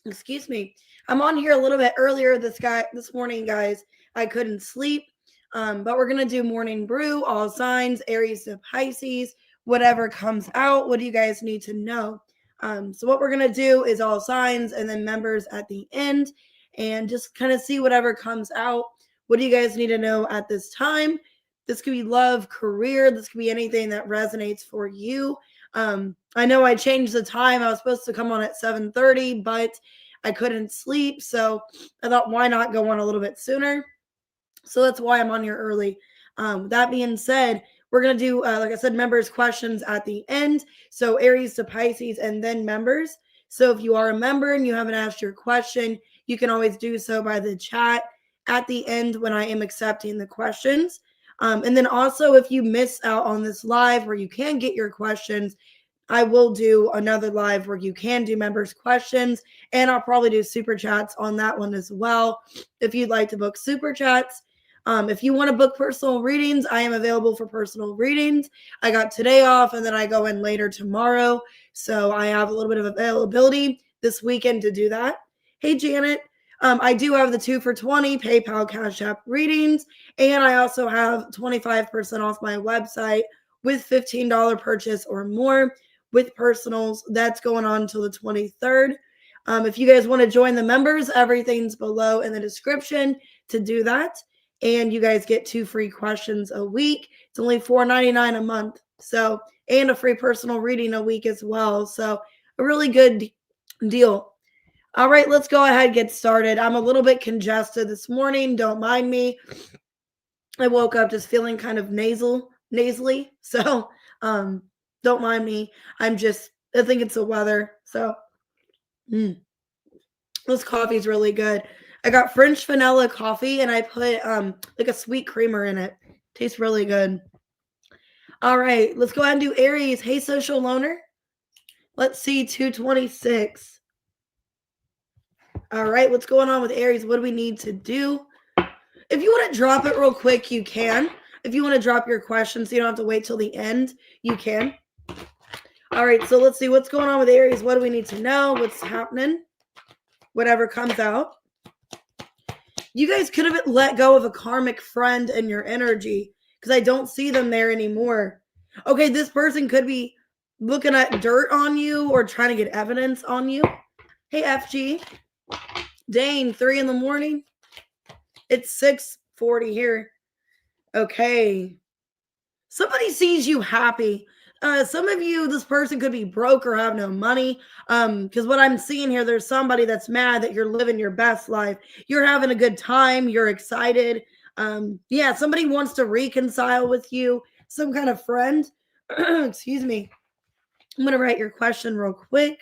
Excuse me. I'm on here a little bit earlier this morning, guys. I couldn't sleep. But we're gonna do morning brew, all signs, Aries to Pisces, whatever comes out. What do you guys need to know? So what we're gonna do is all signs and then members at the end, and just kind of see whatever comes out. What do you guys need to know at this time? This could be love, career. This could be anything that resonates for you. I know I changed the time. I was supposed to come on at 7:30, but I couldn't sleep, so I thought, why not go on a little bit sooner? So that's why I'm on here early. That being said, we're going to do, like I said, members' questions at the end. So Aries to Pisces and then members. So if you are a member and you haven't asked your question, you can always do so by the chat at the end when I am accepting the questions. And then also, if you miss out on this live where you can get your questions, I will do another live where you can do members' questions, and I'll probably do super chats on that one as well. If you'd like to book super chats, if you want to book personal readings, I am available for personal readings. I got today off, and then I go in later tomorrow, so I have a little bit of availability this weekend to do that. Hey, Janet. I do have the 2 for 20 PayPal Cash App readings, and I also have 25% off my website with $15 purchase or more with personals. That's going on until the 23rd. If you guys want to join the members, everything's below in the description to do that. And you guys get 2 free questions a week. It's only $4.99 a month. So, and a free personal reading a week as well. So, a really good deal. All right, let's go ahead and get started. I'm a little bit congested this morning. Don't mind me. I woke up just feeling kind of nasally. So, don't mind me. I think it's the weather. So, this coffee is really good. I got French vanilla coffee and I put like a sweet creamer in it. Tastes really good. All right, let's go ahead and do Aries. Hey, social loner. Let's see, 226. All right, what's going on with Aries? What do we need to do? If you want to drop it real quick, you can. If you want to drop your questions, so you don't have to wait till the end, you can. All right, so let's see what's going on with Aries. What do we need to know? What's happening? Whatever comes out. You guys could have let go of a karmic friend in your energy because I don't see them there anymore. Okay, this person could be looking at dirt on you or trying to get evidence on you. Hey, FG. Dang, 3 in the morning. It's 6:40 here. Okay. Somebody sees you happy. Some of you, this person could be broke or have no money. Because what I'm seeing here, there's somebody that's mad that you're living your best life. You're having a good time. You're excited. Yeah, somebody wants to reconcile with you. Some kind of friend. Excuse me. I'm going to write your question real quick.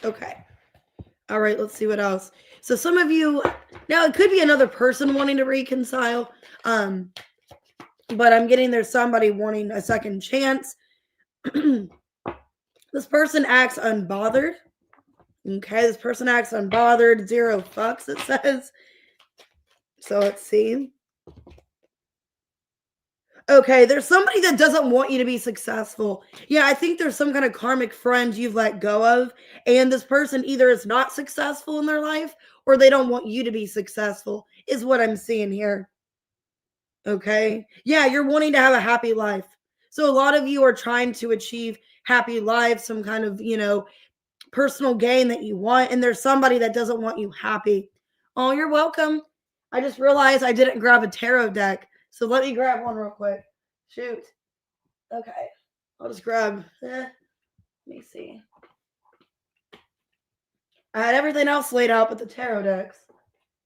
Okay. All right, let's see what else. So some of you, now it could be another person wanting to reconcile, but I'm getting there's somebody wanting a second chance. This person acts unbothered. Okay, this person acts unbothered. 0 fucks, it says. So let's see. Okay, there's somebody that doesn't want you to be successful. Yeah, I think there's some kind of karmic friend you've let go of, and this person either is not successful in their life or they don't want you to be successful, is what I'm seeing here. Okay. Yeah, you're wanting to have a happy life. So a lot of you are trying to achieve happy life, some kind of, personal gain that you want, and there's somebody that doesn't want you happy. Oh, you're welcome. I just realized I didn't grab a tarot deck. So let me grab one real quick. Shoot. Okay. I'll just grab. Let me see. I had everything else laid out but the tarot decks.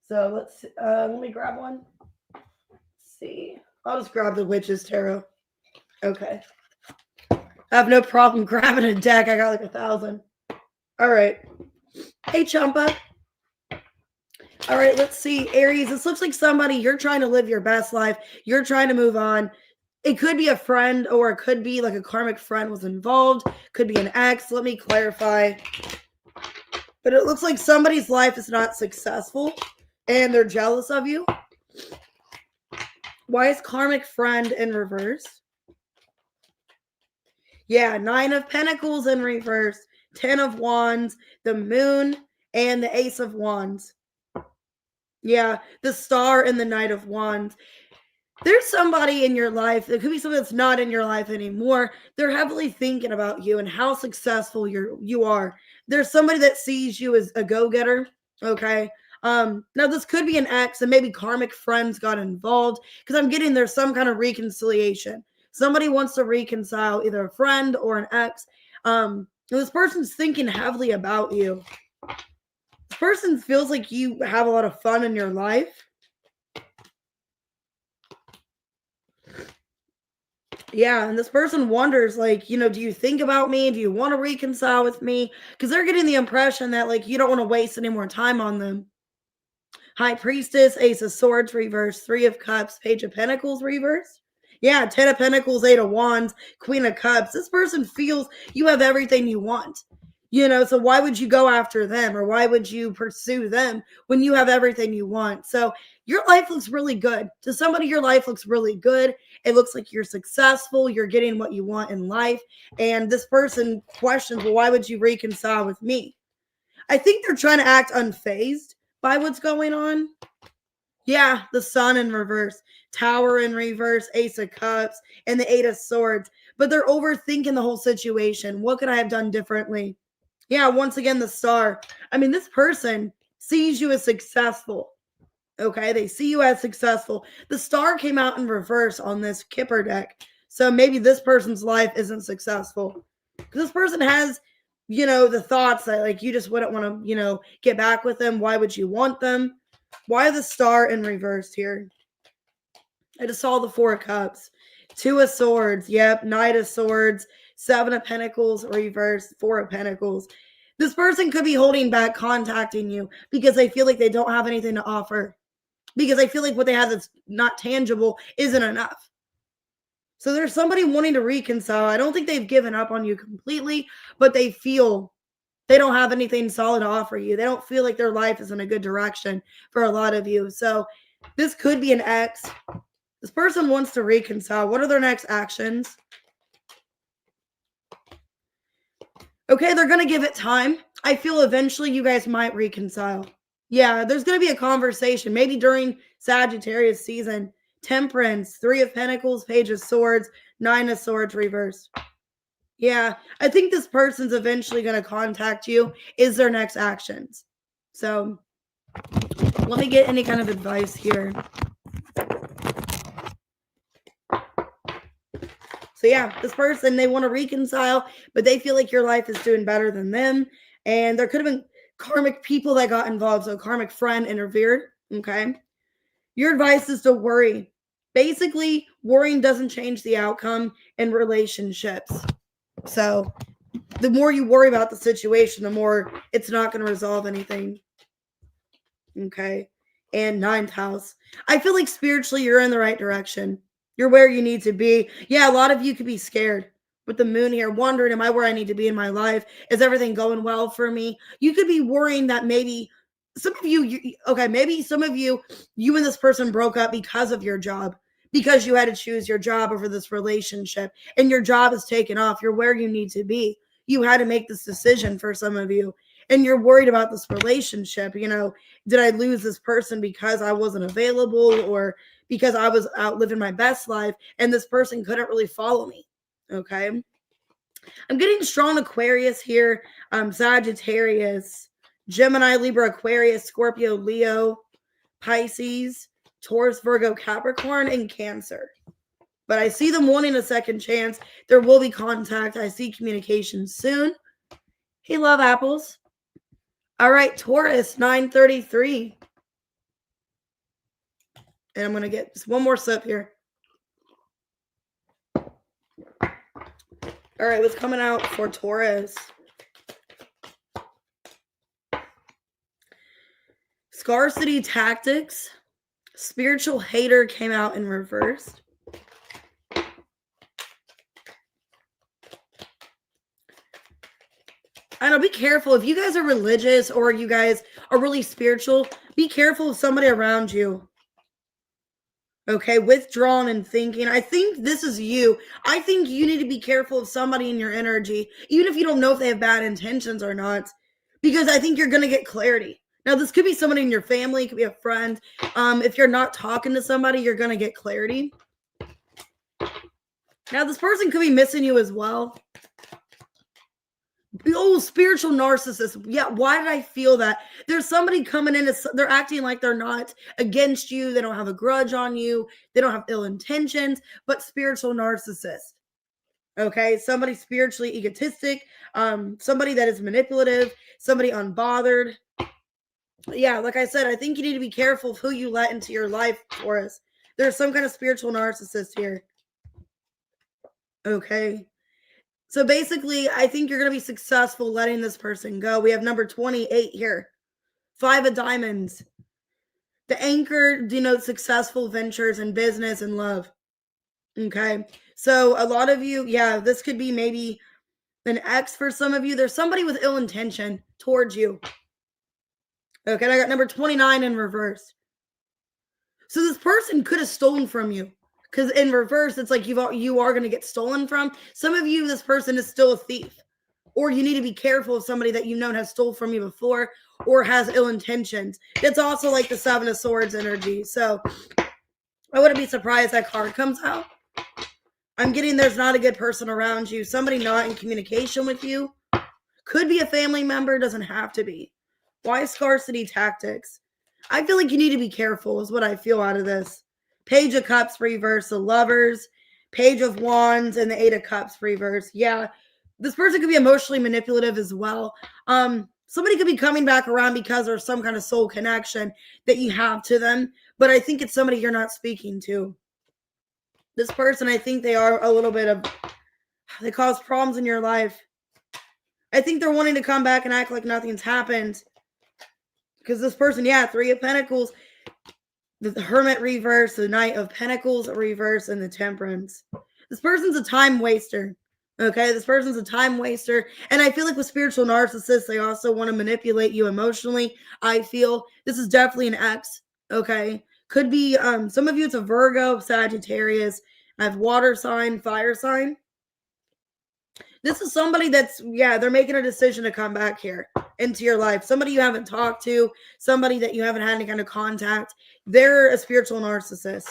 So let me grab one. Let's see. I'll just grab the Witch's Tarot. Okay. I have no problem grabbing a deck. I got like 1,000. All right. Hey, Chumpa. All right, let's see. Aries, this looks like somebody, you're trying to live your best life. You're trying to move on. It could be a friend or it could be like a karmic friend was involved. Could be an ex. Let me clarify. But it looks like somebody's life is not successful and they're jealous of you. Why is karmic friend in reverse? Yeah, Nine of Pentacles in reverse, 10 of Wands, the Moon, and the Ace of Wands. Yeah, the Star and the Knight of Wands. There's somebody in your life, it could be somebody that's not in your life anymore. They're heavily thinking about you and how successful you are. There's somebody that sees you as a go-getter, okay? Now this could be an ex and maybe karmic friends got involved because I'm getting there's some kind of reconciliation. Somebody wants to reconcile either a friend or an ex. This person's thinking heavily about you. This person feels like you have a lot of fun in your life. Yeah, and this person wonders, like, do you think about me? Do you want to reconcile with me? Because they're getting the impression that, like, you don't want to waste any more time on them. High Priestess, Ace of Swords reverse, Three of Cups, Page of Pentacles reverse. Yeah, 10 of Pentacles, 8 of Wands, Queen of Cups. This person feels you have everything you want. So why would you go after them or why would you pursue them when you have everything you want? So your life looks really good. To somebody, your life looks really good. It looks like you're successful. You're getting what you want in life. And this person questions, well, why would you reconcile with me? I think they're trying to act unfazed by what's going on. Yeah, the Sun in reverse, Tower in reverse, Ace of Cups, and the Eight of Swords. But they're overthinking the whole situation. What could I have done differently? Yeah, once again, the Star. I mean, this person sees you as successful. Okay, they see you as successful. The Star came out in reverse on this Kipper deck. So maybe this person's life isn't successful. Because this person has, the thoughts that, like, you just wouldn't want to, get back with them. Why would you want them? Why the Star in reverse here? I just saw the Four of Cups. Two of Swords. Yep. Knight of Swords. Seven of Pentacles reverse. Four of Pentacles. This person could be holding back contacting you because they feel like they don't have anything to offer. Because I feel like what they have that's not tangible isn't enough. So there's somebody wanting to reconcile. I don't think they've given up on you completely, but they feel they don't have anything solid to offer you. They don't feel like their life is in a good direction for a lot of you. So this could be an ex. This person wants to reconcile. What are their next actions? Okay, they're going to give it time. I feel eventually you guys might reconcile. Yeah, there's going to be a conversation, maybe during Sagittarius season. Temperance, Three of Pentacles, Page of Swords, Nine of Swords reverse. Yeah, I think this person's eventually going to contact you, is their next actions. So let me get any kind of advice here. So yeah, this person, they want to reconcile, but they feel like your life is doing better than them. And there could have been karmic people that got involved. So karmic friend interfered. Okay. Your advice is to worry. Basically, worrying doesn't change the outcome in relationships. So the more you worry about the situation, the more it's not going to resolve anything. Okay. And ninth house. I feel like spiritually you're in the right direction. You're where you need to be. Yeah, a lot of you could be scared with the moon here, wondering, am I where I need to be in my life? Is everything going well for me? You could be worrying that maybe some of maybe some of you and this person broke up because of your job, because you had to choose your job over this relationship, and your job is taken off. You're where you need to be. You had to make this decision for some of you, and you're worried about this relationship. Did I lose this person because I wasn't available or because I was out living my best life and this person couldn't really follow me? Okay. I'm getting strong Aquarius here. Sagittarius, Gemini, Libra, Aquarius, Scorpio, Leo, Pisces, Taurus, Virgo, Capricorn, and Cancer. But I see them wanting a second chance. There will be contact. I see communication soon. Hey, love apples. All right, Taurus, 933. And I'm going to get just one more sip here. All right, what's coming out for Taurus? Scarcity tactics. Spiritual hater came out in reverse. I know, be careful. If you guys are religious or you guys are really spiritual, be careful of somebody around you. Okay, withdrawn and thinking. I think this is you. I think you need to be careful of somebody in your energy, even if you don't know if they have bad intentions or not, because I think you're going to get clarity. Now, this could be somebody in your family, it could be a friend. If you're not talking to somebody, you're going to get clarity. Now, this person could be missing you as well. Oh, spiritual narcissist. Yeah, why did I feel that? There's somebody coming in, they're acting like they're not against you. They don't have a grudge on you. They don't have ill intentions, but spiritual narcissist. Okay, somebody spiritually egotistic, somebody that is manipulative, somebody unbothered. Yeah, like I said, I think you need to be careful of who you let into your life, Taurus. There's some kind of spiritual narcissist here. Okay. So basically, I think you're going to be successful letting this person go. We have number 28 here. 5 of diamonds. The anchor denotes successful ventures in business and love. Okay. So a lot of you, yeah, this could be maybe an ex for some of you. There's somebody with ill intention towards you. Okay. And I got number 29 in reverse. So this person could have stolen from you. Because in reverse, it's like you are going to get stolen from. Some of you, this person is still a thief. Or you need to be careful of somebody that you've known has stole from you before or has ill intentions. It's also like the 7 of Swords energy. So I wouldn't be surprised that card comes out. I'm getting there's not a good person around you. Somebody not in communication with you. Could be a family member. Doesn't have to be. Why scarcity tactics? I feel like you need to be careful is what I feel out of this. Page of Cups reverse, the Lovers. Page of Wands and the 8 of Cups reverse. Yeah. This person could be emotionally manipulative as well. Somebody could be coming back around because there's some kind of soul connection that you have to them. But I think it's somebody you're not speaking to. This person, I think they are a little bit of, they cause problems in your life. I think they're wanting to come back and act like nothing's happened. Because this person, yeah, 3 of Pentacles, the Hermit reverse, the Knight of Pentacles reverse, and the Temperance. This person's a time waster. Okay, this person's a time waster. And I feel like with spiritual narcissists, they also want to manipulate you emotionally. I feel this is definitely an ex. Okay, could be some of you, it's a Virgo, Sagittarius. I have water sign, fire sign. This is somebody that's, yeah, they're making a decision to come back here into your life. Somebody you haven't talked to, somebody that you haven't had any kind of contact. They're a spiritual narcissist.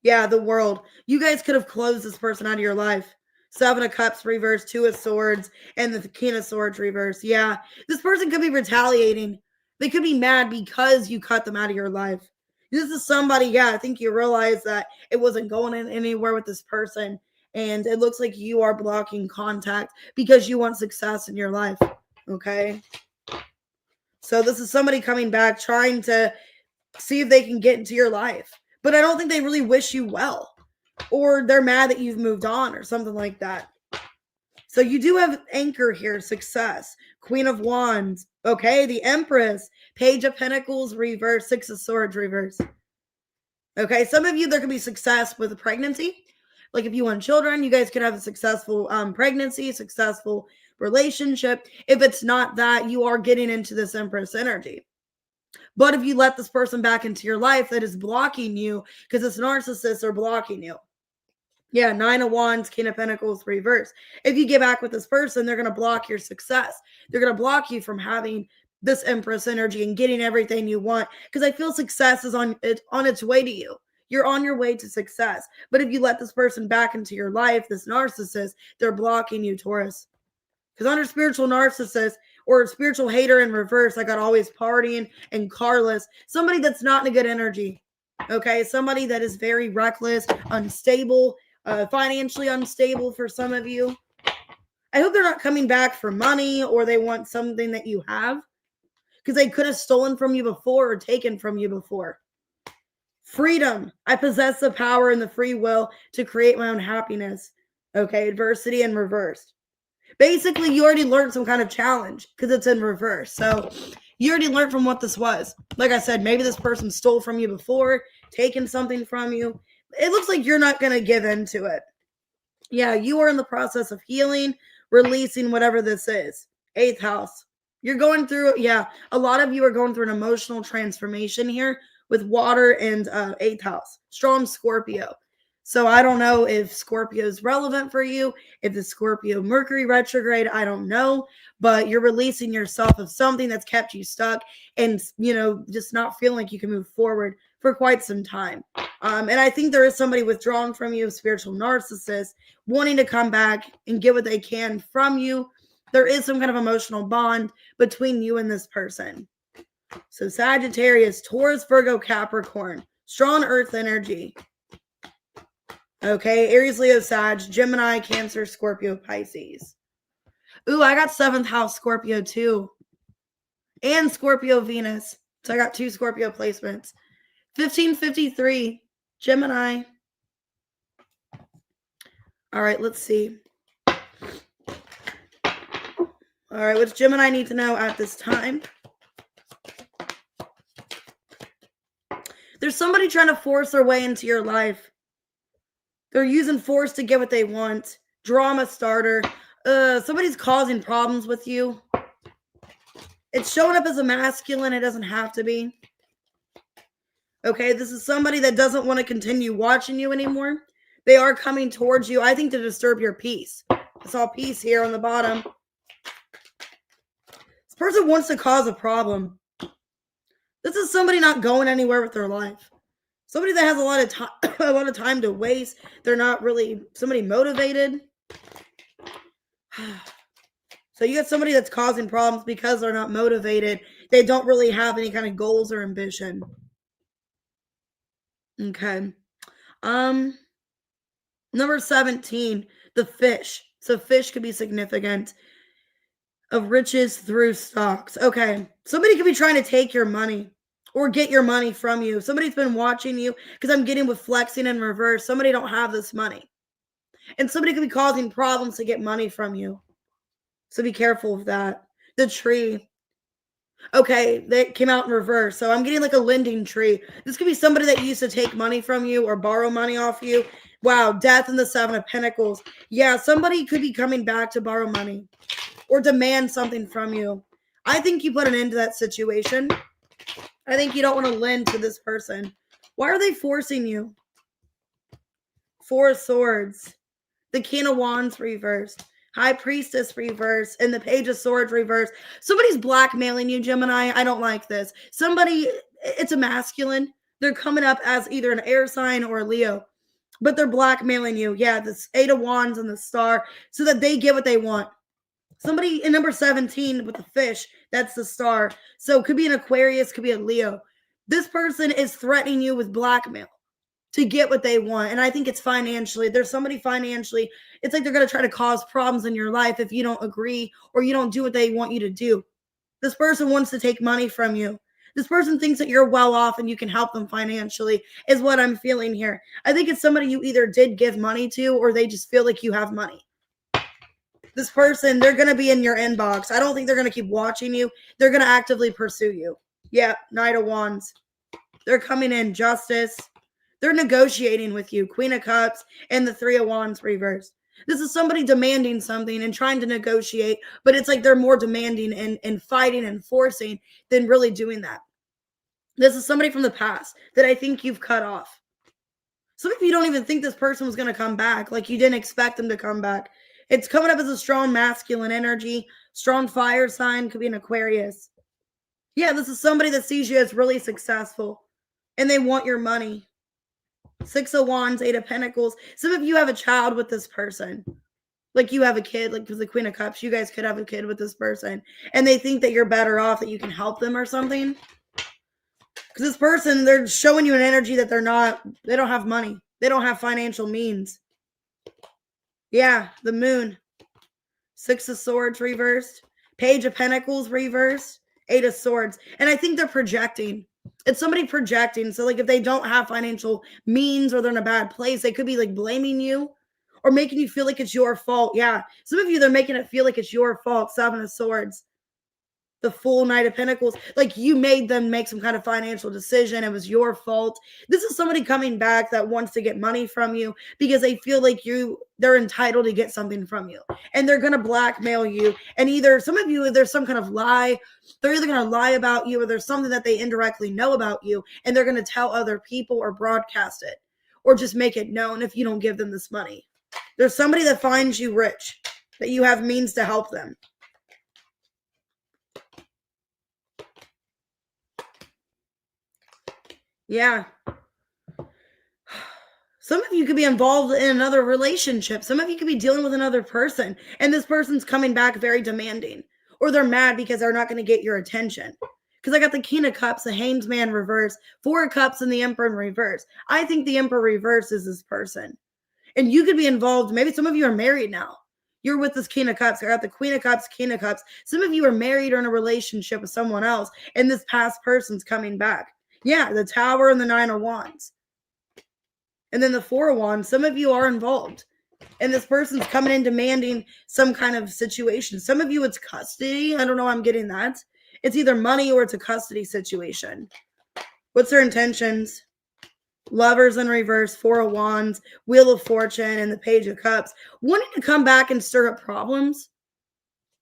Yeah, the World. You guys could have closed this person out of your life. 7 of Cups reverse, 2 of Swords, and the King of Swords reverse. Yeah, this person could be retaliating. They could be mad because you cut them out of your life. This is somebody, yeah, I think you realize that it wasn't going anywhere with this person. And it looks like you are blocking contact because you want success in your life. Okay. So this is somebody coming back trying to see if they can get into your life. But I don't think they really wish you well. Or they're mad that you've moved on or something like that. So you do have anchor here, success. Queen of Wands. Okay, the Empress. Page of Pentacles reverse, 6 of Swords reverse. Okay, some of you, there could be success with a pregnancy. Like if you want children, you guys could have a successful pregnancy, successful relationship. If it's not that, you are getting into this Empress energy. But if you let this person back into your life that is blocking you, because this narcissist are blocking you. Yeah, 9 of Wands, King of Pentacles, reverse. If you get back with this person, they're going to block your success. They're going to block you from having this Empress energy and getting everything you want. Because I feel success is on its way to you. You're on your way to success. But if you let this person back into your life, this narcissist, they're blocking you, Taurus. Because under spiritual narcissist or spiritual hater in reverse, I got always partying and carless. Somebody that's not in a good energy. Okay, somebody that is very reckless, unstable, financially unstable for some of you. I hope they're not coming back for money or they want something that you have. Because they could have stolen from you before or taken from you before. Freedom. I possess the power and the free will to create my own happiness. Okay, adversity in reverse. Basically, you already learned some kind of challenge because it's in reverse. So you already learned from what this was. Like I said, maybe this person stole from you before, taken something from you. It looks like you're not going to give in to it. Yeah, you are in the process of healing, releasing whatever this is. 8th house. You're going through, yeah, a lot of you are going through an emotional transformation here with water and 8th house. Strong Scorpio. So I don't know if Scorpio is relevant for you, if the Scorpio Mercury retrograde, I don't know, but you're releasing yourself of something that's kept you stuck and, just not feeling like you can move forward for quite some time. And I think there is somebody withdrawing from you, a spiritual narcissist, wanting to come back and get what they can from you. There is some kind of emotional bond between you and this person. So Sagittarius, Taurus, Virgo, Capricorn, strong earth energy. Okay, Aries, Leo, Sag, Gemini, Cancer, Scorpio, Pisces. Ooh, I got 7th house Scorpio too. And Scorpio Venus. So I got 2 Scorpio placements. 1553, Gemini. All right, let's see. All right, what's Gemini need to know at this time? There's somebody trying to force their way into your life. They're using force to get what they want. Drama starter. Somebody's causing problems with you. It's showing up as a masculine. It doesn't have to be. Okay, this is somebody that doesn't want to continue watching you anymore. They are coming towards you, I think, to disturb your peace. I saw peace here on the bottom. This person wants to cause a problem. This is somebody not going anywhere with their life. Somebody that has a lot of time, a lot of time to waste. They're not really somebody motivated. So you got somebody that's causing problems because they're not motivated. They don't really have any kind of goals or ambition. Okay. Number 17, the fish. So fish could be significant. Of riches through stocks. Okay. Somebody could be trying to take your money or get your money from you. Somebody's been watching you because I'm getting with flexing in reverse. Somebody don't have this money. And somebody could be causing problems to get money from you. So be careful of that. The tree. Okay, that came out in reverse. So I'm getting like a lending tree. This could be somebody that used to take money from you or borrow money off you. Wow, death and the 7 of Pentacles. Yeah, somebody could be coming back to borrow money or demand something from you. I think you put an end to that situation. I think you don't want to lend to this person. Why are they forcing you? 4 of Swords. The King of Wands reversed. High Priestess reverse, and the Page of Swords reverse. Somebody's blackmailing you, Gemini. I don't like this. Somebody, it's a masculine. They're coming up as either an air sign or a Leo, but they're blackmailing you. Yeah, this 8 of Wands and the Star, so that they get what they want. Somebody in number 17 with the fish, that's the Star. So it could be an Aquarius, could be a Leo. This person is threatening you with blackmail to get what they want. And I think it's financially. There's somebody financially. It's like they're going to try to cause problems in your life if you don't agree or you don't do what they want you to do. This person wants to take money from you. This person thinks that you're well off and you can help them financially is what I'm feeling here. I think it's somebody you either did give money to or they just feel like you have money. This person, they're going to be in your inbox. I don't think they're going to keep watching you. They're going to actively pursue you. Yeah, Knight of Wands. They're coming in. Justice. They're negotiating with you. Queen of Cups and the 3 of Wands reversed. This is somebody demanding something and trying to negotiate, but it's like they're more demanding and fighting and forcing than really doing that. This is somebody from the past that I think you've cut off. Some of you don't even think this person was going to come back. Like you didn't expect them to come back. It's coming up as a strong masculine energy, strong fire sign, could be an Aquarius. Yeah, this is somebody that sees you as really successful and they want your money. 6 of Wands, 8 of Pentacles. Some of you have a child with this person. Like you have a kid, like with the Queen of Cups, you guys could have a kid with this person. And they think that you're better off, that you can help them or something. Because this person, they're showing you an energy that they don't have money. They don't have financial means. Yeah, the Moon. 6 of Swords reversed. Page of Pentacles reversed. 8 of Swords. And I think they're projecting. It's somebody projecting. So like if they don't have financial means or they're in a bad place, they could be like blaming you or making you feel like it's your fault. Yeah. Some of you, they're making it feel like it's your fault. 7 of Swords. The full Knight of Pentacles, like you made them make some kind of financial decision. It was your fault. This is somebody coming back that wants to get money from you because they feel like they're entitled to get something from you, and they're going to blackmail you. And either some of you, there's some kind of lie. They're either going to lie about you, or there's something that they indirectly know about you, and they're going to tell other people or broadcast it or just make it known if you don't give them this money. There's somebody that finds you rich, that you have means to help them. Yeah. Some of you could be involved in another relationship. Some of you could be dealing with another person, and this person's coming back very demanding, or they're mad because they're not going to get your attention. Because I got the King of Cups, the Hanged Man reverse, Four of Cups, and the Emperor in reverse. I think the Emperor reverse is this person. And you could be involved. Maybe some of you are married now. You're with this King of Cups. I got the Queen of Cups, King of Cups. Some of you are married or in a relationship with someone else, and this past person's coming back. Yeah, the Tower and the Nine of Wands. And then the Four of Wands. Some of you are involved. And this person's coming in demanding some kind of situation. Some of you, it's custody. I don't know how I'm getting that. It's either money or it's a custody situation. What's their intentions? Lovers in reverse, Four of Wands, Wheel of Fortune, and the Page of Cups. Wanting to come back and stir up problems.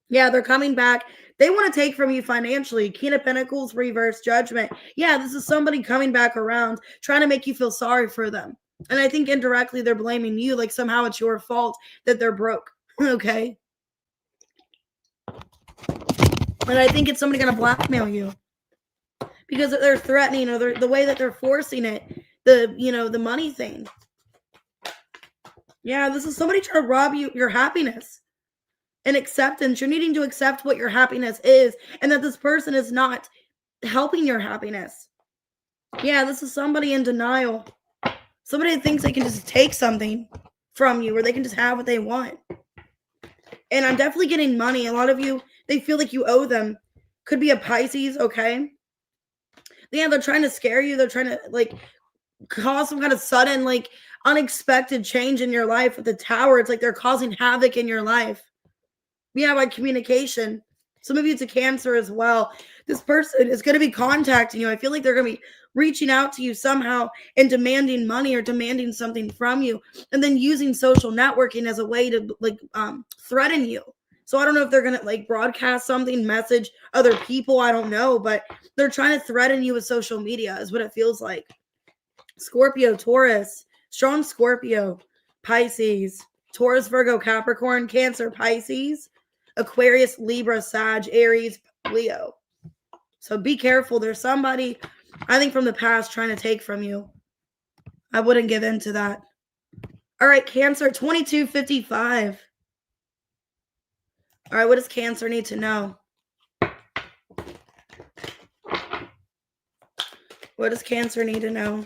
Yeah, they're coming back. They want to take from you financially. King of Pentacles, reverse, Judgment. Yeah, this is somebody coming back around, trying to make you feel sorry for them. And I think indirectly they're blaming you, like somehow it's your fault that they're broke. Okay? And I think it's somebody going to blackmail you because they're threatening, or the way that they're forcing it, the money thing. Yeah, this is somebody trying to rob you your happiness and acceptance. You're needing to accept what your happiness is, and that this person is not helping your happiness. Yeah, this is somebody in denial. Somebody that thinks they can just take something from you, or they can just have what they want. And I'm definitely getting money. A lot of you, they feel like you owe them. Could be a Pisces, okay? Yeah, they're trying to scare you. They're trying to, like, cause some kind of sudden, like, unexpected change in your life with the Tower. It's like they're causing havoc in your life. Yeah, by communication. Some of you, it's a Cancer as well. This person is going to be contacting you. I feel like they're going to be reaching out to you somehow and demanding money or demanding something from you, and then using social networking as a way to, like, threaten you. So I don't know if they're going to, like, broadcast something, message other people. I don't know, but they're trying to threaten you with social media is what it feels like. Scorpio, Taurus, strong Scorpio, Pisces, Taurus, Virgo, Capricorn, Cancer, Pisces, Aquarius, Libra, Sag, Aries, Leo. So be careful. There's somebody, I think, from the past trying to take from you. I wouldn't give in to that. All right, Cancer, 2255. All right, what does Cancer need to know? What does Cancer need to know?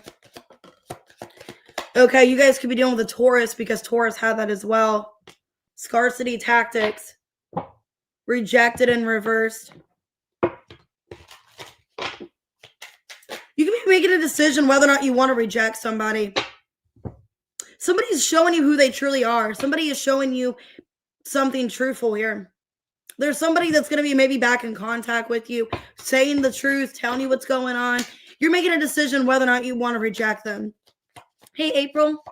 Okay, you guys could be dealing with a Taurus because Taurus had that as well. Scarcity tactics. Rejected and reversed. You can be making a decision whether or not you want to reject somebody. Somebody's showing you who they truly are. Somebody is showing you something truthful here. There's somebody that's going to be maybe back in contact with you, saying the truth, telling you what's going on. You're making a decision whether or not you want to reject them. Hey, April.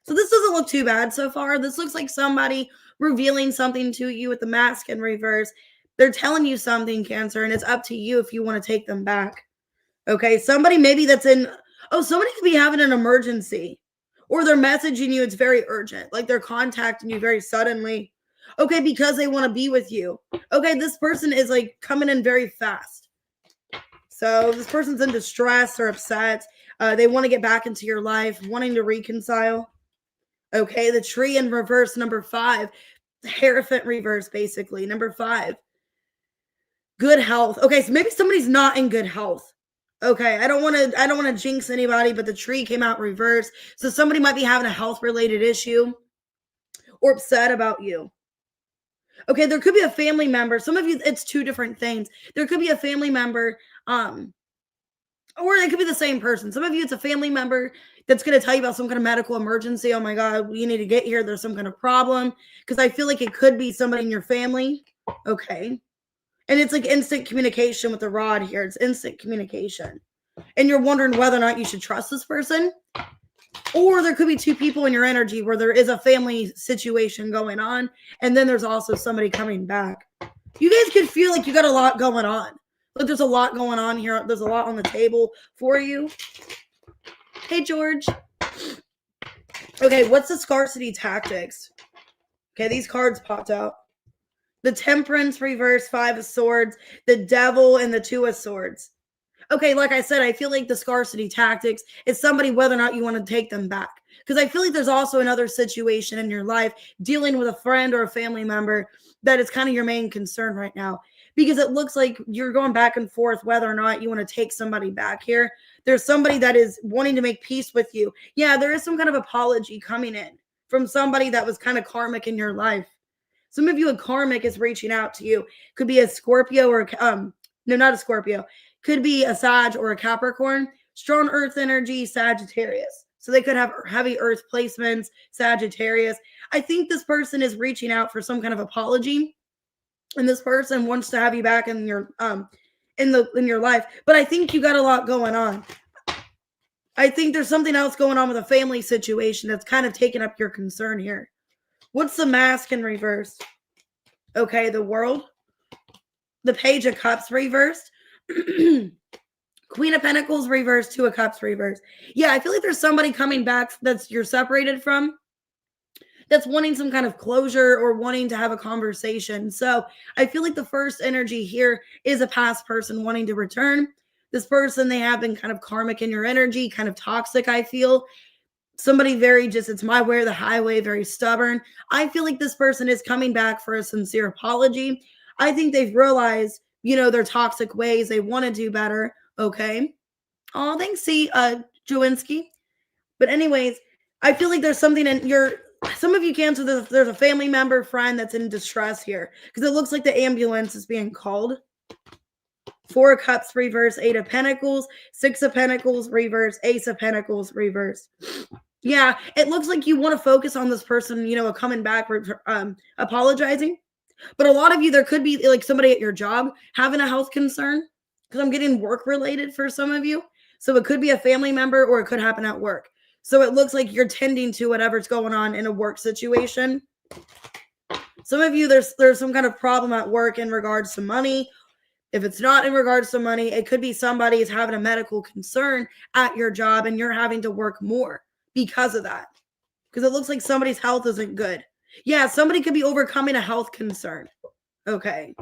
So this doesn't look too bad so far. This looks like somebody revealing something to you with the mask in reverse. They're telling you something, Cancer, and it's up to you if you want to take them back. Okay, somebody maybe that's somebody could be having an emergency, or they're messaging you. It's very urgent. Like they're contacting you very suddenly. Okay, because they want to be with you. Okay, this person is like coming in very fast. So this person's in distress or upset. They want to get back into your life, wanting to reconcile. Okay, the Tree in reverse, number 5. The Hierophant reverse, basically. Number 5. Good health. Okay, so maybe somebody's not in good health. Okay, I don't want to jinx anybody, but the Tree came out reverse. So somebody might be having a health-related issue or upset about you. Okay, there could be a family member. Some of you, it's two different things. There could be a family member, or it could be the same person. Some of you, it's a family member that's going to tell you about some kind of medical emergency. Oh my God, you need to get here. There's some kind of problem. Because I feel like it could be somebody in your family. Okay. And it's like instant communication with the rod here. It's instant communication. And you're wondering whether or not you should trust this person. Or there could be two people in your energy where there is a family situation going on. And then there's also somebody coming back. You guys could feel like you got a lot going on. Like there's a lot going on here. There's a lot on the table for you. Hey, George. Okay, what's the scarcity tactics? Okay, these cards popped out. The Temperance reverse, 5 of Swords, the Devil, and the 2 of Swords. Okay, like I said, I feel like the scarcity tactics is somebody whether or not you want to take them back. Because I feel like there's also another situation in your life dealing with a friend or a family member that is kind of your main concern right now. Because it looks like you're going back and forth whether or not you want to take somebody back here. There's somebody that is wanting to make peace with you. Yeah, there is some kind of apology coming in from somebody that was kind of karmic in your life. Some of you, a karmic is reaching out to you. Could be a Scorpio or no, not a Scorpio. Could be a Sag or a Capricorn. Strong earth energy, Sagittarius. So they could have heavy earth placements, Sagittarius. I think this person is reaching out for some kind of apology. And this person wants to have you back in your in your life. But I think you got a lot going on. I think there's something else going on with a family situation that's kind of taking up your concern here. What's the Mask in reverse? Okay, the World. The Page of Cups reversed. Queen of Pentacles reversed. 2 of Cups reversed. Yeah, I feel like there's somebody coming back that's you're separated from that's wanting some kind of closure or wanting to have a conversation. So I feel like the first energy here is a past person wanting to return. This person, they have been kind of karmic in your energy, kind of toxic, I feel. Somebody very just, it's my way or the highway, very stubborn. I feel like this person is coming back for a sincere apology. I think they've realized, their toxic ways. They want to do better. Okay. Oh, thanks, Jowinski. But anyways, I feel like there's something in some of you Cancer, there's a family member, friend that's in distress here because it looks like the ambulance is being called. 4 of Cups reverse, 8 of Pentacles, 6 of Pentacles reverse, Ace of Pentacles reverse. Yeah, it looks like you want to focus on this person, coming back, apologizing. But a lot of you, there could be like somebody at your job having a health concern because I'm getting work related for some of you. So it could be a family member or it could happen at work. So it looks like you're tending to whatever's going on in a work situation. Some of you, there's some kind of problem at work in regards to money. If it's not in regards to money, it could be somebody is having a medical concern at your job and you're having to work more because of that. Because it looks like somebody's health isn't good. Yeah, somebody could be overcoming a health concern. Okay.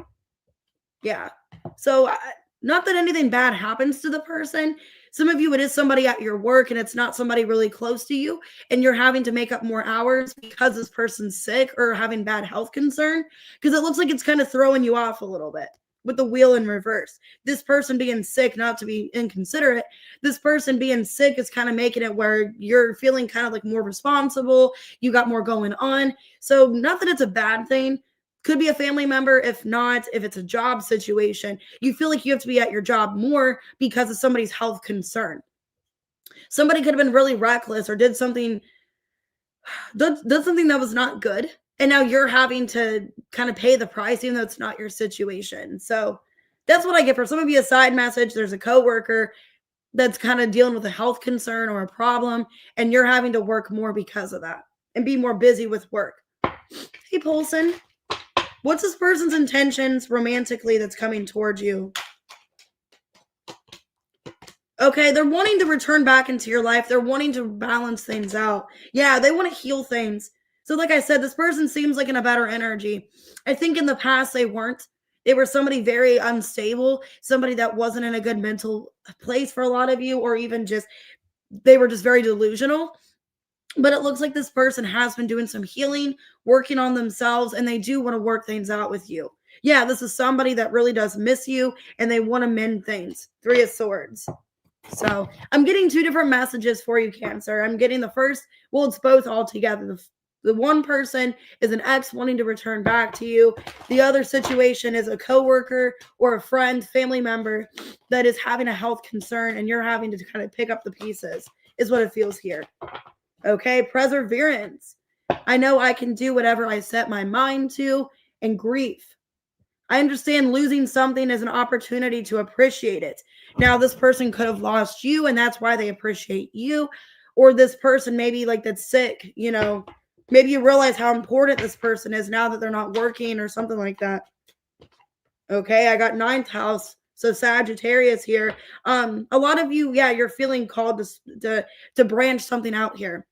Yeah. So not that anything bad happens to the person. Some of you, it is somebody at your work and it's not somebody really close to you and you're having to make up more hours because this person's sick or having bad health concern. Because it looks like it's kind of throwing you off a little bit with the wheel in reverse. This person being sick, not to be inconsiderate, this person being sick is kind of making it where you're feeling kind of like more responsible. You got more going on. So not that it's a bad thing. Could be a family member. If not, if it's a job situation, you feel like you have to be at your job more because of somebody's health concern. Somebody could have been really reckless or did something that was not good. And now you're having to kind of pay the price, even though it's not your situation. So that's what I get for some of you. A side message. There's a coworker that's kind of dealing with a health concern or a problem, and you're having to work more because of that and be more busy with work. Hey, Polson. What's this person's intentions romantically that's coming towards you? Okay, they're wanting to return back into your life. They're wanting to balance things out. Yeah, they want to heal things. So like I said, this person seems like in a better energy. I think in the past they weren't. They were somebody very unstable, somebody that wasn't in a good mental place for a lot of you, or even just, they were just very delusional. But it looks like this person has been doing some healing, working on themselves, and they do want to work things out with you. Yeah, this is somebody that really does miss you, and they want to mend things. 3 of Swords. So I'm getting 2 different messages for you, Cancer. I'm getting the first, well, it's both all together. The one person is an ex wanting to return back to you. The other situation is a coworker or a friend, family member that is having a health concern, and you're having to kind of pick up the pieces, is what it feels here. Okay, perseverance. I know I can do whatever I set my mind to, and grief. I understand losing something is an opportunity to appreciate it. Now, this person could have lost you, and that's why they appreciate you. Or this person, maybe like that's sick, maybe you realize how important this person is now that they're not working or something like that. Okay, I got ninth house. So Sagittarius here. A lot of you, yeah, you're feeling called to branch something out here,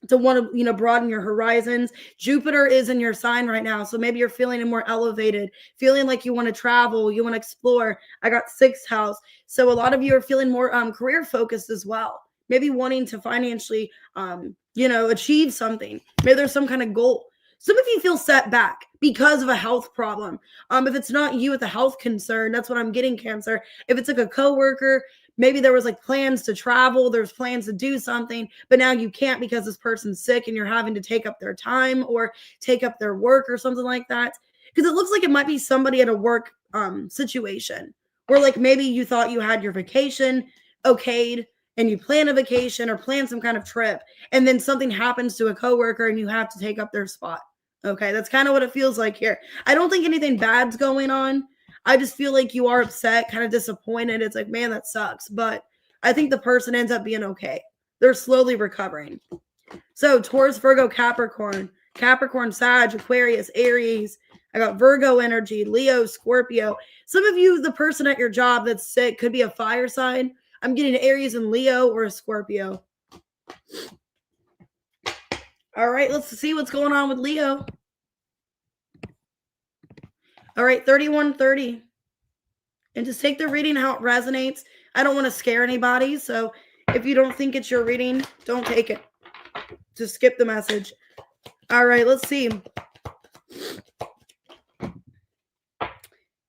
to want to broaden your horizons. Jupiter is in your sign right now, so maybe you're feeling more elevated, feeling like you want to travel, you want to explore. I got sixth house, so a lot of you are feeling more career focused as well, maybe wanting to financially achieve something. Maybe there's some kind of goal. Some of you feel set back because of a health problem. If it's not you with a health concern, that's what I'm getting, Cancer. If it's like a coworker, maybe there was like plans to travel, there's plans to do something, but now you can't because this person's sick and you're having to take up their time or take up their work or something like that. Because it looks like it might be somebody at a work situation where like maybe you thought you had your vacation okayed and you plan a vacation or plan some kind of trip, and then something happens to a coworker and you have to take up their spot. Okay, that's kind of what it feels like here. I don't think anything bad's going on. I just feel like you are upset, kind of disappointed. It's like, man, that sucks. But I think the person ends up being okay. They're slowly recovering. So Taurus, Virgo, Capricorn, Sag, Aquarius, Aries. I got Virgo energy, Leo, Scorpio. Some of you, the person at your job that's sick could be a fire sign. I'm getting Aries and Leo or a Scorpio. All right, let's see what's going on with Leo. All right, 3130. And just take the reading how it resonates. I don't want to scare anybody, so if you don't think it's your reading, don't take it. Just skip the message. All right, let's see.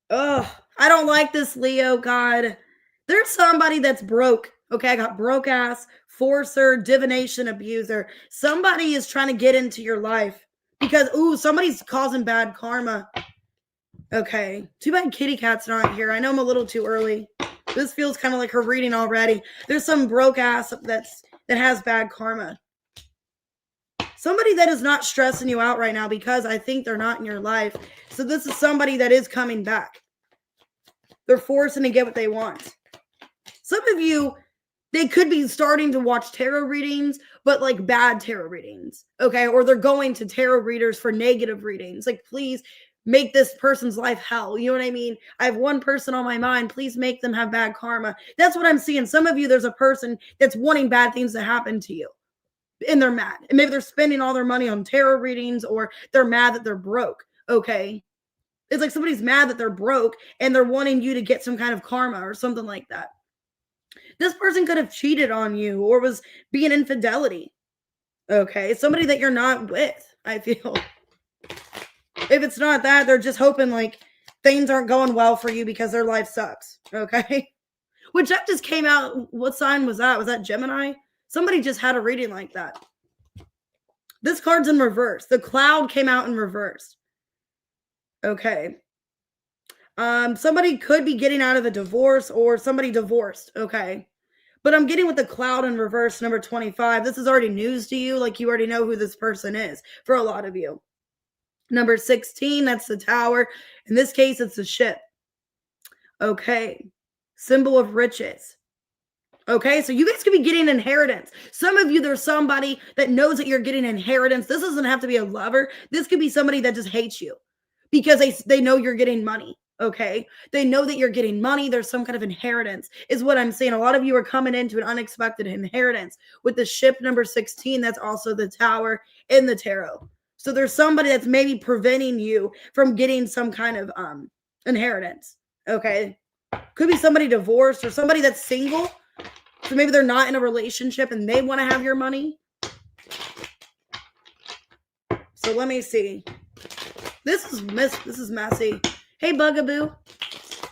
Oh, I don't like this, Leo. God, there's somebody that's broke. Okay, I got broke ass, forcer, divination, abuser. Somebody is trying to get into your life because, somebody's causing bad karma. Okay, too bad Kitty Cat's not here. I know I'm a little too early. This feels kind of like her reading already. There's some broke ass that has bad karma. Somebody that is not stressing you out right now because I think they're not in your life. So this is somebody that is coming back. They're forcing to get what they want. Some of you, they could be starting to watch tarot readings, but like bad tarot readings. Okay, or they're going to tarot readers for negative readings. Like, please make this person's life hell. You know what I mean? I have one person on my mind. Please make them have bad karma. That's what I'm seeing. Some of you, there's a person that's wanting bad things to happen to you. And they're mad. And maybe they're spending all their money on tarot readings, or they're mad that they're broke. Okay. It's like somebody's mad that they're broke and they're wanting you to get some kind of karma or something like that. This person could have cheated on you or was being infidelity. Okay. Somebody that you're not with, I feel. If it's not that, they're just hoping like things aren't going well for you because their life sucks. Okay. Which that just came out. What sign was that? Was that Gemini? Somebody just had a reading like that. This card's in reverse. The cloud came out in reverse. Okay. Somebody could be getting out of a divorce or somebody divorced. Okay. But I'm getting with the cloud in reverse, number 25. This is already news to you. Like, you already know who this person is for a lot of you. Number 16, that's the tower. In this case, it's the ship. Okay. Symbol of riches. Okay, so you guys could be getting inheritance. Some of you, there's somebody that knows that you're getting inheritance. This doesn't have to be a lover. This could be somebody that just hates you because they know you're getting money. Okay, they know that you're getting money. There's some kind of inheritance is what I'm saying. A lot of you are coming into an unexpected inheritance with the ship number 16. That's also the tower in the tarot. So there's somebody that's maybe preventing you from getting some kind of inheritance. Okay, could be somebody divorced or somebody that's single. So maybe they're not in a relationship and they want to have your money. So let me see. This is messy. Hey, Bugaboo.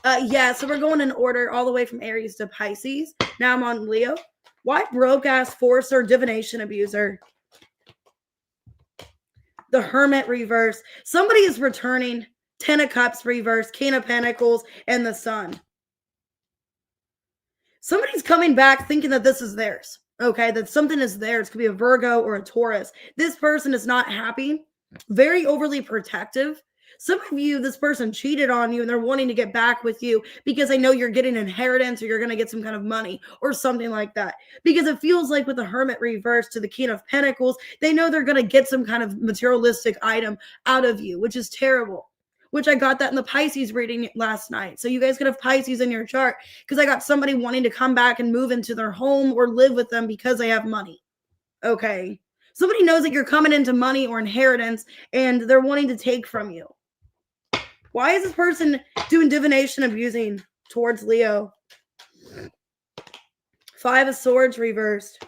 Yeah, so we're going in order all the way from Aries to Pisces. Now I'm on Leo. Why broke ass forcer, divination abuser? The Hermit reverse. Somebody is returning. 10 of Cups reverse, King of Pentacles, and the Sun. Somebody's coming back thinking that this is theirs. Okay, that something is theirs. It could be a Virgo or a Taurus. This person is not happy, very overly protective. Some of you, this person cheated on you and they're wanting to get back with you because they know you're getting an inheritance or you're going to get some kind of money or something like that. Because it feels like with the Hermit reverse to the King of Pentacles, they know they're going to get some kind of materialistic item out of you, which is terrible. Which I got that in the Pisces reading last night. So you guys could have Pisces in your chart because I got somebody wanting to come back and move into their home or live with them because they have money. Okay. Somebody knows that you're coming into money or inheritance and they're wanting to take from you. Why is this person doing divination abusing towards Leo? 5 of Swords reversed,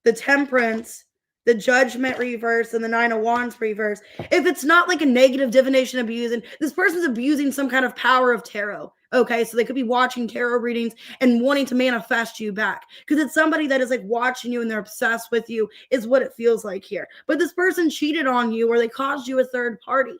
the Temperance, the Judgment reverse, and the 9 of Wands reverse. If it's not like a negative divination abusing, this person's abusing some kind of power of tarot. Okay, so they could be watching tarot readings and wanting to manifest you back because it's somebody that is like watching you and they're obsessed with you is what it feels like here. But this person cheated on you or they caused you a third party.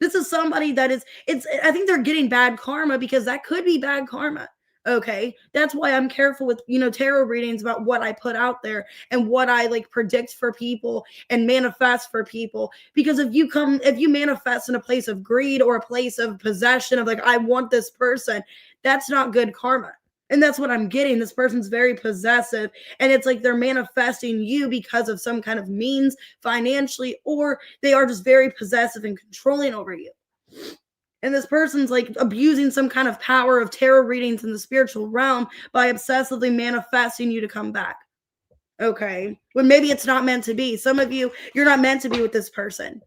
This is somebody that is, I think they're getting bad karma because that could be bad karma. Okay. That's why I'm careful with, tarot readings about what I put out there and what I like predict for people and manifest for people. Because if you manifest in a place of greed or a place of possession of like, I want this person, that's not good karma. And that's what I'm getting. This person's very possessive. And it's like they're manifesting you because of some kind of means financially, or they are just very possessive and controlling over you. And this person's like abusing some kind of power of tarot readings in the spiritual realm by obsessively manifesting you to come back. Okay. When maybe it's not meant to be. Some of you, you're not meant to be with this person.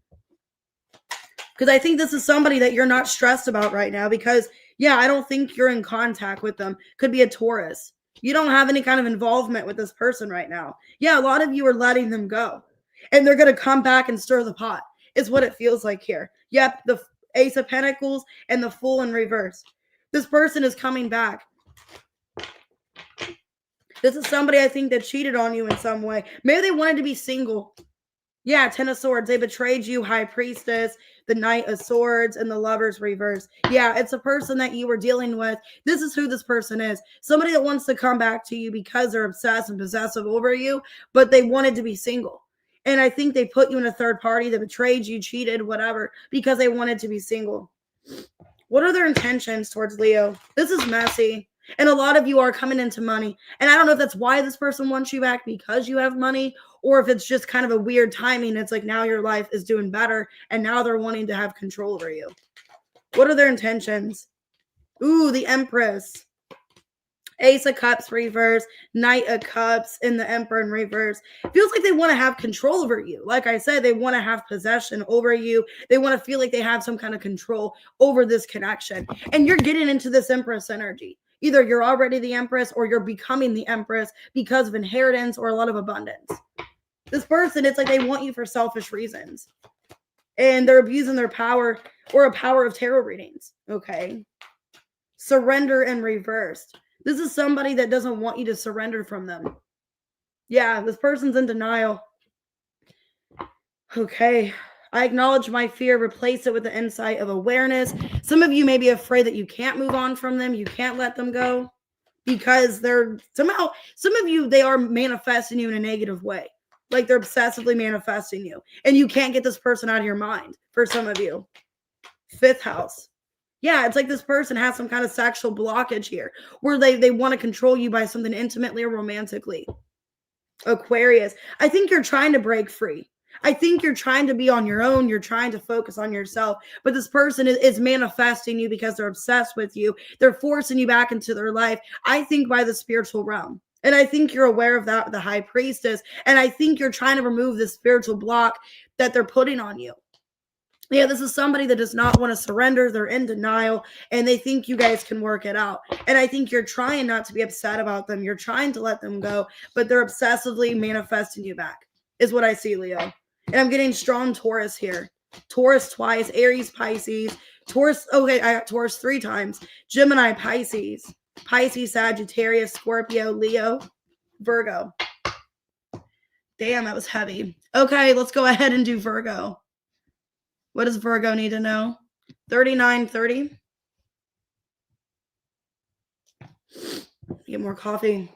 Because I think this is somebody that you're not stressed about right now because I don't think you're in contact with them. Could be a Taurus. You don't have any kind of involvement with this person right now. A lot of you are letting them go. And they're going to come back and stir the pot. Is what it feels like here. Yep, the Ace of Pentacles and the Fool in reverse. This person is coming back. This is somebody I think that cheated on you in some way. Maybe they wanted to be single. 10 of Swords. They betrayed you, High Priestess, the Knight of Swords, and the Lover's reverse. It's a person that you were dealing with. This is who this person is. Somebody that wants to come back to you because they're obsessed and possessive over you, but they wanted to be single. And I think they put you in a third party that betrayed you, cheated, whatever, because they wanted to be single. What are their intentions towards Leo? This is messy. And a lot of you are coming into money. And I don't know if that's why this person wants you back because you have money, or if it's just kind of a weird timing. It's like now your life is doing better and now they're wanting to have control over you. What are their intentions? Ooh, the Empress. Ace of Cups reverse, Knight of Cups, and the Emperor in reverse. Feels like they want to have control over you. Like I said, they want to have possession over you. They want to feel like they have some kind of control over this connection. And you're getting into this Empress energy. Either you're already the Empress or you're becoming the Empress because of inheritance or a lot of abundance. This person, it's like they want you for selfish reasons. And they're abusing their power or a power of tarot readings. Okay. Surrender and reversed. This is somebody that doesn't want you to surrender from them. This person's in denial. Okay. I acknowledge my fear, replace it with the insight of awareness. Some of you may be afraid that you can't move on from them. You can't let them go because they're somehow, some of you, they are manifesting you in a negative way. Like they're obsessively manifesting you. And you can't get this person out of your mind for some of you. 5th house. It's like this person has some kind of sexual blockage here where they want to control you by something intimately or romantically. Aquarius. I think you're trying to break free. I think you're trying to be on your own. You're trying to focus on yourself. But this person is manifesting you because they're obsessed with you. They're forcing you back into their life, I think, by the spiritual realm. And I think you're aware of that with the High Priestess. And I think you're trying to remove this spiritual block that they're putting on you. This is somebody that does not want to surrender. They're in denial and they think you guys can work it out. And I think you're trying not to be upset about them. You're trying to let them go, but they're obsessively manifesting you back is what I see, Leo. And I'm getting strong Taurus here. Taurus twice, Aries, Pisces, Taurus. Okay, I got Taurus 3 times. Gemini, Pisces, Sagittarius, Scorpio, Leo, Virgo. Damn, that was heavy. Okay, let's go ahead and do Virgo. What does Virgo need to know? 3930. Get more coffee.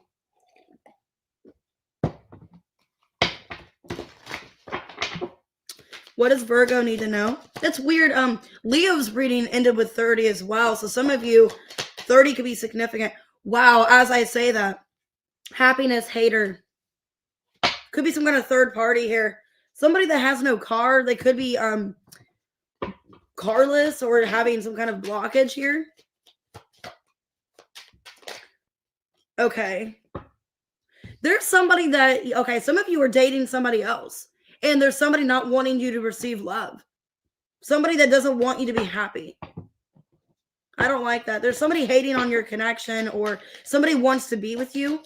What does Virgo need to know? That's weird. Leo's reading ended with 30 as well. So some of you, 30 could be significant. Wow, as I say that, happiness hater. Could be some kind of third party here. Somebody that has no car. They could be carless or having some kind of blockage here. Okay. There's somebody that, okay, some of you are dating somebody else. And there's somebody not wanting you to receive love. Somebody that doesn't want you to be happy. I don't like that. There's somebody hating on your connection, or somebody wants to be with you.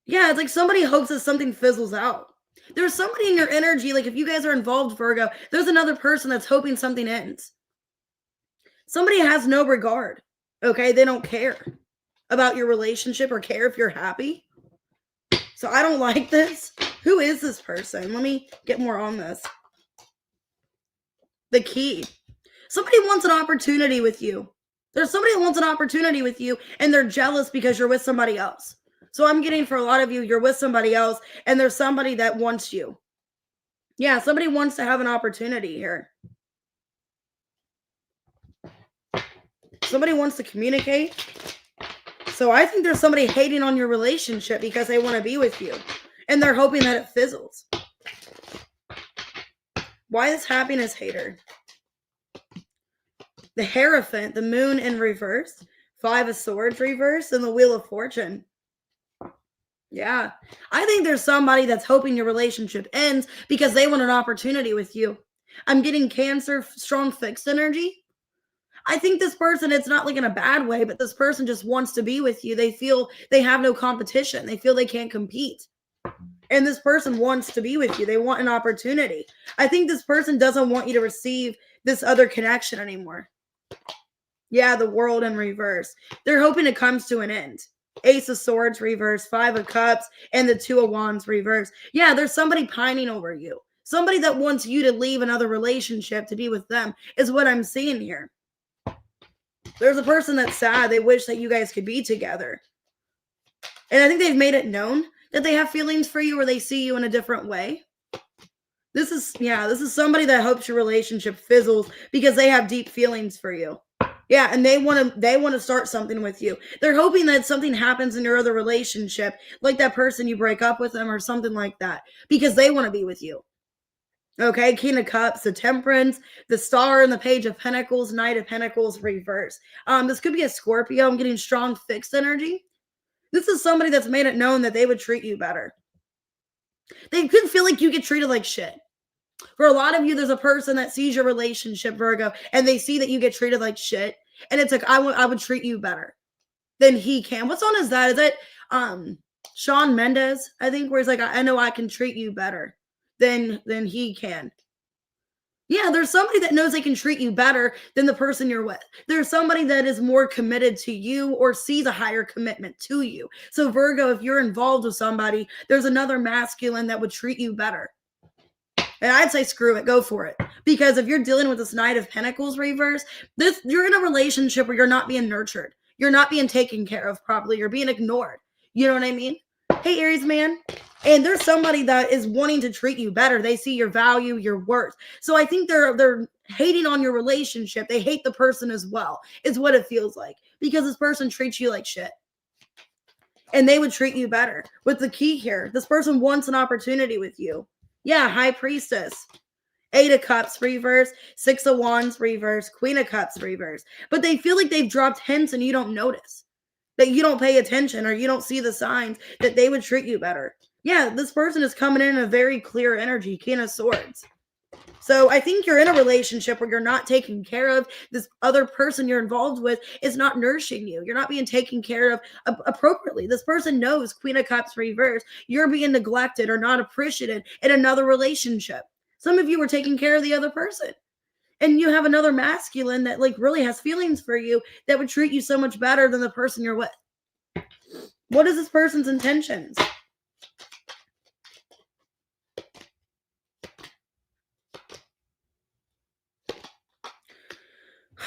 Yeah, it's like somebody hopes that something fizzles out. There's somebody in your energy, like if you guys are involved, Virgo, there's another person that's hoping something ends. Somebody has no regard, okay? They don't care about your relationship or care if you're happy. So I don't like this. Who is this person? Let me get more on this. The key. Somebody wants an opportunity with you. There's somebody that wants an opportunity with you, and they're jealous because you're with somebody else. So I'm getting, for a lot of you, you're with somebody else, and there's somebody that wants you. Yeah, somebody wants to have an opportunity here. Somebody wants to communicate. So I think there's somebody hating on your relationship because they want to be with you, and they're hoping that it fizzles. Why this happiness hater? The Hierophant, the moon in reverse, 5 of Swords reverse, and the Wheel of Fortune. Yeah. I think there's somebody that's hoping your relationship ends because they want an opportunity with you. I'm getting Cancer, strong fixed energy. I think this person, it's not like in a bad way, but this person just wants to be with you. They feel they have no competition. They feel they can't compete. And this person wants to be with you. They want an opportunity. I think this person doesn't want you to receive this other connection anymore. Yeah, the World in reverse. They're hoping it comes to an end. Ace of Swords reverse, 5 of Cups, and the 2 of Wands reverse. Yeah, there's somebody pining over you. Somebody that wants you to leave another relationship to be with them is what I'm seeing here. There's a person that's sad. They wish that you guys could be together. And I think they've made it known that they have feelings for you, or they see you in a different way. This is somebody that hopes your relationship fizzles because they have deep feelings for you. Yeah, and they want to start something with you. They're hoping that something happens in your other relationship, like that person you break up with them or something like that, because they want to be with you. Okay, King of Cups, the Temperance, the Star, and the Page of Pentacles, Knight of Pentacles reverse. This could be a Scorpio. I'm getting strong fixed energy. This is somebody that's made it known that they would treat you better. They could feel like you get treated like shit. For a lot of you, there's a person that sees your relationship, Virgo, and they see that you get treated like shit. And it's like, I would treat you better than he can. What song is that? Is that Shawn Mendes, I think, where he's like, I know I can treat you better than he can. Yeah, there's somebody that knows they can treat you better than the person you're with. There's somebody that is more committed to you or sees a higher commitment to you. So Virgo, if you're involved with somebody, there's another masculine that would treat you better. And I'd say screw it, go for it. Because if you're dealing with this Knight of Pentacles reverse, you're in a relationship where you're not being nurtured. You're not being taken care of properly. You're being ignored. You know what I mean? Hey, Aries man. And there's somebody that is wanting to treat you better. They see your value, your worth. So I think they're hating on your relationship. They hate the person as well, is what it feels like. Because this person treats you like shit. And they would treat you better. With the key here, this person wants an opportunity with you. Yeah, High Priestess. 8 of Cups reverse, 6 of Wands reverse, Queen of Cups reverse. But they feel like they've dropped hints and you don't notice. That you don't pay attention or you don't see the signs that they would treat you better. Yeah, this person is coming in a very clear energy, King of Swords. So I think you're in a relationship where you're not taken care of. This other person you're involved with is not nourishing you. You're not being taken care of appropriately. This person knows, Queen of Cups reverse, you're being neglected or not appreciated in another relationship. Some of you are taking care of the other person. And you have another masculine that like really has feelings for you that would treat you so much better than the person you're with. What is this person's intentions?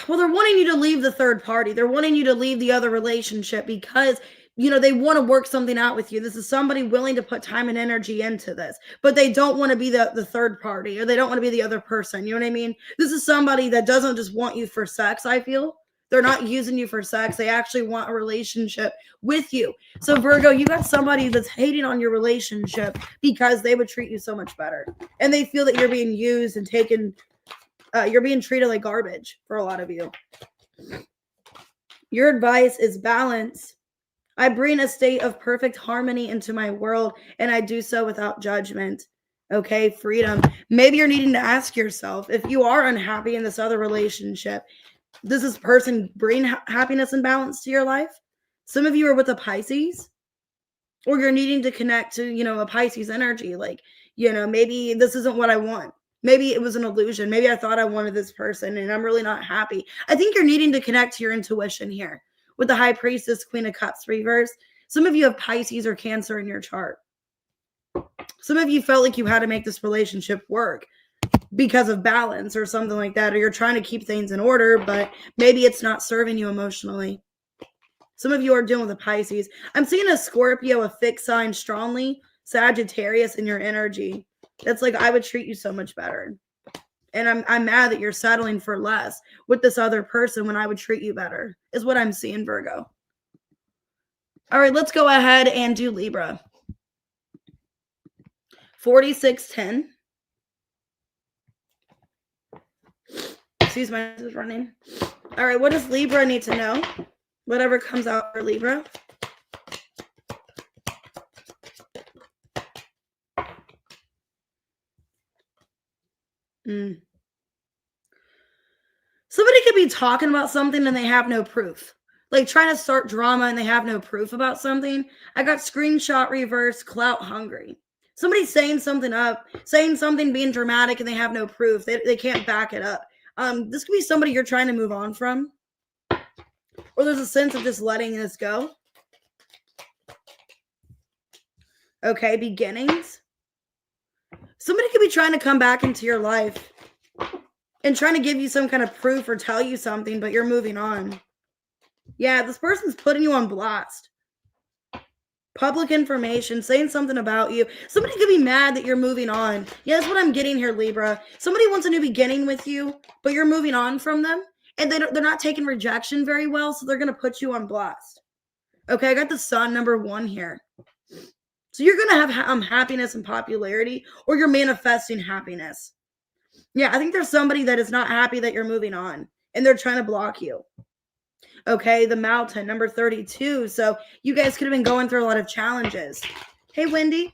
Well, they're wanting you to leave the third party. They're wanting you to leave the other relationship because they want to work something out with you. This is somebody willing to put time and energy into this, but they don't want to be the third party, or they don't want to be the other person. You know what I mean? This is somebody that doesn't just want you for sex, I feel. They're not using you for sex. They actually want a relationship with you. So Virgo, you got somebody that's hating on your relationship because they would treat you so much better. And they feel that you're being used and taken, you're being treated like garbage for a lot of you. Your advice is balance. I bring a state of perfect harmony into my world, and I do so without judgment. Okay, freedom. Maybe you're needing to ask yourself, if you are unhappy in this other relationship, does this person bring happiness and balance to your life? Some of you are with a Pisces, or you're needing to connect to, a Pisces energy. Like, maybe this isn't what I want. Maybe it was an illusion. Maybe I thought I wanted this person and I'm really not happy. I think you're needing to connect to your intuition here with the High Priestess, Queen of Cups reverse. Some of you have Pisces or Cancer in your chart. Some of you felt like you had to make this relationship work because of balance or something like that, or you're trying to keep things in order, but maybe it's not serving you emotionally. Some of you are dealing with a Pisces. I'm seeing a Scorpio, a fixed sign, strongly Sagittarius in your energy. That's like, I would treat you so much better. And I'm mad that you're settling for less with this other person when I would treat you better, is what I'm seeing, Virgo. All right, let's go ahead and do Libra. 4610. Excuse me, this is running. All right, what does Libra need to know? Whatever comes out for Libra. Somebody could be talking about something and they have no proof. Like trying to start drama and they have no proof about something. I got screenshot reverse, clout hungry. Somebody's saying something up, saying something, being dramatic, and they have no proof. They can't back it up. This could be somebody you're trying to move on from. Or there's a sense of just letting this go. Okay, beginnings. Somebody could be trying to come back into your life and trying to give you some kind of proof or tell you something, but you're moving on. Yeah, this person's putting you on blast. Public information, saying something about you. Somebody could be mad that you're moving on. Yeah, that's what I'm getting here, Libra. Somebody wants a new beginning with you, but you're moving on from them. And they're not taking rejection very well, so they're going to put you on blast. Okay, I got the Sun, number 1 here. So you're going to have happiness and popularity, or you're manifesting happiness. Yeah, I think there's somebody that is not happy that you're moving on, and they're trying to block you. Okay, the Mountain, number 32. So you guys could have been going through a lot of challenges. Hey, Wendy.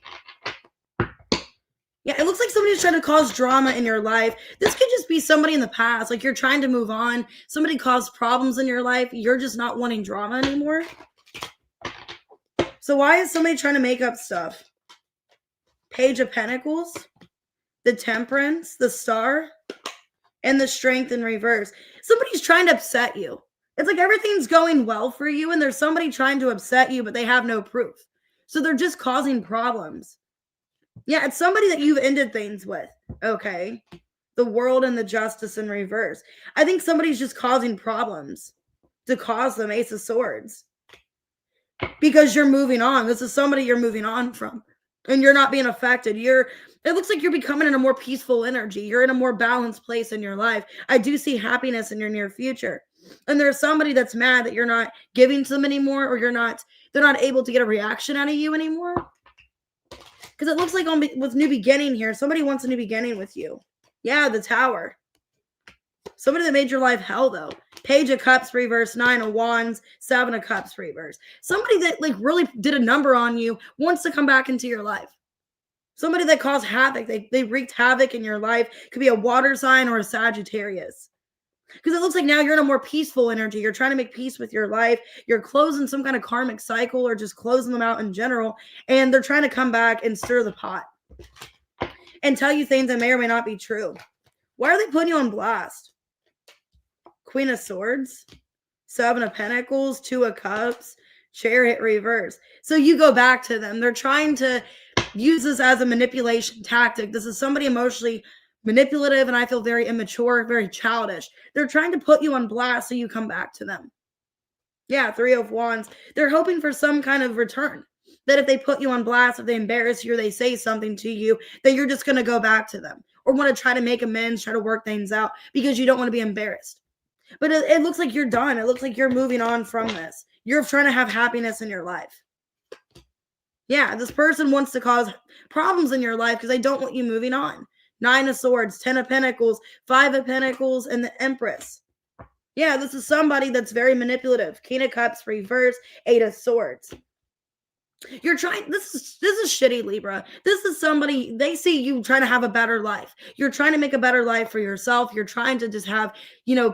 Yeah, it looks like somebody's trying to cause drama in your life. This could just be somebody in the past. Like you're trying to move on. Somebody caused problems in your life. You're just not wanting drama anymore. So why is somebody trying to make up stuff? Page of Pentacles, the Temperance, the Star, and the Strength in reverse. Somebody's trying to upset you. It's like everything's going well for you, and there's somebody trying to upset you, but they have no proof. So they're just causing problems. Yeah, it's somebody that you've ended things with. Okay. The World and the Justice in reverse. I think somebody's just causing problems to cause them. Ace of Swords. Because you're moving on. This is somebody you're moving on from. And you're not being affected. It looks like you're becoming in a more peaceful energy. You're in a more balanced place in your life. I do see happiness in your near future. And there's somebody that's mad that you're not giving to them anymore, or they're not able to get a reaction out of you anymore. Because it looks like with new beginning here, somebody wants a new beginning with you. Yeah, the Tower. Somebody that made your life hell, though. Page of Cups reverse, 9 of Wands, 7 of Cups reverse. Somebody that like really did a number on you wants to come back into your life. Somebody that caused havoc. They wreaked havoc in your life. Could be a water sign or a Sagittarius. Because it looks like now you're in a more peaceful energy. You're trying to make peace with your life. You're closing some kind of karmic cycle or just closing them out in general. And they're trying to come back and stir the pot and tell you things that may or may not be true. Why are they putting you on blast? Queen of Swords, 7 of Pentacles, 2 of Cups, Chariot reverse. So you go back to them. They're trying to use this as a manipulation tactic. This is somebody emotionally manipulative, and I feel very immature, very childish. They're trying to put you on blast so you come back to them. Yeah, Three of Wands. They're hoping for some kind of return. That if they put you on blast, if they embarrass you or they say something to you, that you're just going to go back to them or want to try to make amends, try to work things out because you don't want to be embarrassed. But it looks like you're done. It looks like you're moving on from this. You're trying to have happiness in your life. Yeah, this person wants to cause problems in your life because they don't want you moving on. 9 of Swords, 10 of Pentacles, 5 of Pentacles, and the Empress. Yeah, this is somebody that's very manipulative. King of Cups, reverse, 8 of Swords. You're trying, this is shitty, Libra. This is somebody, they see you trying to have a better life. You're trying to make a better life for yourself. You're trying to just have,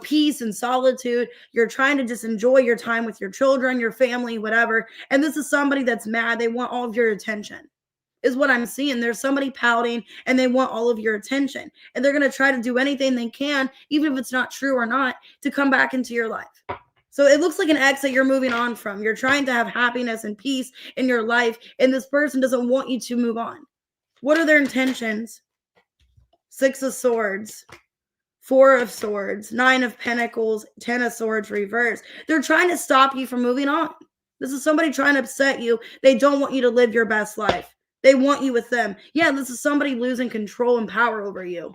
peace and solitude. You're trying to just enjoy your time with your children, your family, whatever. And this is somebody that's mad. They want all of your attention, is what I'm seeing. There's somebody pouting and they want all of your attention. And they're going to try to do anything they can, even if it's not true or not, to come back into your life. So it looks like an ex that you're moving on from. You're trying to have happiness and peace in your life, and this person doesn't want you to move on. What are their intentions? 6 of Swords, 4 of Swords, 9 of Pentacles, 10 of Swords reverse. They're trying to stop you from moving on. This is somebody trying to upset you. They don't want you to live your best life. They want you with them. Yeah, this is somebody losing control and power over you.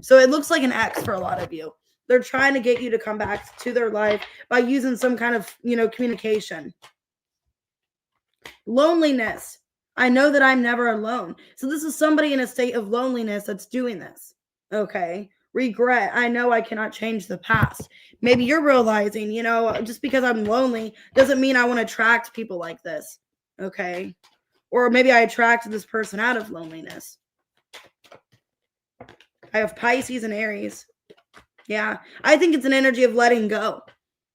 So it looks like an ex for a lot of you. They're trying to get you to come back to their life by using some kind of, communication. Loneliness. I know that I'm never alone. So this is somebody in a state of loneliness that's doing this. Okay. Regret. I know I cannot change the past. Maybe you're realizing, just because I'm lonely doesn't mean I want to attract people like this. Okay. Or maybe I attracted this person out of loneliness. I have Pisces and Aries. Yeah, I think it's an energy of letting go.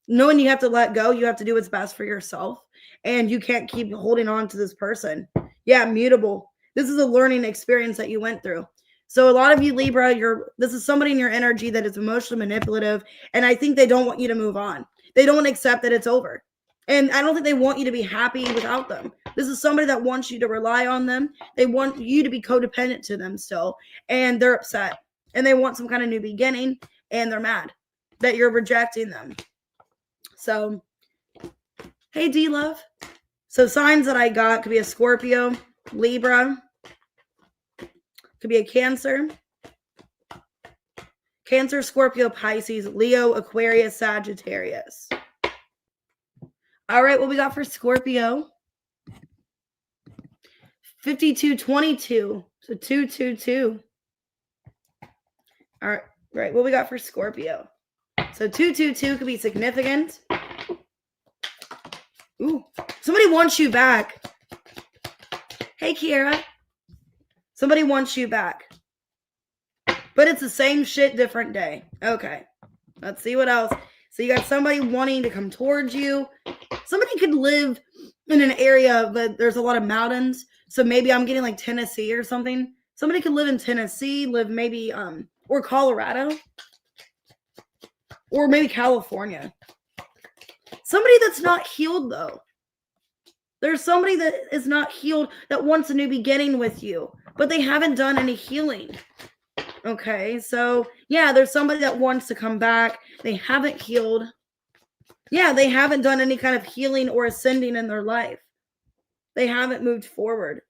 Knowing you have to let go, you have to do what's best for yourself. And you can't keep holding on to this person. Yeah, mutable. This is a learning experience that you went through. So a lot of you, Libra, this is somebody in your energy that is emotionally manipulative. And I think they don't want you to move on. They don't accept that it's over. And I don't think they want you to be happy without them. This is somebody that wants you to rely on them. They want you to be codependent to them still. And they're upset. And they want some kind of new beginning. And they're mad that you're rejecting them. So, hey, D-Love. So signs that I got could be a Scorpio, Libra, could be a Cancer, Scorpio, Pisces, Leo, Aquarius, Sagittarius. All right, what we got for Scorpio? 5222, so 222. All right. Right, what we got for Scorpio? So 222 could be significant. Ooh, somebody wants you back. Hey, Kiera. Somebody wants you back. But it's the same shit, different day. Okay, let's see what else. So you got somebody wanting to come towards you. Somebody could live in an area that there's a lot of mountains. So maybe I'm getting like Tennessee or something. Somebody could live in Tennessee, live maybe or Colorado, or maybe California. Somebody that's not healed, though. There's somebody that is not healed that wants a new beginning with you, but they haven't done any healing. Okay, so yeah, there's somebody that wants to come back. They haven't healed. Yeah, they haven't done any kind of healing or ascending in their life. They haven't moved forward.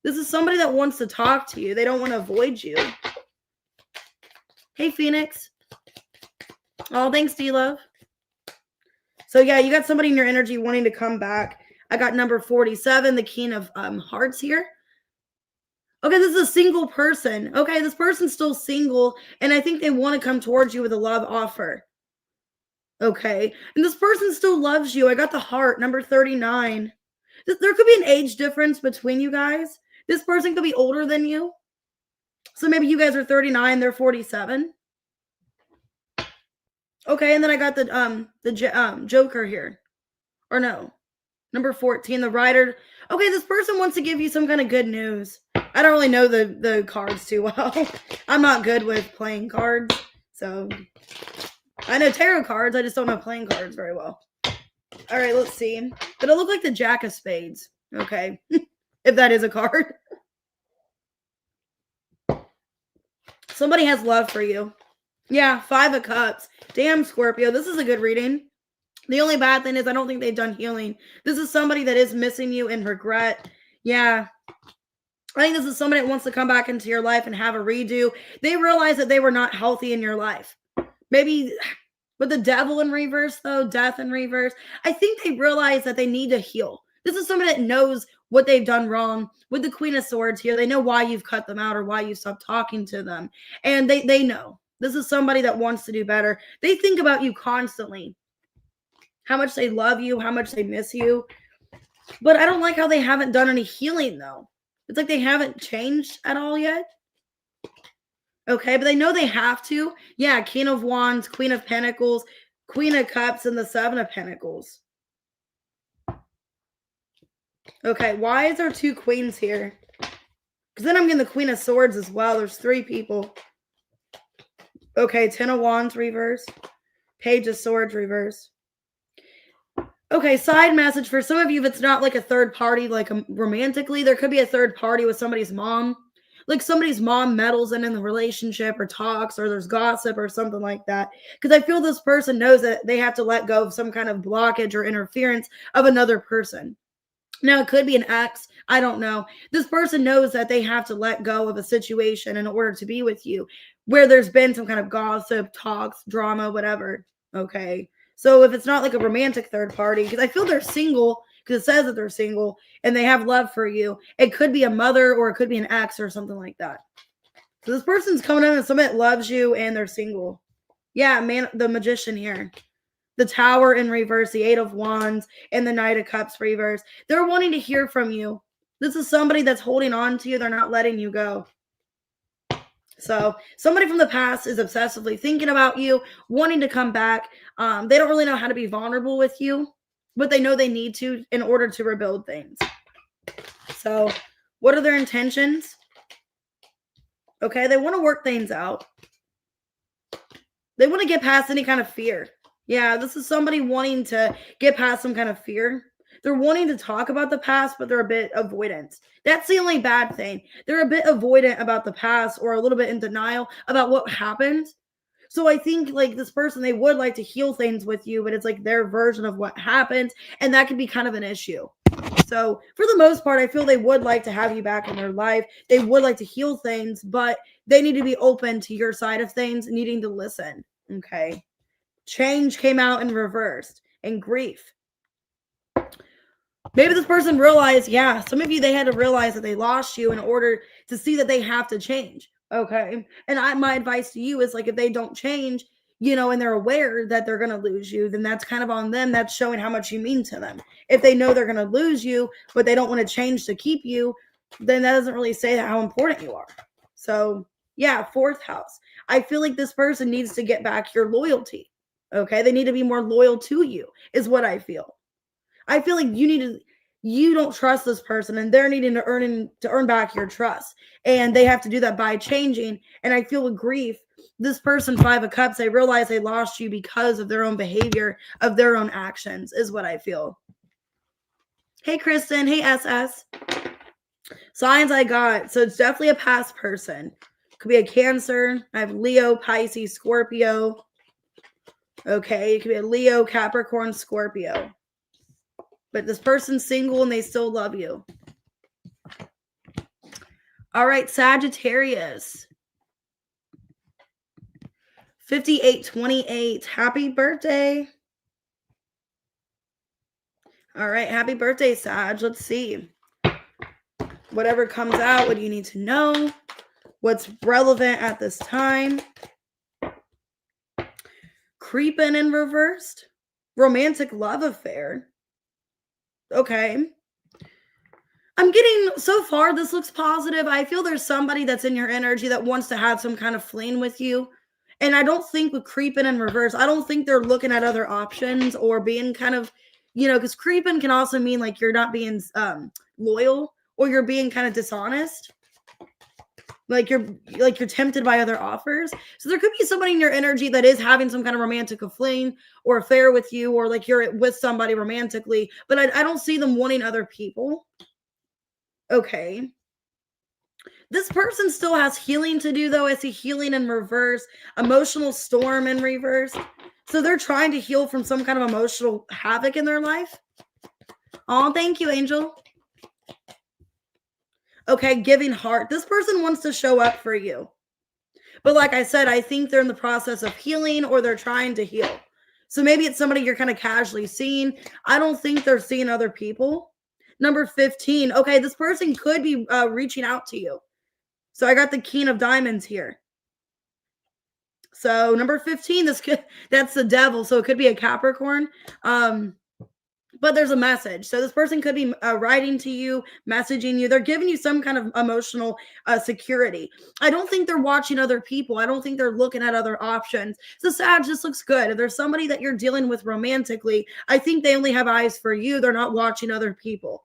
This is somebody that wants to talk to you. They don't want to avoid you. Hey, Phoenix. Oh, thanks, D-Love. So, yeah, you got somebody in your energy wanting to come back. I got number 47, the King of Hearts here. Okay, this is a single person. Okay, this person's still single, and I think they want to come towards you with a love offer. Okay, and this person still loves you. I got the Heart, number 39. There could be an age difference between you guys. This person could be older than you. So maybe you guys are 39, they're 47. Okay, and then I got the Joker here. Or no, number 14, the Rider. Okay, this person wants to give you some kind of good news. I don't really know the cards too well. I'm not good with playing cards. So I know tarot cards. I just don't know playing cards very well. All right, let's see. But it looked like the Jack of Spades. Okay, if that is a card. Somebody has love for you. Yeah, 5 of Cups. Damn, Scorpio. This is a good reading. The only bad thing is I don't think they've done healing. This is somebody that is missing you and regret. Yeah. I think this is somebody that wants to come back into your life and have a redo. They realize that they were not healthy in your life. Maybe with the devil in reverse, though, death in reverse, I think they realize that they need to heal. This is somebody that knows what they've done wrong. With the Queen of Swords here, they know why you've cut them out or why you stopped talking to them. And they know. This is somebody that wants to do better. They think about you constantly. How much they love you, how much they miss you. But I don't like how they haven't done any healing, though. It's like they haven't changed at all yet. Okay, but they know they have to. Yeah, King of Wands, Queen of Pentacles, Queen of Cups, and the Seven of Pentacles. Okay, why is there two queens here? Because then I'm getting the Queen of Swords as well. There's three people. Okay, Ten of Wands reverse. Page of Swords reverse. Okay, side message for some of you, if it's not like a third party, like romantically, there could be a third party with somebody's mom. Like somebody's mom meddles in the relationship or talks or there's gossip or something like that. Because I feel this person knows that they have to let go of some kind of blockage or interference of another person. Now, it could be an ex. I don't know. This person knows that they have to let go of a situation in order to be with you where there's been some kind of gossip, talks, drama, whatever. Okay. So if it's not like a romantic third party, because I feel they're single, because it says that they're single and they have love for you, it could be a mother or it could be an ex or something like that. So this person's coming in and somebody that loves you and they're single. Yeah, man, the Magician here. The Tower in reverse, the Eight of Wands, and the Knight of Cups reverse. They're wanting to hear from you. This is somebody that's holding on to you. They're not letting you go. So somebody from the past is obsessively thinking about you, wanting to come back. They don't really know how to be vulnerable with you, but they know they need to in order to rebuild things. So what are their intentions? Okay, they want to work things out. They want to get past any kind of fear. Yeah, this is somebody wanting to get past some kind of fear. They're wanting to talk about the past, but they're a bit avoidant. That's the only bad thing. They're a bit avoidant about the past or a little bit in denial about what happened. So I think like this person, they would like to heal things with you, but it's like their version of what happened. And that could be kind of an issue. So for the most part, I feel they would like to have you back in their life. They would like to heal things, but they need to be open to your side of things, needing to listen. Okay. Change came out in reversed and grief. Maybe this person realized, yeah, some of you, they had to realize that they lost you in order to see that they have to change. Okay. And my advice to you is like, if they don't change, and they're aware that they're going to lose you, then that's kind of on them. That's showing how much you mean to them. If they know they're going to lose you, but they don't want to change to keep you, then that doesn't really say how important you are. So yeah, fourth house. I feel like this person needs to get back your loyalty. Okay. They need to be more loyal to you is what I feel. I feel like you don't trust this person and they're needing to earn back your trust. And they have to do that by changing. And I feel with grief, this person, Five of Cups, they realize they lost you because of their own behavior, of their own actions, is what I feel. Hey, Kristen. Hey, SS. Signs I got. So it's definitely a past person. Could be a Cancer. I have Leo, Pisces, Scorpio. Okay. It could be a Leo, Capricorn, Scorpio. But this person's single and they still love you. All right, Sagittarius. 5828. Happy birthday. All right, happy birthday, Sag. Let's see. Whatever comes out, what do you need to know? What's relevant at this time? Creeping in reversed. Romantic love affair. Okay. I'm getting, so far, this looks positive. I feel there's somebody that's in your energy that wants to have some kind of fling with you. And I don't think with creeping in reverse, I don't think they're looking at other options or being kind of, because creeping can also mean like you're not being loyal or you're being kind of dishonest. Like you're tempted by other offers. So there could be somebody in your energy that is having some kind of romantic fling or affair with you, or like you're with somebody romantically, but I don't see them wanting other people. Okay. This person still has healing to do, though. I see healing in reverse, emotional storm in reverse. So they're trying to heal from some kind of emotional havoc in their life. Oh, thank you, Angel. Okay, giving heart. This person wants to show up for you. But like I said, I think they're in the process of healing or they're trying to heal. So maybe it's somebody you're kind of casually seeing. I don't think they're seeing other people. Number 15. Okay, this person could be reaching out to you. So I got the King of Diamonds here. So number 15, that's the devil. So it could be a Capricorn. But there's a message. So this person could be writing to you, messaging you. They're giving you some kind of emotional security. I don't think they're watching other people. I don't think they're looking at other options. So Sag, this looks good. If there's somebody that you're dealing with romantically, I think they only have eyes for you. They're not watching other people.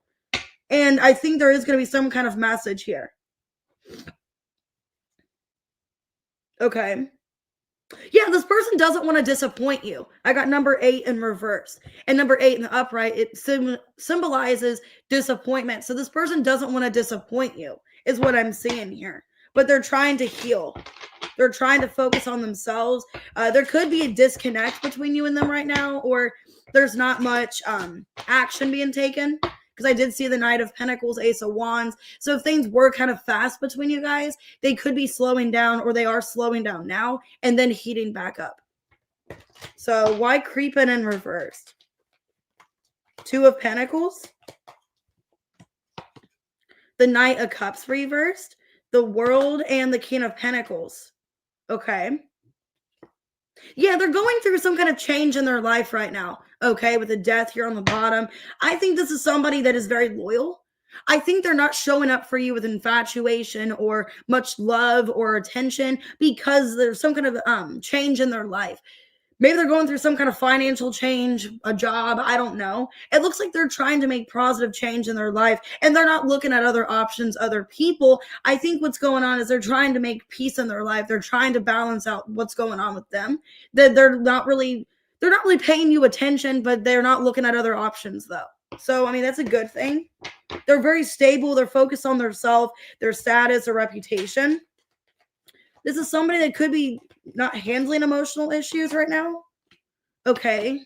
And I think there is going to be some kind of message here. Okay. Yeah, this person doesn't want to disappoint you. I got number 8 in reverse. And number 8 in the upright, it symbolizes disappointment. So this person doesn't want to disappoint you, is what I'm seeing here. But they're trying to heal. They're trying to focus on themselves. There could be a disconnect between you and them right now, or there's not much action being taken. Because I did see the Knight of Pentacles, Ace of Wands. So if things were kind of fast between you guys, they could be slowing down, or they are slowing down now and then heating back up. So why creeping in reverse? 2 of Pentacles. The Knight of Cups reversed. The World and the King of Pentacles. Okay. Yeah, they're going through some kind of change in their life right now. Okay, with the Death here on the bottom. I think this is somebody that is very loyal. I think they're not showing up for you with infatuation or much love or attention because there's some kind of change in their life. Maybe they're going through some kind of financial change, a job. I don't know. It looks like they're trying to make positive change in their life and they're not looking at other options, other people. I think what's going on is they're trying to make peace in their life. They're trying to balance out what's going on with them. That they're not really paying you attention, but they're not looking at other options though. So, I mean, that's a good thing. They're very stable. They're focused on themselves, their status, or reputation. This is somebody that could be not handling emotional issues right now. Okay.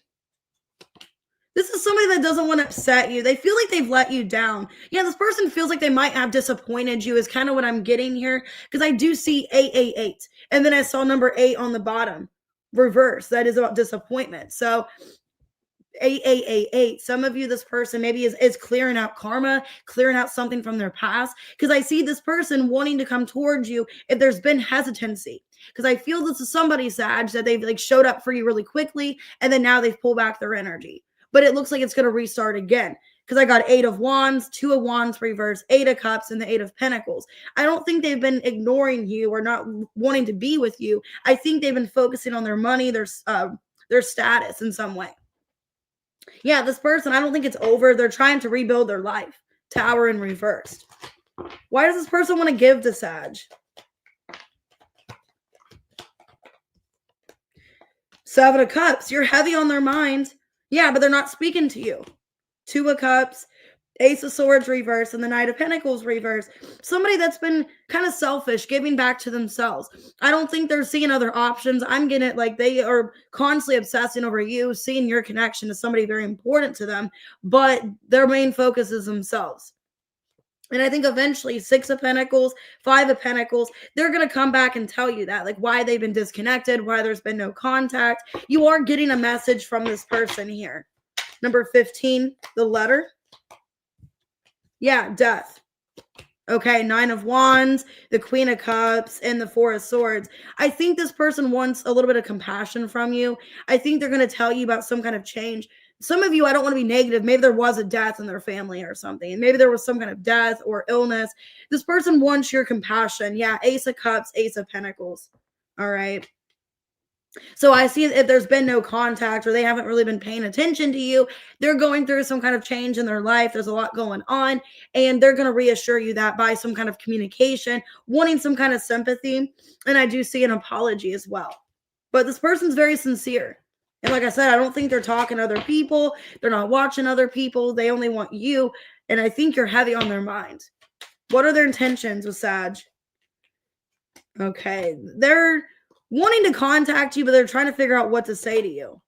This is somebody that doesn't want to upset you. They feel like they've let you down. Yeah, this person feels like they might have disappointed you is kind of what I'm getting here. Because I do see 888. And then I saw number 8 on the bottom. Reverse. That is about disappointment. So 8888. Some of you, this person maybe is clearing out karma, clearing out something from their past. Because I see this person wanting to come towards you if there's been hesitancy. Because I feel this is somebody, Sag, that they've like showed up for you really quickly, and then now they've pulled back their energy. But it looks like it's going to restart again. Because I got 8 of Wands, 2 of Wands reverse, 8 of Cups, and the 8 of Pentacles. I don't think they've been ignoring you or not wanting to be with you. I think they've been focusing on their money, their status in some way. Yeah, this person, I don't think it's over. They're trying to rebuild their life. Tower in reversed. Why does this person want to give to Sag? 7 of Cups. You're heavy on their mind. Yeah, but they're not speaking to you. 2 of Cups, Ace of Swords reverse, and the Knight of Pentacles reverse. Somebody that's been kind of selfish, giving back to themselves. I don't think they're seeing other options. I'm getting it like they are constantly obsessing over you, seeing your connection to somebody very important to them, but their main focus is themselves. And I think eventually 6 of Pentacles, 5 of Pentacles, they're going to come back and tell you that, like why they've been disconnected, why there's been no contact. You are getting a message from this person here. Number 15, the letter. Yeah, Death. Okay, 9 of Wands, the Queen of Cups, and the 4 of Swords. I think this person wants a little bit of compassion from you. I think they're going to tell you about some kind of change. Some of you, I don't want to be negative. Maybe there was a death in their family or something. And maybe there was some kind of death or illness. This person wants your compassion. Yeah, Ace of Cups, Ace of Pentacles. All right. So I see if there's been no contact or they haven't really been paying attention to you, they're going through some kind of change in their life. There's a lot going on, and they're going to reassure you that by some kind of communication, wanting some kind of sympathy. And I do see an apology as well. But this person's very sincere. And like I said, I don't think they're talking to other people. They're not watching other people. They only want you. And I think you're heavy on their mind. What are their intentions with Sag? Okay. They're wanting to contact you, but they're trying to figure out what to say to you.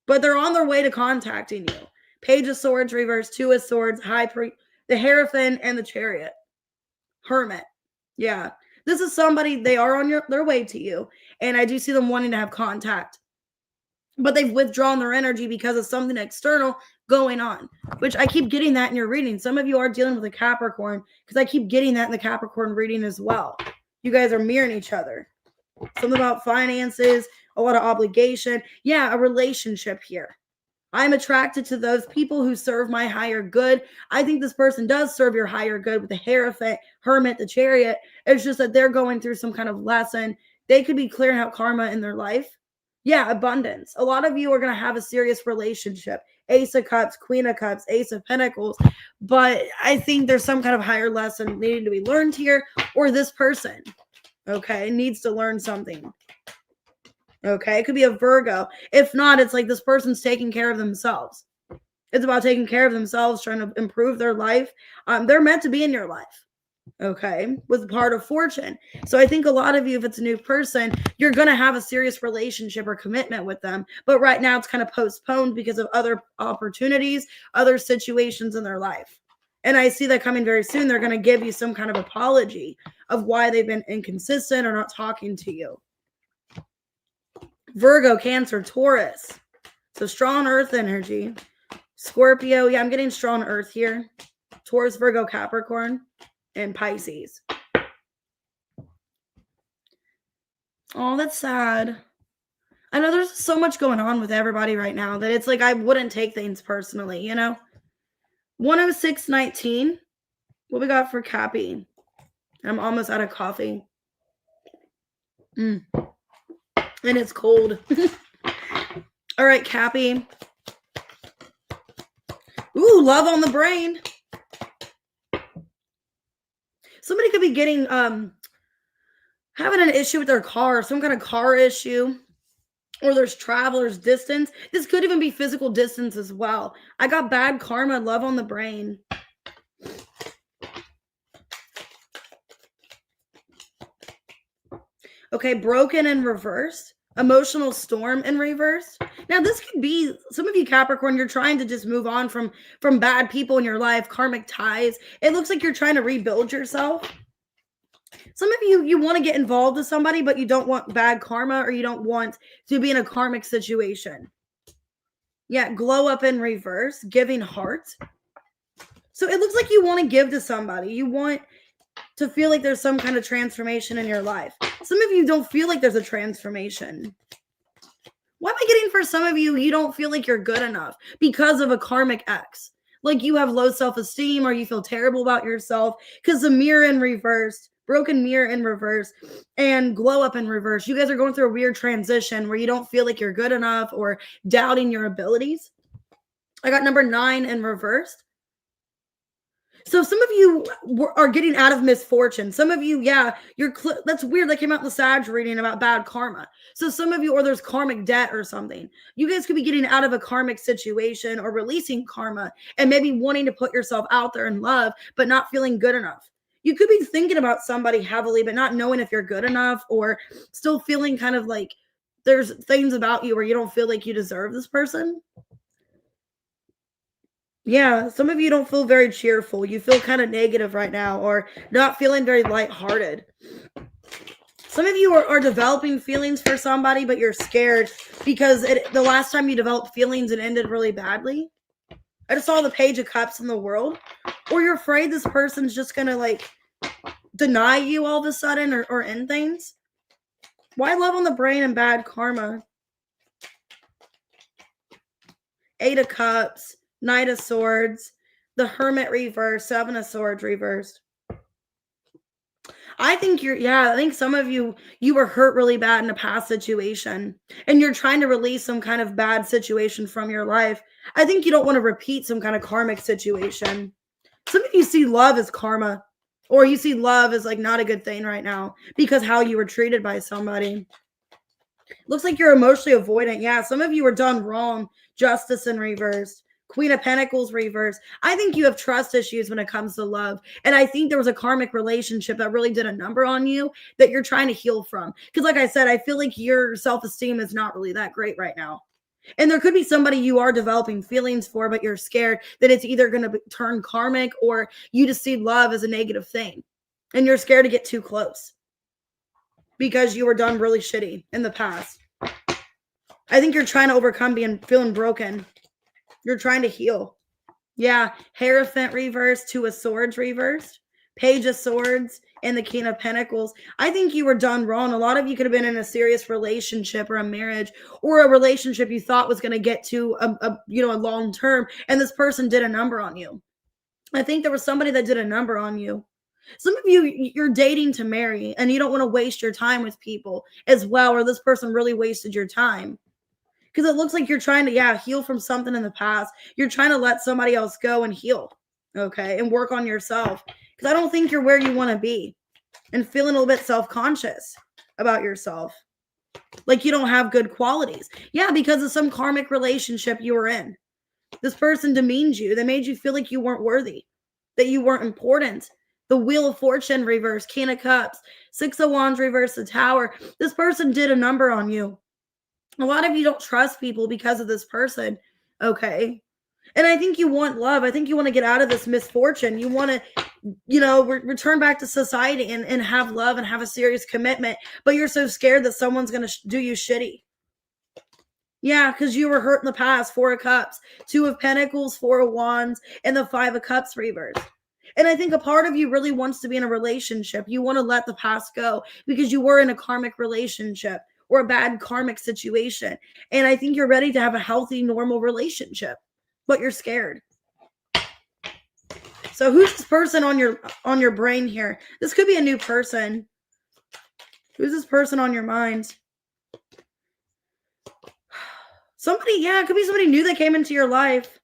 But they're on their way to contacting you. Page of Swords reverse, Two of Swords, the Hierophant, and the Chariot. Hermit. Yeah. This is somebody, they are on their way to you. And I do see them wanting to have contact. But they've withdrawn their energy because of something external going on, which I keep getting that in your reading. Some of you are dealing with a Capricorn because I keep getting that in the Capricorn reading as well. You guys are mirroring each other. Something about finances, a lot of obligation. Yeah, a relationship here. I'm attracted to those people who serve my higher good. I think this person does serve your higher good with the Hierophant, Hermit, the Chariot. It's just that they're going through some kind of lesson. They could be clearing out karma in their life. Yeah, abundance. A lot of you are going to have a serious relationship. Ace of Cups, Queen of Cups, Ace of Pentacles. But I think there's some kind of higher lesson needing to be learned here, or this person, okay, needs to learn something. Okay, it could be a Virgo. If not, it's like this person's taking care of themselves. It's about taking care of themselves, trying to improve their life. They're meant to be in your life. Okay, with part of fortune. So I think a lot of you, if it's a new person, you're going to have a serious relationship or commitment with them. But right now it's kind of postponed because of other opportunities, other situations in their life. And I see that coming very soon. They're going to give you some kind of apology of why they've been inconsistent or not talking to you. Virgo, Cancer, Taurus. So strong earth energy. Scorpio. Yeah, I'm getting strong earth here. Taurus, Virgo, Capricorn, and Pisces. Oh, that's sad. I know there's so much going on with everybody right now that it's like I wouldn't take things personally, you know? 106.19. What we got for Cappy? I'm almost out of coffee. And it's cold. All right, Cappy. Ooh, love on the brain. Somebody could be getting having an issue with their car, some kind of car issue, or there's travel, there's distance. This could even be physical distance as well. I got bad karma, love on the brain. Okay, broken in reverse. Emotional storm in reverse. Now, this could be some of you Capricorn, you're trying to just move on from bad people in your life, karmic ties. It looks like you're trying to rebuild yourself. Some of you want to get involved with somebody, but you don't want bad karma, or you don't want to be in a karmic situation. Yeah, glow up in reverse, giving heart. So it looks like you want to give to somebody. You want to feel like there's some kind of transformation in your life. Some of you don't feel like there's a transformation. Why am I getting for some of you, you don't feel like you're good enough because of a karmic ex? Like you have low self-esteem or you feel terrible about yourself because the mirror in reverse, broken mirror in reverse, and glow up in reverse. You guys are going through a weird transition where you don't feel like you're good enough or doubting your abilities. I got number 9 in reverse. So some of you are getting out of misfortune. Some of you, yeah, that's weird. That came out in the Sag reading about bad karma. So some of you, or there's karmic debt or something. You guys could be getting out of a karmic situation or releasing karma and maybe wanting to put yourself out there in love, but not feeling good enough. You could be thinking about somebody heavily, but not knowing if you're good enough, or still feeling kind of like there's things about you where you don't feel like you deserve this person. Yeah, some of you don't feel very cheerful. You feel kind of negative right now, or not feeling very lighthearted. Some of you are developing feelings for somebody, but you're scared because the last time you developed feelings, it ended really badly. I just saw the Page of Cups in the world. Or you're afraid this person's just going to like deny you all of a sudden or end things. Why love on the brain and bad karma? 8 of Cups. Knight of Swords, the Hermit reversed, 7 of Swords reversed. I think I think some of you were hurt really bad in a past situation and you're trying to release some kind of bad situation from your life. I think you don't want to repeat some kind of karmic situation. Some of you see love as karma, or you see love as like not a good thing right now because how you were treated by somebody. Looks like you're emotionally avoidant. Yeah, some of you were done wrong. Justice in reverse. Queen of Pentacles reverse. I think you have trust issues when it comes to love. And I think there was a karmic relationship that really did a number on you that you're trying to heal from. Because, like I said, I feel like your self esteem is not really that great right now. And there could be somebody you are developing feelings for, but you're scared that it's either going to turn karmic or you just see love as a negative thing. And you're scared to get too close because you were done really shitty in the past. I think you're trying to overcome feeling broken. You're trying to heal. Yeah, Hierophant reversed, Two of Swords reversed, Page of Swords, and the King of Pentacles. I think you were done wrong. A lot of you could have been in a serious relationship or a marriage or a relationship you thought was going to get to a long term, and this person did a number on you. I think there was somebody that did a number on you. Some of you, you're dating to marry, and you don't want to waste your time with people as well, or this person really wasted your time. Because it looks like you're trying to, heal from something in the past. You're trying to let somebody else go and heal, okay, and work on yourself. Because I don't think you're where you want to be and feeling a little bit self-conscious about yourself. Like you don't have good qualities. Yeah, because of some karmic relationship you were in. This person demeaned you. They made you feel like you weren't worthy, that you weren't important. The Wheel of Fortune reverse, King of Cups, Six of Wands reverse, the Tower. This person did a number on you. A lot of you don't trust people because of this person, okay? And I think you want love. I think you want to get out of this misfortune. You want to, return back to society and have love and have a serious commitment. But you're so scared that someone's going to do you shitty. Yeah, because you were hurt in the past. Four of Cups, Two of Pentacles, Four of Wands, and the Five of Cups reverse. And I think a part of you really wants to be in a relationship. You want to let the past go because you were in a karmic relationship or a bad karmic situation. And I think you're ready to have a healthy, normal relationship, but you're scared. So who's this person on your brain here? This could be a new person. Who's this person on your mind? Somebody, it could be somebody new that came into your life,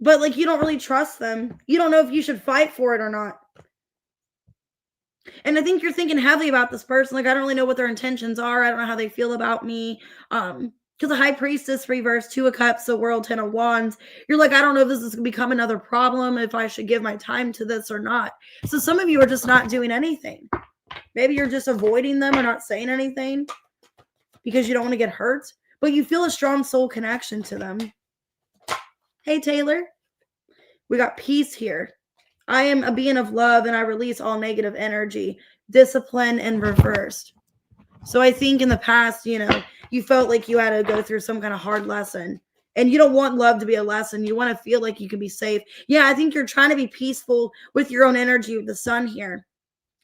but like you don't really trust them. You don't know if you should fight for it or not. And I think you're thinking heavily about this person. Like, I don't really know what their intentions are. I don't know how they feel about me. Because the High Priestess reverse, Two of Cups, the World, Ten of Wands. You're like, I don't know if this is going to become another problem, if I should give my time to this or not. So some of you are just not doing anything. Maybe you're just avoiding them or not saying anything because you don't want to get hurt. But you feel a strong soul connection to them. Hey, Taylor. We got peace here. I am a being of love and I release all negative energy, discipline, and reversed. So I think in the past, you felt like you had to go through some kind of hard lesson and you don't want love to be a lesson. You want to feel like you can be safe. Yeah, I think you're trying to be peaceful with your own energy with the sun here.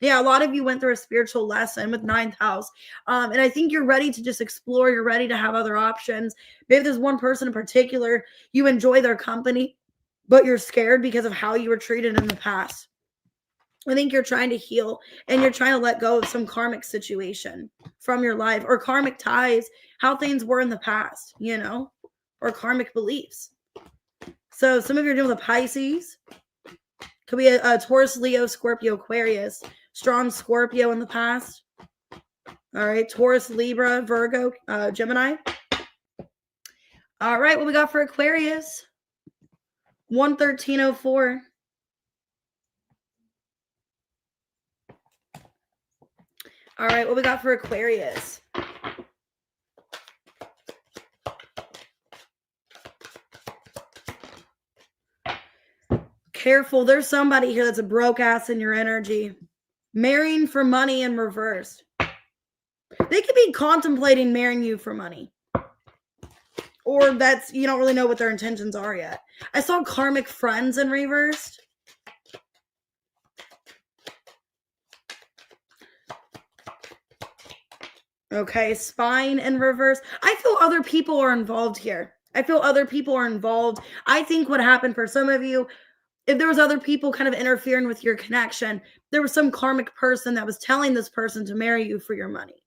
Yeah, a lot of you went through a spiritual lesson with ninth house. And I think you're ready to just explore. You're ready to have other options. Maybe there's one person in particular, you enjoy their company, but you're scared because of how you were treated in the past. I think you're trying to heal and you're trying to let go of some karmic situation from your life or karmic ties, how things were in the past, or karmic beliefs. So some of you are dealing with Pisces. Could be a Taurus, Leo, Scorpio, Aquarius. Strong Scorpio in the past. All right. Taurus, Libra, Virgo, Gemini. All right. What we got for Aquarius? 11304. All right, what we got for Aquarius? Careful, there's somebody here that's a broke ass in your energy. Marrying for money in reverse. They could be contemplating marrying you for money. Or you don't really know what their intentions are yet. I saw karmic friends in reversed. Okay, spine in reverse. I feel other people are involved here. I think what happened for some of you, if there was other people kind of interfering with your connection, there was some karmic person that was telling this person to marry you for your money.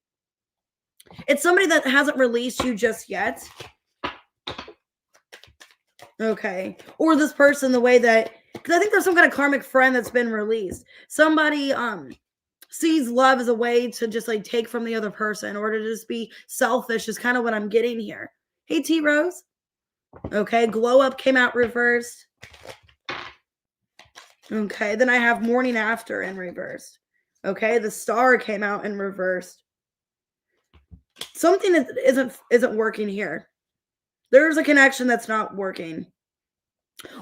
It's somebody that hasn't released you just yet. Okay. Or this person, the way that, because I think there's some kind of karmic friend that's been released. Somebody sees love as a way to just like take from the other person or to just be selfish is kind of what I'm getting here. Hey, T Rose. Okay, glow up came out reversed. Okay, then I have morning after in reversed. Okay, the star came out in reversed. Something isn't working here. There's a connection that's not working.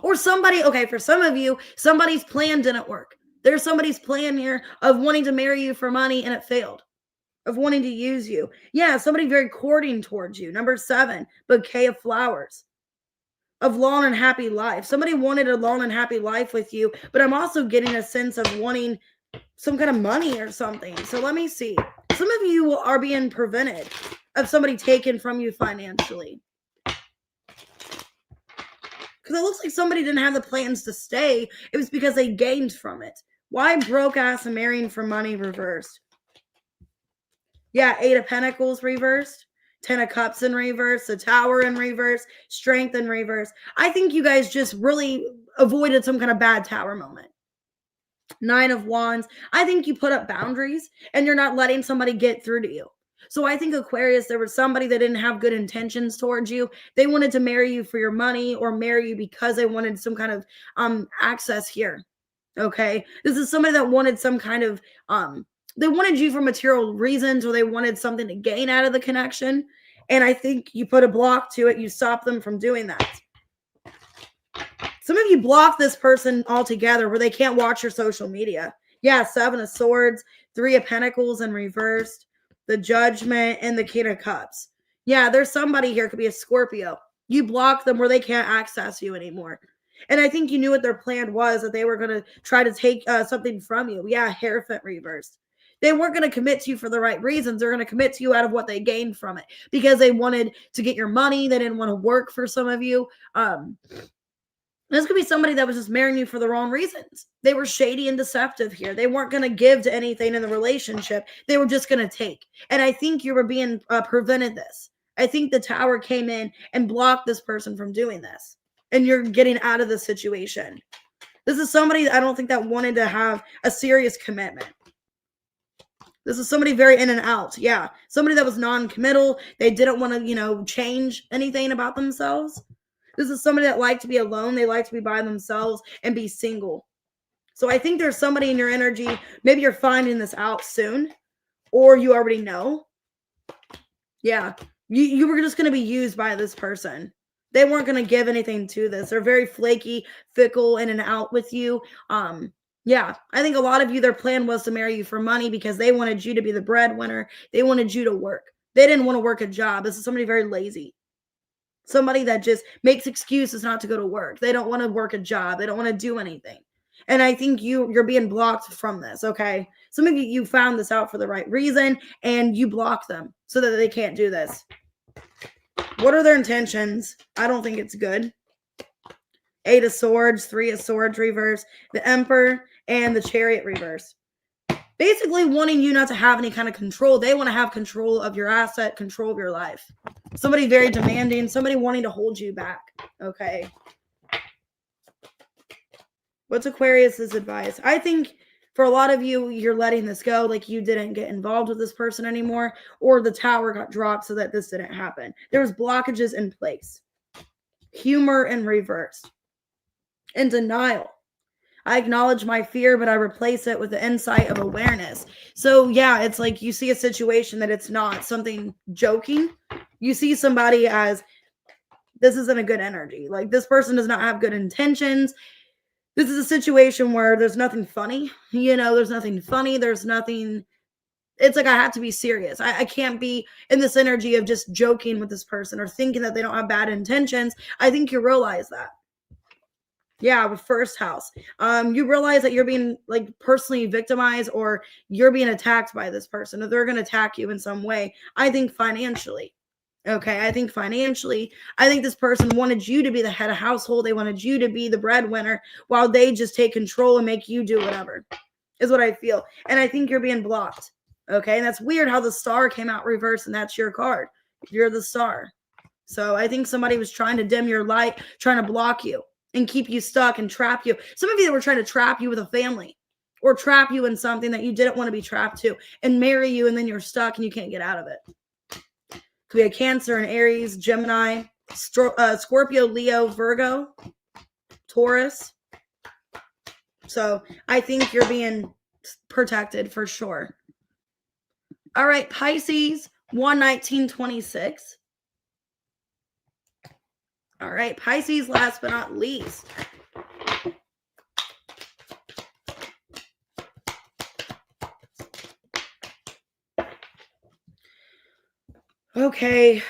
Or somebody, okay, for some of you, somebody's plan didn't work. There's somebody's plan here of wanting to marry you for money and it failed. Of wanting to use you. Yeah, somebody very courting towards you. Number 7, bouquet of flowers. Of long and happy life. Somebody wanted a long and happy life with you, but I'm also getting a sense of wanting some kind of money or something. So let me see. Some of you are being prevented of somebody taken from you financially. Because it looks like somebody didn't have the plans to stay. It was because they gained from it. Why broke ass and marrying for money reversed? Yeah, 8 of Pentacles reversed. 10 of Cups in reverse. The Tower in reverse. Strength in reverse. I think you guys just really avoided some kind of bad Tower moment. 9 of Wands. I think you put up boundaries and you're not letting somebody get through to you. So I think Aquarius, there was somebody that didn't have good intentions towards you. They wanted to marry you for your money or marry you because they wanted some kind of access here. Okay. This is somebody that wanted some kind of they wanted you for material reasons or they wanted something to gain out of the connection. And I think you put a block to it. You stop them from doing that. Some of you block this person altogether where they can't watch your social media. Yeah, 7 of Swords, 3 of Pentacles in reversed, the Judgment, and the King of Cups. Yeah, there's somebody here, could be a Scorpio. You block them where they can't access you anymore. And I think you knew what their plan was, that they were going to try to take something from you. Yeah, Hierophant reversed. They weren't going to commit to you for the right reasons. They're going to commit to you out of what they gained from it because they wanted to get your money. They didn't want to work for some of you. This could be somebody that was just marrying you for the wrong reasons. They were shady and deceptive here. They weren't going to give to anything in the relationship. They were just going to take. And I think you were being prevented this. I think the Tower came in and blocked this person from doing this. And you're getting out of the situation. This is somebody I don't think that wanted to have a serious commitment. This is somebody very in and out. Yeah. Somebody that was non-committal. They didn't want to, change anything about themselves. This is somebody that liked to be alone. They like to be by themselves and be single. So I think there's somebody in your energy. Maybe you're finding this out soon, or you already know. Yeah, you were just going to be used by this person. They weren't going to give anything to this. They're very flaky, fickle, in and out with you. Yeah, I think a lot of you, their plan was to marry you for money because they wanted you to be the breadwinner. They wanted you to work. They didn't want to work a job. This is somebody very lazy. Somebody that just makes excuses not to go to work. They don't want to work a job. They don't want to do anything. And I think you're being blocked from this, okay? Some of you found this out for the right reason, and you block them so that they can't do this. What are their intentions? I don't think it's good. 8 of Swords, 3 of Swords reverse, the Emperor, and the Chariot reverse. Basically wanting you not to have any kind of control. They want to have control of your asset, control of your life. Somebody very demanding, somebody wanting to hold you back. Okay. What's Aquarius's advice? I think for a lot of you, you're letting this go. Like you didn't get involved with this person anymore, or the Tower got dropped so that this didn't happen. There was blockages in place. Humor in reverse. And denial. I acknowledge my fear, but I replace it with the insight of awareness. So yeah, it's like you see a situation that it's not something joking. You see somebody as this isn't a good energy. Like this person does not have good intentions. This is a situation where there's nothing funny. There's nothing funny. There's nothing. It's like I have to be serious. I can't be in this energy of just joking with this person or thinking that they don't have bad intentions. I think you realize that. Yeah, with first house. You realize that you're being like personally victimized or you're being attacked by this person or they're going to attack you in some way. I think financially. Okay, I think financially, I think this person wanted you to be the head of household. They wanted you to be the breadwinner while they just take control and make you do whatever is what I feel. And I think you're being blocked. Okay, and that's weird how the star came out reverse and that's your card. You're the star. So I think somebody was trying to dim your light, trying to block you and keep you stuck and trap you. Some of you that were trying to trap you with a family or trap you in something that you didn't want to be trapped to and marry you and then you're stuck and you can't get out of it. Could be a Cancer, an Aries, Gemini. Scorpio, Leo, Virgo, Taurus. So I think you're being protected for sure. All right, Pisces, 1/19/26. All right, Pisces, last but not least. Okay.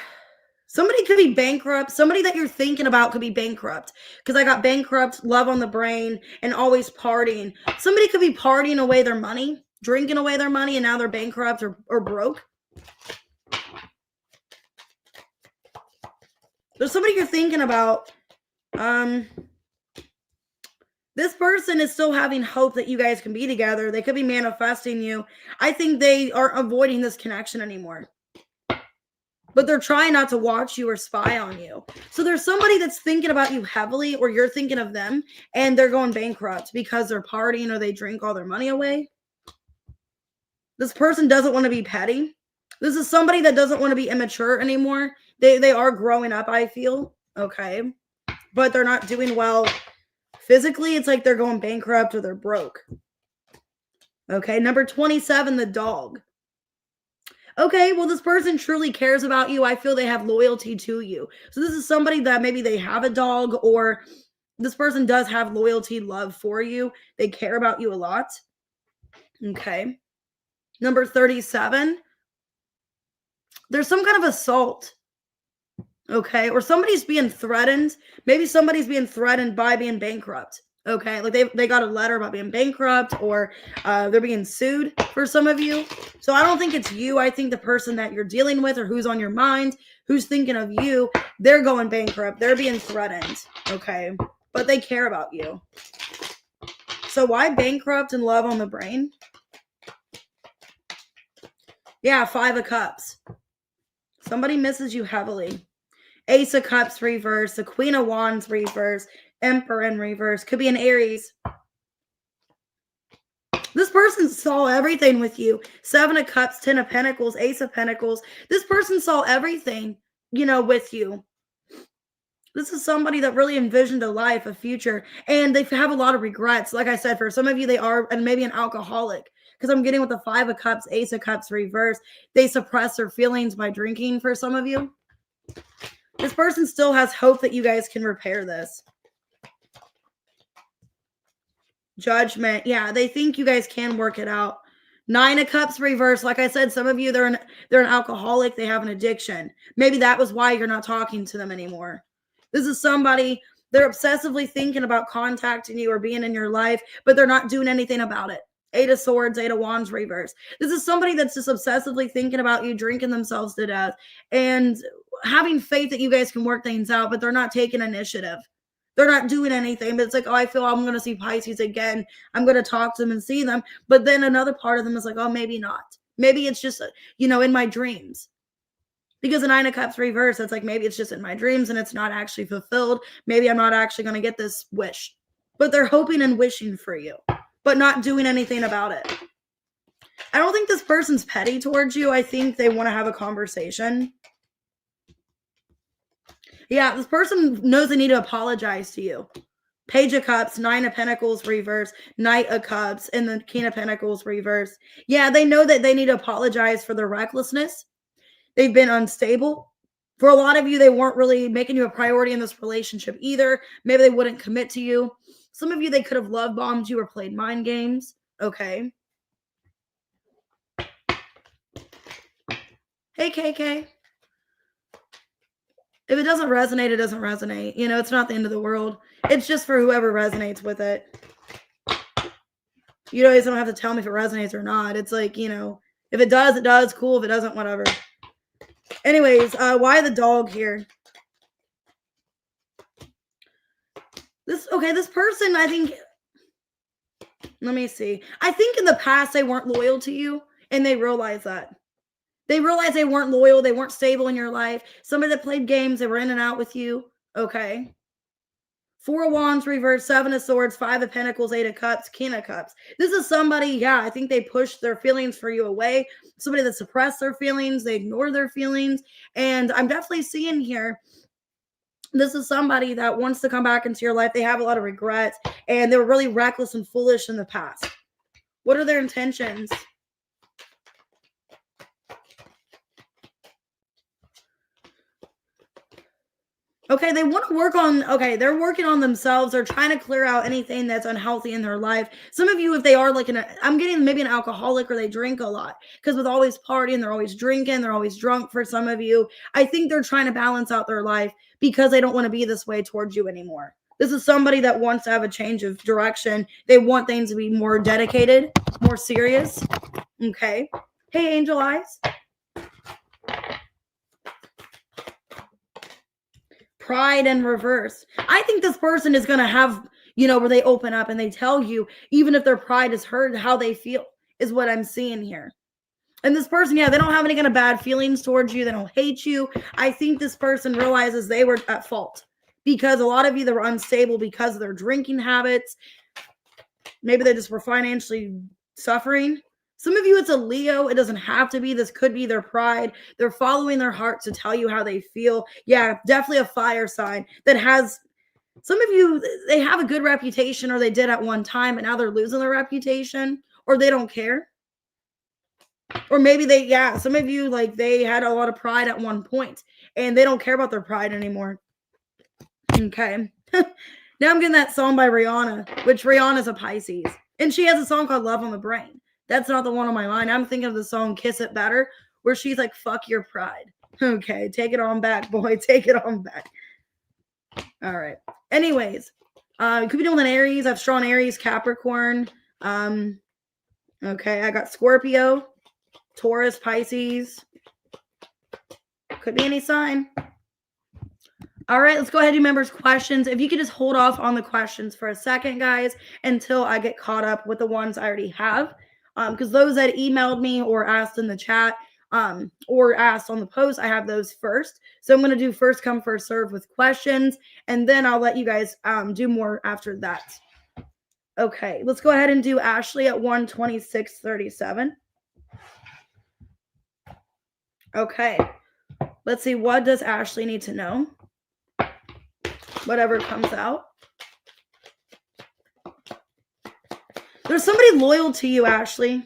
Somebody could be bankrupt. Somebody that you're thinking about could be bankrupt. Because I got bankrupt, love on the brain, and always partying. Somebody could be partying away their money, drinking away their money, and now they're bankrupt or broke. There's somebody you're thinking about. This person is still having hope that you guys can be together. They could be manifesting you. I think they are avoiding this connection anymore. But they're trying not to watch you or spy on you. So there's somebody that's thinking about you heavily, or you're thinking of them, and they're going bankrupt because they're partying or they drink all their money away. This person doesn't want to be petty. This is somebody that doesn't want to be immature anymore. They are growing up, I feel. Okay. But they're not doing well physically. It's like they're going bankrupt or they're broke. Okay. Number 27, the dog. Okay, well, this person truly cares about you. I feel they have loyalty to you. So this is somebody that maybe they have a dog, or this person does have loyalty, love for you. They care about you a lot. Okay. Number 37. There's some kind of assault. Okay. Or somebody's being threatened. Maybe somebody's being threatened by being bankrupt. Okay, like they got a letter about being bankrupt, or they're being sued for some of you. So I don't think it's you. I think the person that you're dealing with, or who's on your mind, who's thinking of you, they're going bankrupt. They're being threatened. Okay, but they care about you. So why bankrupt and love on the brain? Yeah, 5 of Cups. Somebody misses you heavily. Ace of Cups reverse, the Queen of Wands reverse, Emperor in reverse. Could be an Aries. This person saw everything with you. 7 of Cups, 10 of Pentacles, Ace of Pentacles. This person saw everything, with you. This is somebody that really envisioned a life, a future, and they have a lot of regrets. Like I said, for some of you, they are, and maybe an alcoholic, because I'm getting with the 5 of Cups, Ace of Cups reverse. They suppress their feelings by drinking for some of you. This person still has hope that you guys can repair this. Judgment. Yeah, they think you guys can work it out. 9 of Cups reverse. Like I said, some of you, they're an alcoholic. They have an addiction. Maybe that was why you're not talking to them anymore. This is somebody, they're obsessively thinking about contacting you or being in your life, but they're not doing anything about it. 8 of Swords, 8 of Wands reverse. This is somebody that's just obsessively thinking about you, drinking themselves to death, and having faith that you guys can work things out, but they're not taking initiative. They're not doing anything, but it's like, oh, I feel I'm going to see Pisces again. I'm going to talk to them and see them. But then another part of them is like, oh, maybe not. Maybe it's just, in my dreams. Because the 9 of Cups reverse, it's like, maybe it's just in my dreams and it's not actually fulfilled. Maybe I'm not actually going to get this wish. But they're hoping and wishing for you, but not doing anything about it. I don't think this person's petty towards you. I think they want to have a conversation. Yeah, this person knows they need to apologize to you. Page of Cups, 9 of Pentacles reverse, Knight of Cups, and the King of Pentacles reverse. Yeah, they know that they need to apologize for their recklessness. They've been unstable. For a lot of you, they weren't really making you a priority in this relationship either. Maybe they wouldn't commit to you. Some of you, they could have love bombed you or played mind games. Okay. Hey, KK. If it doesn't resonate, it doesn't resonate. It's not the end of the world. It's just for whoever resonates with it. You guys don't have to tell me if it resonates or not. It's like, if it does, it does. Cool. If it doesn't, whatever. Anyways, why the dog here? This person, I think, let me see. I think in the past they weren't loyal to you, and they realize that. They realized they weren't loyal. They weren't stable in your life. Somebody that played games, they were in and out with you. Okay. 4 of Wands reverse, 7 of Swords, 5 of Pentacles, 8 of Cups, King of Cups. This is somebody, I think they pushed their feelings for you away. Somebody that suppressed their feelings. They ignore their feelings. And I'm definitely seeing here, This is somebody that wants to come back into your life. They have a lot of regrets and they were really reckless and foolish in the past. What are their intentions? Okay, they want to work on, they're working on themselves. They're trying to clear out anything that's unhealthy in their life. Some of you, if they are like I'm getting maybe an alcoholic or they drink a lot, because with always partying, they're always drinking, they're always drunk for some of you. I think they're trying to balance out their life because they don't want to be this way towards you anymore. This is somebody that wants to have a change of direction. They want things to be more dedicated, more serious. Okay. Hey, Angel Eyes. Pride in reverse. I think this person is going to have, where they open up and they tell you, even if their pride is hurt, how they feel is what I'm seeing here. And this person, they don't have any kind of bad feelings towards you. They don't hate you. I think this person realizes they were at fault because a lot of you that were unstable because of their drinking habits. Maybe they just were financially suffering. Some of you, it's a Leo. It doesn't have to be. This could be their pride. They're following their heart to tell you how they feel. Yeah, definitely a fire sign that has, some of you, they have a good reputation or they did at one time, and now they're losing their reputation or they don't care. Or maybe some of you, like they had a lot of pride at one point and they don't care about their pride anymore. Okay. Now I'm getting that song by Rihanna, which Rihanna's a Pisces. And she has a song called Love on the Brain. That's not the one on my mind. I'm thinking of the song Kiss It Better, where she's like, fuck your pride. Okay, take it on back, boy. Take it on back. All right. Anyways, could be doing an Aries. I've strong Aries, Capricorn. Okay, I got Scorpio, Taurus, Pisces. Could be any sign. All right, let's go ahead and do members' questions. If you could just hold off on the questions for a second, guys, until I get caught up with the ones I already have. Because those that emailed me or asked in the chat or asked on the post, I have those first. So I'm going to do first come, first serve with questions, and then I'll let you guys do more after that. Okay, let's go ahead and do Ashley at 126.37. Okay, let's see. What does Ashley need to know? Whatever comes out. There's somebody loyal to you, Ashley,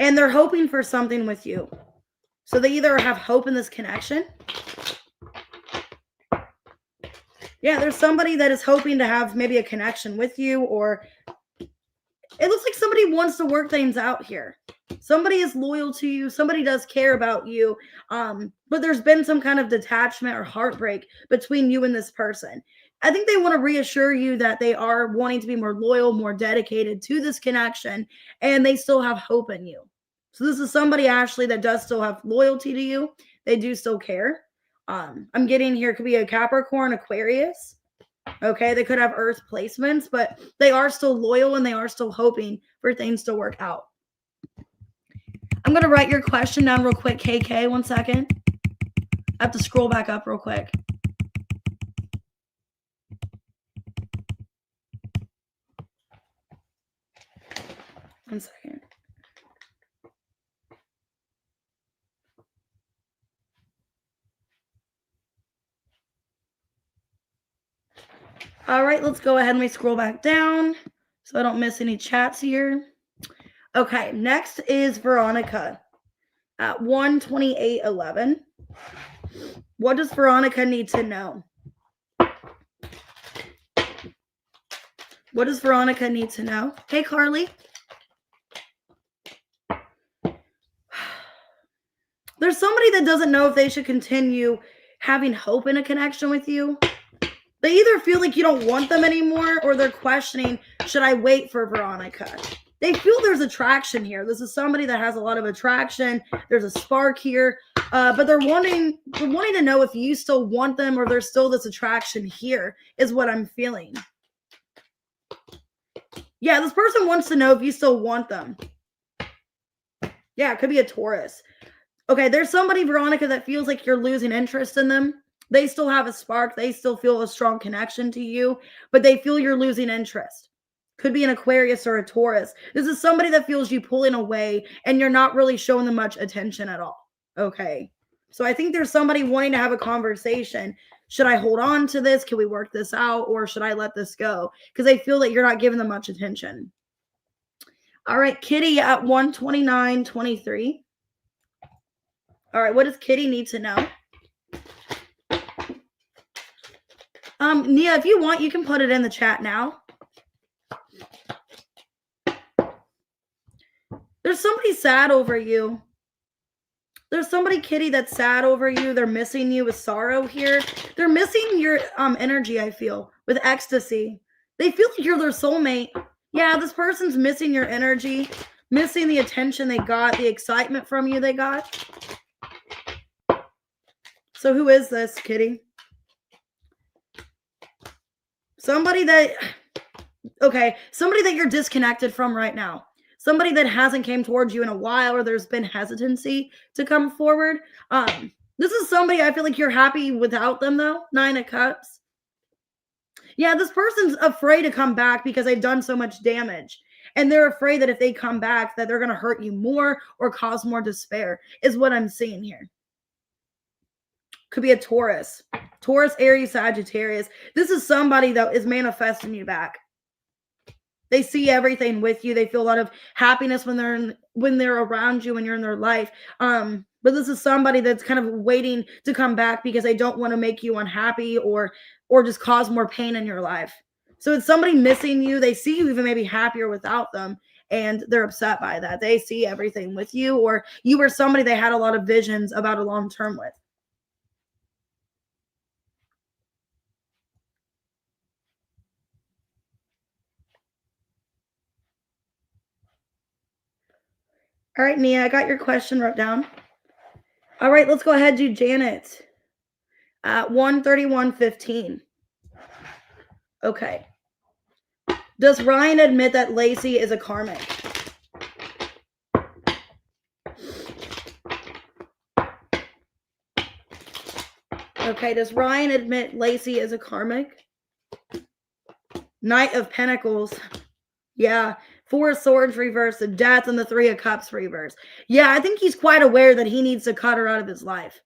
and they're hoping for something with you. So they either have hope in this connection. Yeah, there's somebody that is hoping to have maybe a connection with you, or it looks like somebody wants to work things out here. Somebody is loyal to you. Somebody does care about you. But there's been some kind of detachment or heartbreak between you and this person. I think they want to reassure you that they are wanting to be more loyal, more dedicated to this connection, and they still have hope in you. So this is somebody, Ashley, that does still have loyalty to you. They do still care. I'm getting here, it could be a Capricorn, Aquarius. Okay, they could have Earth placements, but they are still loyal and they are still hoping for things to work out. I'm going to write your question down real quick, KK. 1 second. I have to scroll back up real quick. One second. All right, let's go ahead and we scroll back down so I don't miss any chats here. Okay, next is Veronica at 128.11. What does Veronica need to know? What does Veronica need to know? Hey, Carly. There's somebody that doesn't know if they should continue having hope in a connection with you. They either feel like you don't want them anymore or they're questioning, should I wait for Veronica? They feel there's attraction here. This is somebody that has a lot of attraction. There's a spark here, but they're wanting to know if you still want them or there's still this attraction here is what I'm feeling. Yeah, this person wants to know if you still want them. Yeah, it could be a Taurus. Okay, there's somebody, Veronica, that feels like you're losing interest in them. They still have a spark. They still feel a strong connection to you, but they feel you're losing interest. Could be an Aquarius or a Taurus. This is somebody that feels you pulling away and you're not really showing them much attention at all. Okay. So I think there's somebody wanting to have a conversation. Should I hold on to this? Can we work this out? Or should I let this go? Because they feel that you're not giving them much attention. All right, Kitty at 129.23. All right, what does Kitty need to know? Nia, if you want, you can put it in the chat now. There's somebody sad over you. There's somebody, Kitty, that's sad over you. They're missing you with sorrow here. They're missing your energy, I feel, with ecstasy. They feel like you're their soulmate. Yeah, this person's missing your energy, missing the attention they got, the excitement from you they got. So who is this, Kitty? Somebody that you're disconnected from right now. Somebody that hasn't came towards you in a while, or there's been hesitancy to come forward. This is somebody I feel like you're happy without them, though. 9 of Cups. Yeah, this person's afraid to come back because they've done so much damage. And they're afraid that if they come back, that they're going to hurt you more or cause more despair, is what I'm seeing here. Could be a Taurus. Taurus, Aries, Sagittarius. This is somebody that is manifesting you back. They see everything with you. They feel a lot of happiness when they're around you and you're in their life. But this is somebody that's kind of waiting to come back because they don't want to make you unhappy or just cause more pain in your life. So it's somebody missing you. They see you even maybe happier without them, and they're upset by that. They see everything with you, or you were somebody they had a lot of visions about a long term with. All right, Nia, I got your question wrote down. All right, let's go ahead and do Janet at 131.15. Okay. Does Ryan admit that Lacey is a karmic? Okay, does Ryan admit Lacey is a karmic? Knight of Pentacles. Yeah. 4 of Swords reverse, the Death, and the 3 of Cups reverse. Yeah, I think he's quite aware that he needs to cut her out of his life.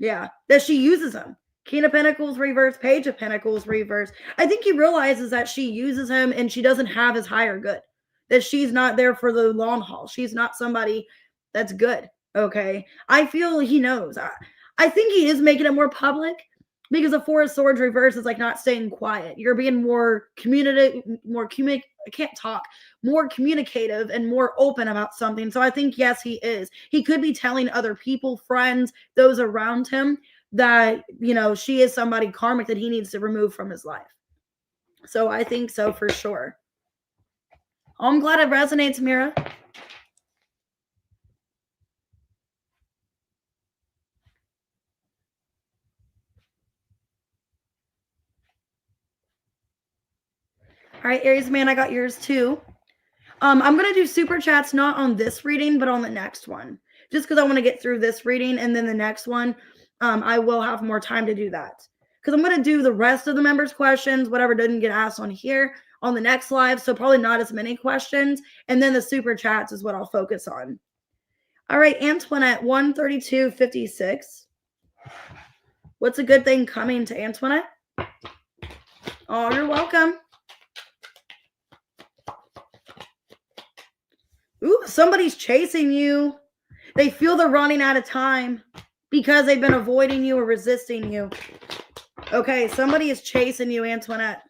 Yeah, that she uses him. King of Pentacles reverse, Page of Pentacles reverse. I think he realizes that she uses him and she doesn't have his higher good. That she's not there for the long haul. She's not somebody that's good. Okay. I feel he knows. I think he is making it more public because the 4 of Swords reverse is like not staying quiet. You're being more more communicative and more open about something. So I think, yes, he is. He could be telling other people, friends, those around him that, she is somebody karmic that he needs to remove from his life. So I think so for sure. I'm glad it resonates, Mira. All right, Aries man, I got yours too. I'm going to do super chats not on this reading, but on the next one. Just because I want to get through this reading, and then the next one, I will have more time to do that. Because I'm going to do the rest of the members' questions, whatever didn't get asked on here, on the next live. So probably not as many questions. And then the super chats is what I'll focus on. All right, Antoinette, 132.56. What's a good thing coming to Antoinette? Oh, you're welcome. Ooh, somebody's chasing you. They feel they're running out of time because they've been avoiding you or resisting you. Okay, somebody is chasing you, Antoinette.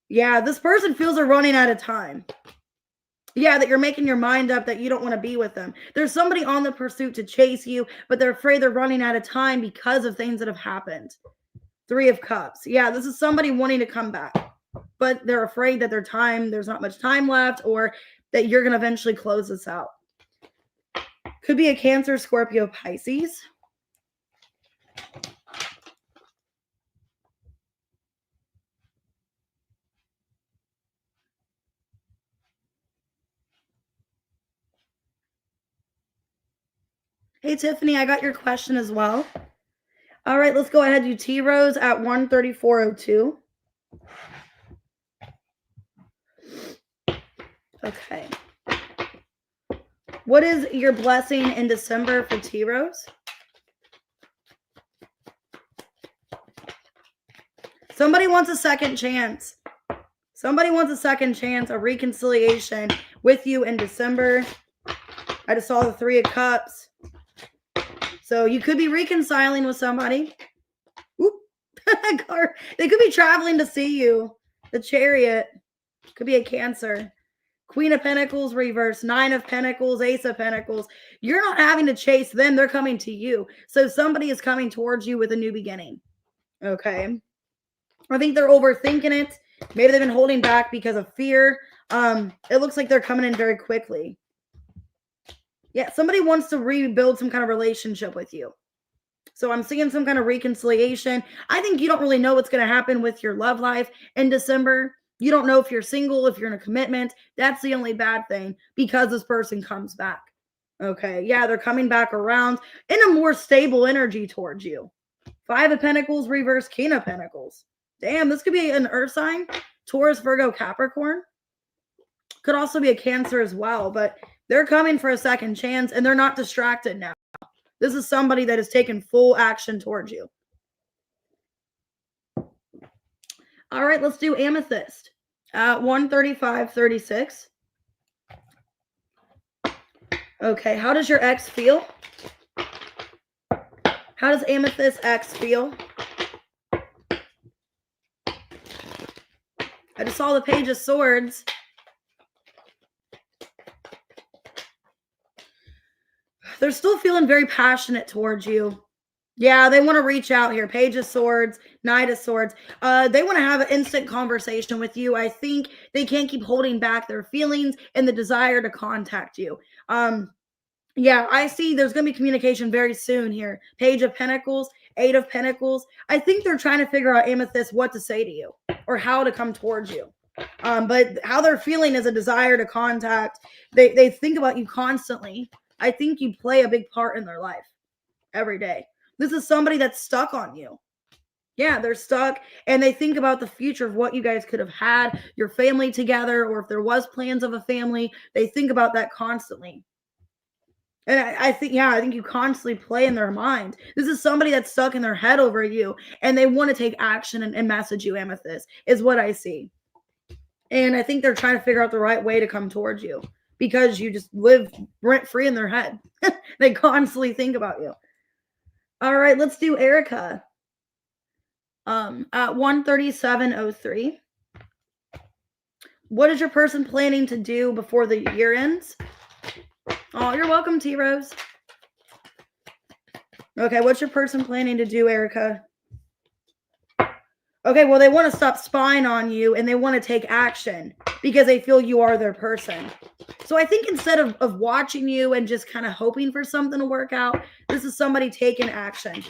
Yeah, this person feels they're running out of time. Yeah, that you're making your mind up that you don't want to be with them. There's somebody on the pursuit to chase you, but they're afraid they're running out of time because of things that have happened. 3 of Cups. Yeah, this is somebody wanting to come back, but they're afraid that there's not much time left, or that you're going to eventually close this out. Could be a Cancer, Scorpio, Pisces. Hey, Tiffany, I got your question as well. All right, let's go ahead and do T-Rose at 134.02. Okay. What is your blessing in December for T-Rose? Somebody wants a second chance. Somebody wants a second chance, a reconciliation with you in December. I just saw the 3 of Cups. So you could be reconciling with somebody. Oop. They could be traveling to see you. The Chariot could be a Cancer. Queen of Pentacles reverse, 9 of Pentacles, Ace of Pentacles. You're not having to chase them. They're coming to you. So somebody is coming towards you with a new beginning. Okay. I think they're overthinking it. Maybe they've been holding back because of fear. It looks like they're coming in very quickly. Yeah, somebody wants to rebuild some kind of relationship with you. So I'm seeing some kind of reconciliation. I think you don't really know what's going to happen with your love life in December. You don't know if you're single, if you're in a commitment. That's the only bad thing because this person comes back. Okay, yeah, they're coming back around in a more stable energy towards you. 5 of Pentacles reverse, King of Pentacles. Damn, this could be an earth sign. Taurus, Virgo, Capricorn. Could also be a Cancer as well, but they're coming for a second chance and they're not distracted now. This is somebody that has taken full action towards you. All right, let's do Amethyst. 135.36. Okay, how does your ex feel? How does Amethyst X feel? I just saw the Page of Swords. They're still feeling very passionate towards you. Yeah, they want to reach out here. Page of Swords, Knight of Swords. They want to have an instant conversation with you. I think they can't keep holding back their feelings and the desire to contact you. Yeah, I see there's going to be communication very soon here. Page of Pentacles, 8 of Pentacles. I think they're trying to figure out, Amethyst, what to say to you or how to come towards you. But how they're feeling is a desire to contact. They think about you constantly. I think you play a big part in their life every day. This is somebody that's stuck on you. Yeah, they're stuck and they think about the future of what you guys could have had, your family together, or if there was plans of a family, they think about that constantly. And I think you constantly play in their mind. This is somebody that's stuck in their head over you and they want to take action and message you, Amethyst, is what I see. And I think they're trying to figure out the right way to come towards you because you just live rent-free in their head. They constantly think about you. All right, let's do Erica. At 137.03. What is your person planning to do before the year ends? Oh, you're welcome, T-Rose. Okay, what's your person planning to do, Erica? Okay, well, they want to stop spying on you and they want to take action because they feel you are their person. So I think instead of watching you and just kind of hoping for something to work out, this is somebody taking action.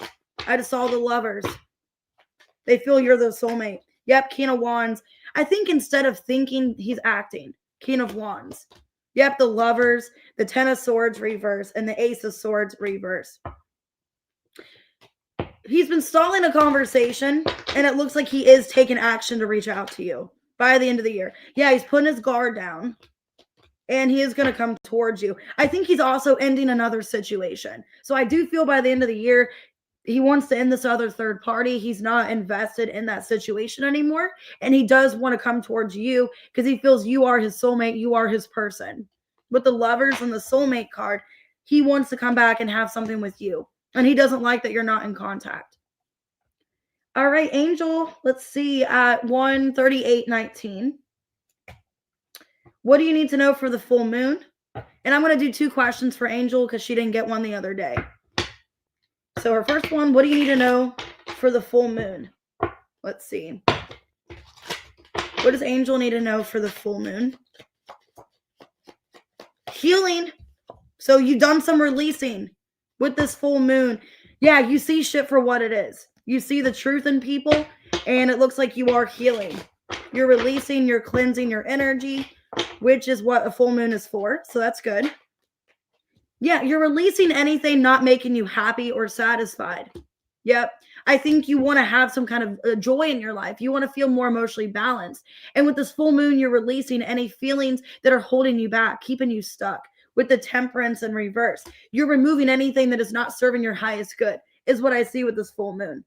I just saw the Lovers. They feel you're the soulmate. Yep, King of Wands. I think instead of thinking, he's acting. King of Wands. Yep, the Lovers, the 10 of Swords reverse, and the Ace of Swords reverse. He's been stalling a conversation, and it looks like he is taking action to reach out to you by the end of the year. Yeah, he's putting his guard down, and he is going to come towards you. I think he's also ending another situation. So I do feel by the end of the year, he wants to end this other third party. He's not invested in that situation anymore. And he does want to come towards you because he feels you are his soulmate. You are his person. With the Lovers and the soulmate card, he wants to come back and have something with you. And he doesn't like that you're not in contact. All right, Angel, let's see at 138.19. What do you need to know for the full moon? And I'm going to do 2 questions for Angel because she didn't get one the other day. So her first one, what do you need to know for the full moon? Let's see. What does Angel need to know for the full moon? Healing. So you've done some releasing with this full moon. Yeah, you see shit for what it is. You see the truth in people, and it looks like you are healing. You're releasing, you're cleansing your energy, which is what a full moon is for. So that's good. Yeah, you're releasing anything not making you happy or satisfied. Yep. I think you want to have some kind of joy in your life. You want to feel more emotionally balanced. And with this full moon, you're releasing any feelings that are holding you back, keeping you stuck. with the temperance in reverse. You're removing anything that is not serving your highest good, is what I see with this full moon.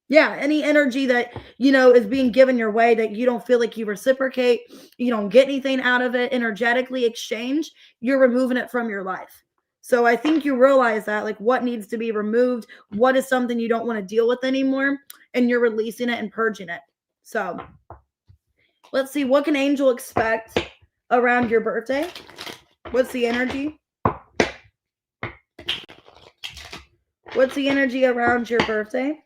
Yeah, any energy that, is being given your way that you don't feel like you reciprocate, you don't get anything out of it, energetically exchange, you're removing it from your life. So I think you realize that, like, what needs to be removed, what is something you don't want to deal with anymore, and you're releasing it and purging it. So let's see, what can Angel expect around your birthday? What's the energy? What's the energy around your birthday?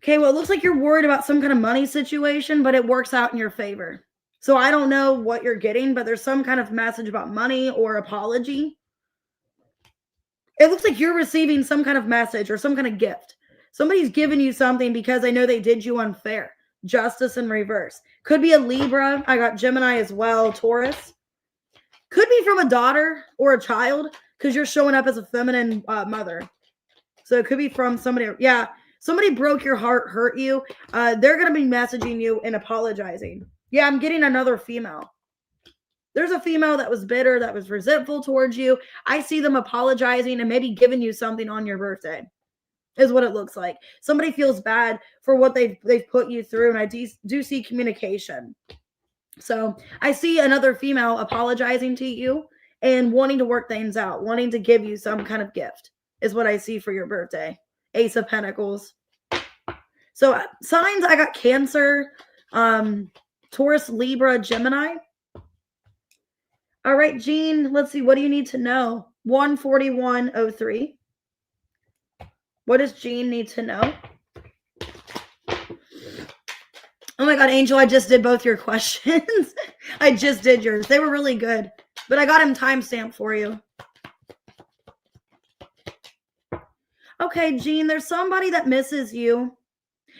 Okay, well, it looks like you're worried about some kind of money situation, but it works out in your favor. So I don't know what you're getting, but there's some kind of message about money or apology. It looks like you're receiving some kind of message or some kind of gift. Somebody's giving you something because they know they did you unfair. Justice in reverse. Could be a Libra. I got Gemini as well. Taurus. Could be from a daughter or a child because you're showing up as a feminine mother. So it could be from somebody. Yeah. Somebody broke your heart, hurt you. They're going to be messaging you and apologizing. Yeah, I'm getting another female. There's a female that was bitter, that was resentful towards you. I see them apologizing and maybe giving you something on your birthday, is what it looks like. Somebody feels bad for what they've put you through, and I do see communication. So I see another female apologizing to you and wanting to work things out, wanting to give you some kind of gift, is what I see for your birthday. Ace of Pentacles. So signs, I got Cancer, Taurus, Libra, Gemini. All right, Jean, let's see. What do you need to know? 14103. What does Jean need to know? Oh my God, Angel, I just did both your questions. I just did yours. They were really good, but I got him timestamped for you. Okay, Jean, there's somebody that misses you.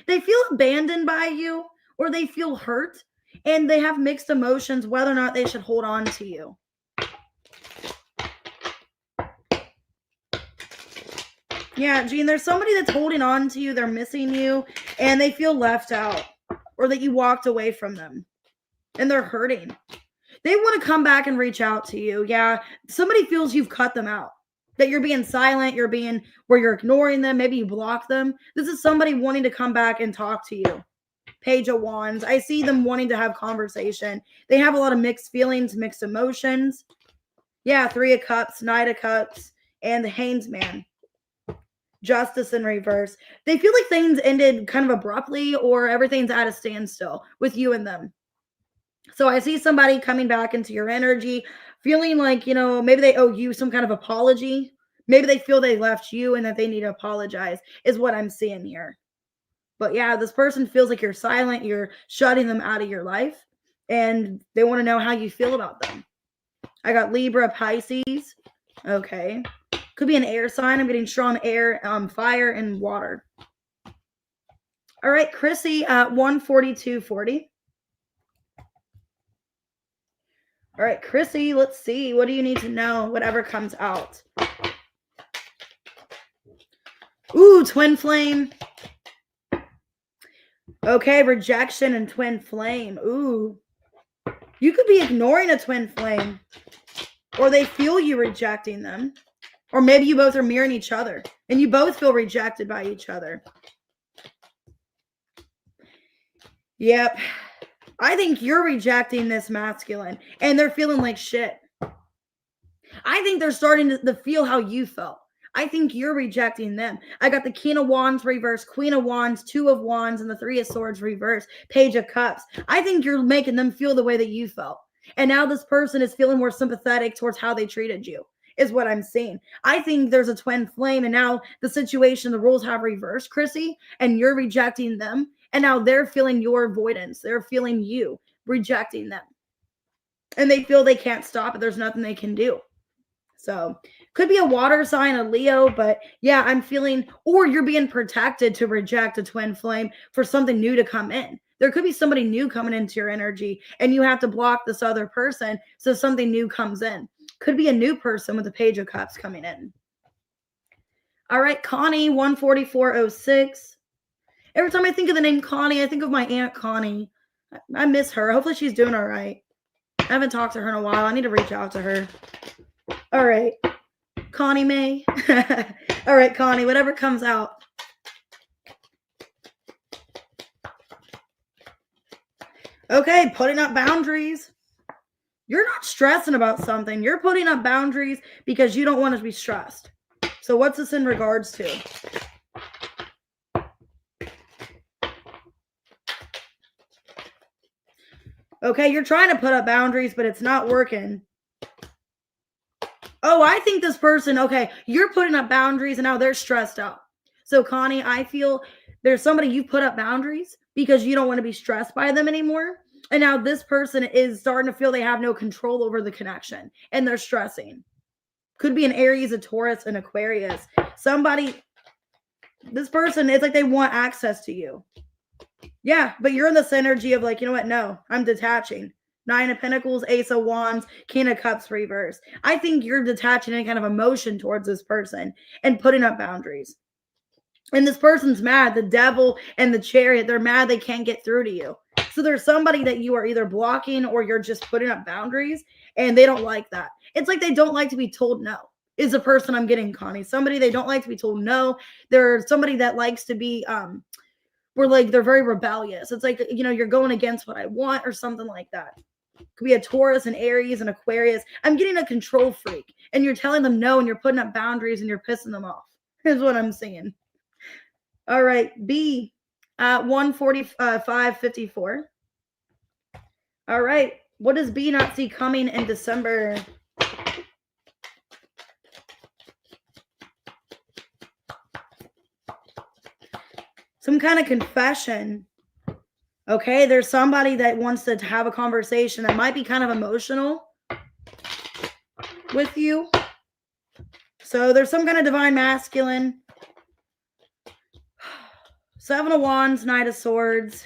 They feel abandoned by you, or they feel hurt, and they have mixed emotions whether or not they should hold on to you. Yeah, Jean, there's somebody that's holding on to you. They're missing you, and they feel left out, or that you walked away from them, and they're hurting. They want to come back and reach out to you. Yeah, somebody feels you've cut them out, that you're being silent, you're ignoring them, maybe you block them. This is somebody wanting to come back and talk to you. Page of Wands. I see them wanting to have conversation. They have a lot of mixed feelings, mixed emotions. Yeah, 3 of Cups, Knight of Cups, and the Hanged Man. Justice in reverse. They feel like things ended kind of abruptly, or everything's at a standstill with you and them. So I see somebody coming back into your energy, feeling like, maybe they owe you some kind of apology. Maybe they feel they left you and that they need to apologize, is what I'm seeing here. But yeah, this person feels like you're silent, you're shutting them out of your life, and they want to know how you feel about them. I got Libra, Pisces. Okay. Could be an air sign. I'm getting strong air, fire, and water. All right, Chrissy at 14240. All right, Chrissy, let's see. What do you need to know? Whatever comes out. Ooh, twin flame. Okay, rejection and twin flame. Ooh. You could be ignoring a twin flame, or they feel you rejecting them. Or maybe you both are mirroring each other and you both feel rejected by each other. Yep. I think you're rejecting this masculine and they're feeling like shit. I think they're starting to feel how you felt. I think you're rejecting them. I got the King of Wands reverse, Queen of Wands, 2 of Wands, and the 3 of Swords reverse, Page of Cups. I think you're making them feel the way that you felt. And now this person is feeling more sympathetic towards how they treated you, is what I'm seeing. I think there's a twin flame, and now the situation, the roles have reversed, Chrissy, and you're rejecting them. And now they're feeling your avoidance. They're feeling you rejecting them. And they feel they can't stop it. There's nothing they can do. So could be a water sign, a Leo, but yeah, I'm feeling, or you're being protected to reject a twin flame for something new to come in. There could be somebody new coming into your energy and you have to block this other person so something new comes in. Could be a new person with a Page of Cups coming in. All right, Connie, 14406. Every time I think of the name Connie, I think of my Aunt Connie. I miss her. Hopefully she's doing all right. I haven't talked to her in a while. I need to reach out to her. All right. Connie May. All right, Connie, whatever comes out. Okay, putting up boundaries. You're not stressing about something. You're putting up boundaries because you don't want to be stressed. So what's this in regards to? Okay, you're trying to put up boundaries, but it's not working. Oh, I think this person, okay, you're putting up boundaries and now they're stressed out. So, Connie, I feel there's somebody you put up boundaries because you don't want to be stressed by them anymore. And now this person is starting to feel they have no control over the connection and they're stressing. Could be an Aries, a Taurus, an Aquarius. Somebody, this person, it's like they want access to you. Yeah, but you're in this energy of like, you know what? No, I'm detaching. Nine of Pentacles, Ace of Wands, King of Cups reverse. I think you're detaching any kind of emotion towards this person and putting up boundaries. And this person's mad. The Devil and the Chariot, they're mad they can't get through to you. So there's somebody that you are either blocking or you're just putting up boundaries and they don't like that. It's like they don't like to be told no. Is a person I'm getting, Connie. Somebody they don't like to be told no. They're somebody that likes to be where like they're very rebellious. It's like, you know, you're going against what I want or something like that. Could be a Taurus, an Aries, an Aquarius. I'm getting a control freak and you're telling them no and you're putting up boundaries and you're pissing them off. Is what I'm saying. All right, B, 145.54. All right, what does B not see coming in December? Some kind of confession. Okay, there's somebody that wants to have a conversation that might be kind of emotional with you. So there's some kind of divine masculine. Seven of Wands, Knight of Swords,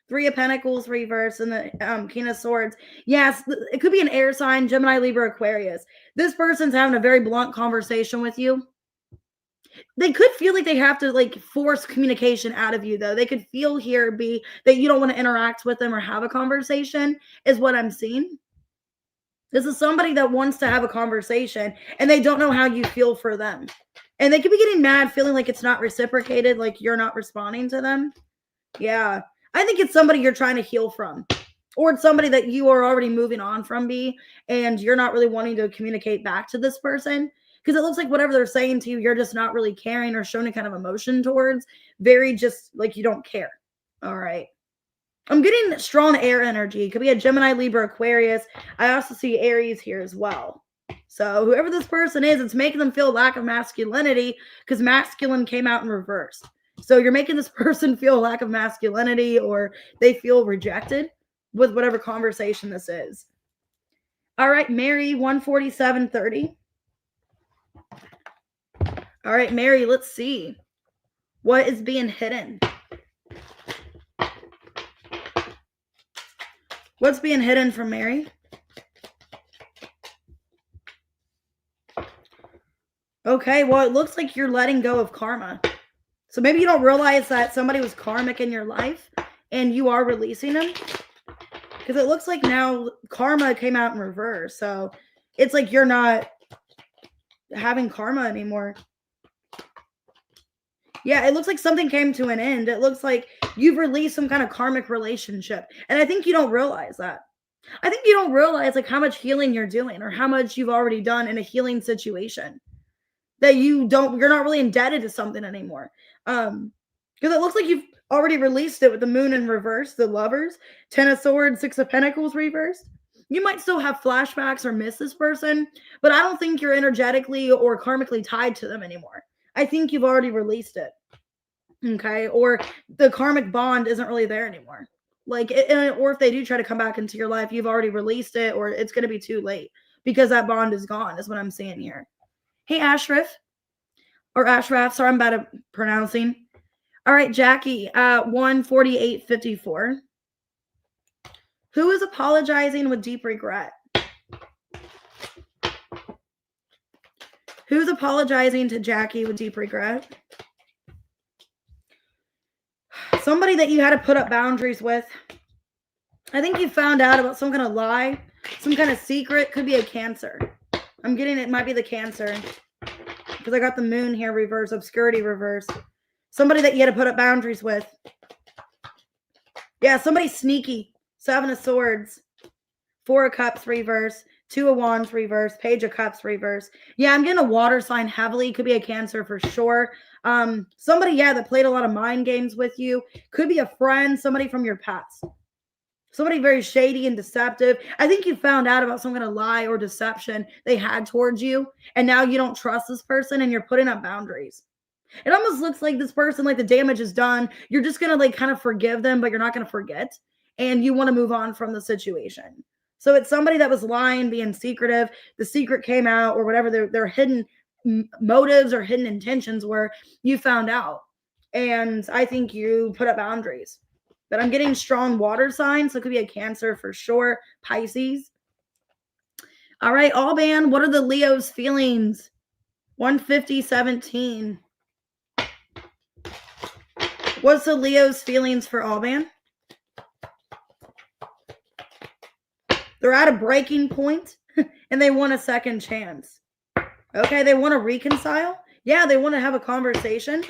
Three of Pentacles reverse, and the King of Swords. Yes, it could be an air sign, Gemini, Libra, Aquarius. This person's having a very blunt conversation with you. They could feel like they have to like force communication out of you, though. They could feel here be that you don't want to interact with them or have a conversation, is what I'm seeing. This is somebody that wants to have a conversation and they don't know how you feel for them. And they could be getting mad, feeling like it's not reciprocated, like you're not responding to them. Yeah. I think it's somebody you're trying to heal from. Or it's somebody that you are already moving on from, B, and you're not really wanting to communicate back to this person. Because it looks like whatever they're saying to you, you're just not really caring or showing a kind of emotion towards. Very just like you don't care. All right. I'm getting strong air energy. It could be a Gemini, Libra, Aquarius. I also see Aries here as well. So whoever this person is, it's making them feel lack of masculinity because masculine came out in reverse. So you're making this person feel lack of masculinity or they feel rejected with whatever conversation this is. All right, Mary, 147.30. All right, Mary, let's see. What is being hidden? What's being hidden from Mary? Okay, well, it looks like you're letting go of karma. So maybe you don't realize that somebody was karmic in your life and you are releasing them. Because it looks like now karma came out in reverse. So it's like you're not having karma anymore. Yeah, it looks like something came to an end. It looks like you've released some kind of karmic relationship. And I think you don't realize that. I think you don't realize like how much healing you're doing or how much you've already done in a healing situation. That you're not really indebted to something anymore. Because it looks like you've already released it with the moon in reverse, the lovers, 10 of swords, 6 of pentacles reversed. You might still have flashbacks or miss this person, but I don't think you're energetically or karmically tied to them anymore. I think you've already released it. Okay. Or the karmic bond isn't really there anymore. Like, or if they do try to come back into your life, you've already released it or it's going to be too late because that bond is gone, is what I'm seeing here. Hey, Ashraf. Or Ashraf. Sorry, I'm bad at pronouncing. All right, Jackie, 148.54. Who is apologizing with deep regret? Who's apologizing to Jackie with deep regret? Somebody that you had to put up boundaries with. I think you found out about some kind of lie, some kind of secret. Could be a Cancer. I'm getting it might be the Cancer. Because I got the moon here reverse, obscurity reverse. Somebody that you had to put up boundaries with. Yeah, somebody sneaky. 7 of Swords. 4 of Cups reverse. 2 of Wands reverse. Page of Cups reverse. Yeah, I'm getting a water sign heavily. Could be a Cancer for sure. Somebody, yeah, that played a lot of mind games with you. Could be a friend, somebody from your past. Somebody very shady and deceptive. I think you found out about some kind of lie or deception they had towards you, and now you don't trust this person and you're putting up boundaries. It almost looks like this person, like the damage is done. You're just going to like kind of forgive them, but you're not going to forget. And you want to move on from the situation. So it's somebody that was lying, being secretive. The secret came out, or whatever their hidden motives or hidden intentions were, you found out. And I think you put up boundaries. But I'm getting strong water signs. So it could be a Cancer for sure. Pisces. All right, Alban, what are the Leo's feelings? 150-17. What's the Leo's feelings for Alban? They're at a breaking point and they want a second chance. Okay, they want to reconcile. Yeah, they want to have a conversation.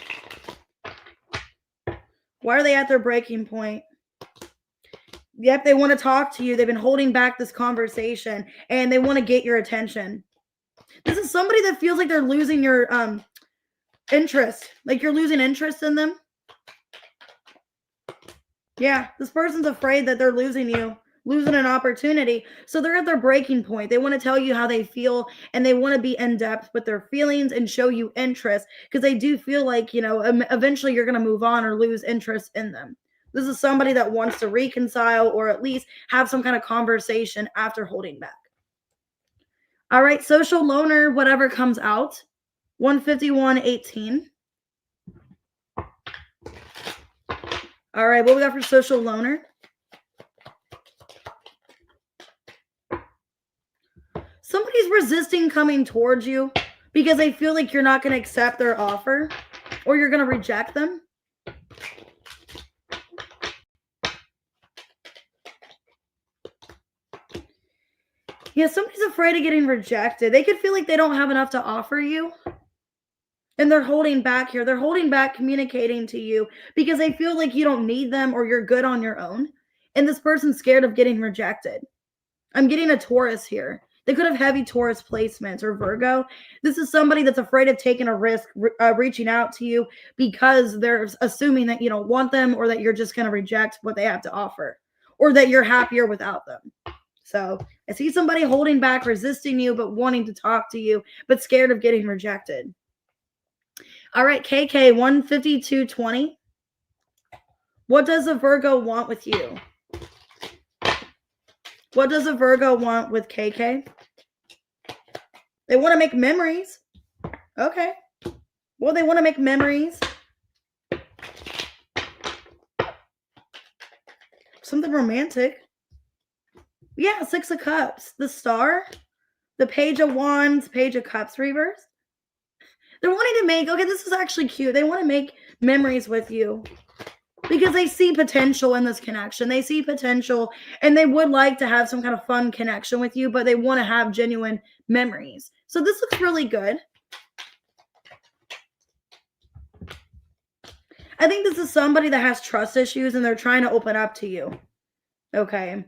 Why are they at their breaking point? Yep, they want to talk to you. They've been holding back this conversation and they want to get your attention. This is somebody that feels like they're losing your interest. Like you're losing interest in them. Yeah, this person's afraid that they're losing you, losing an opportunity. So they're at their breaking point. They want to tell you how they feel and they want to be in depth with their feelings and show you interest because they do feel like, you know, eventually you're going to move on or lose interest in them. This is somebody that wants to reconcile or at least have some kind of conversation after holding back. All right, social loner, whatever comes out, 151-18. All right, what we got for social loner? Somebody's resisting coming towards you because they feel like you're not going to accept their offer or you're going to reject them. Yeah, somebody's afraid of getting rejected. They could feel like they don't have enough to offer you. And they're holding back here. They're holding back communicating to you because they feel like you don't need them or you're good on your own. And this person's scared of getting rejected. I'm getting a Taurus here. They could have heavy Taurus placements or Virgo. This is somebody that's afraid of taking a risk, reaching out to you because they're assuming that you don't want them or that you're just going to reject what they have to offer or that you're happier without them. So I see somebody holding back, resisting you, but wanting to talk to you, but scared of getting rejected. All right, KK, 152-20. What does a Virgo want with you? What does a Virgo want with KK? They want to make memories. Okay. Well, they want to make memories. Something romantic. Yeah, 6 of Cups. The Star. The Page of Wands. Page of Cups reverse. They're wanting to make, okay, this is actually cute. They want to make memories with you because they see potential in this connection. They see potential and they would like to have some kind of fun connection with you, but they want to have genuine memories. So this looks really good. I think this is somebody that has trust issues and they're trying to open up to you. Okay.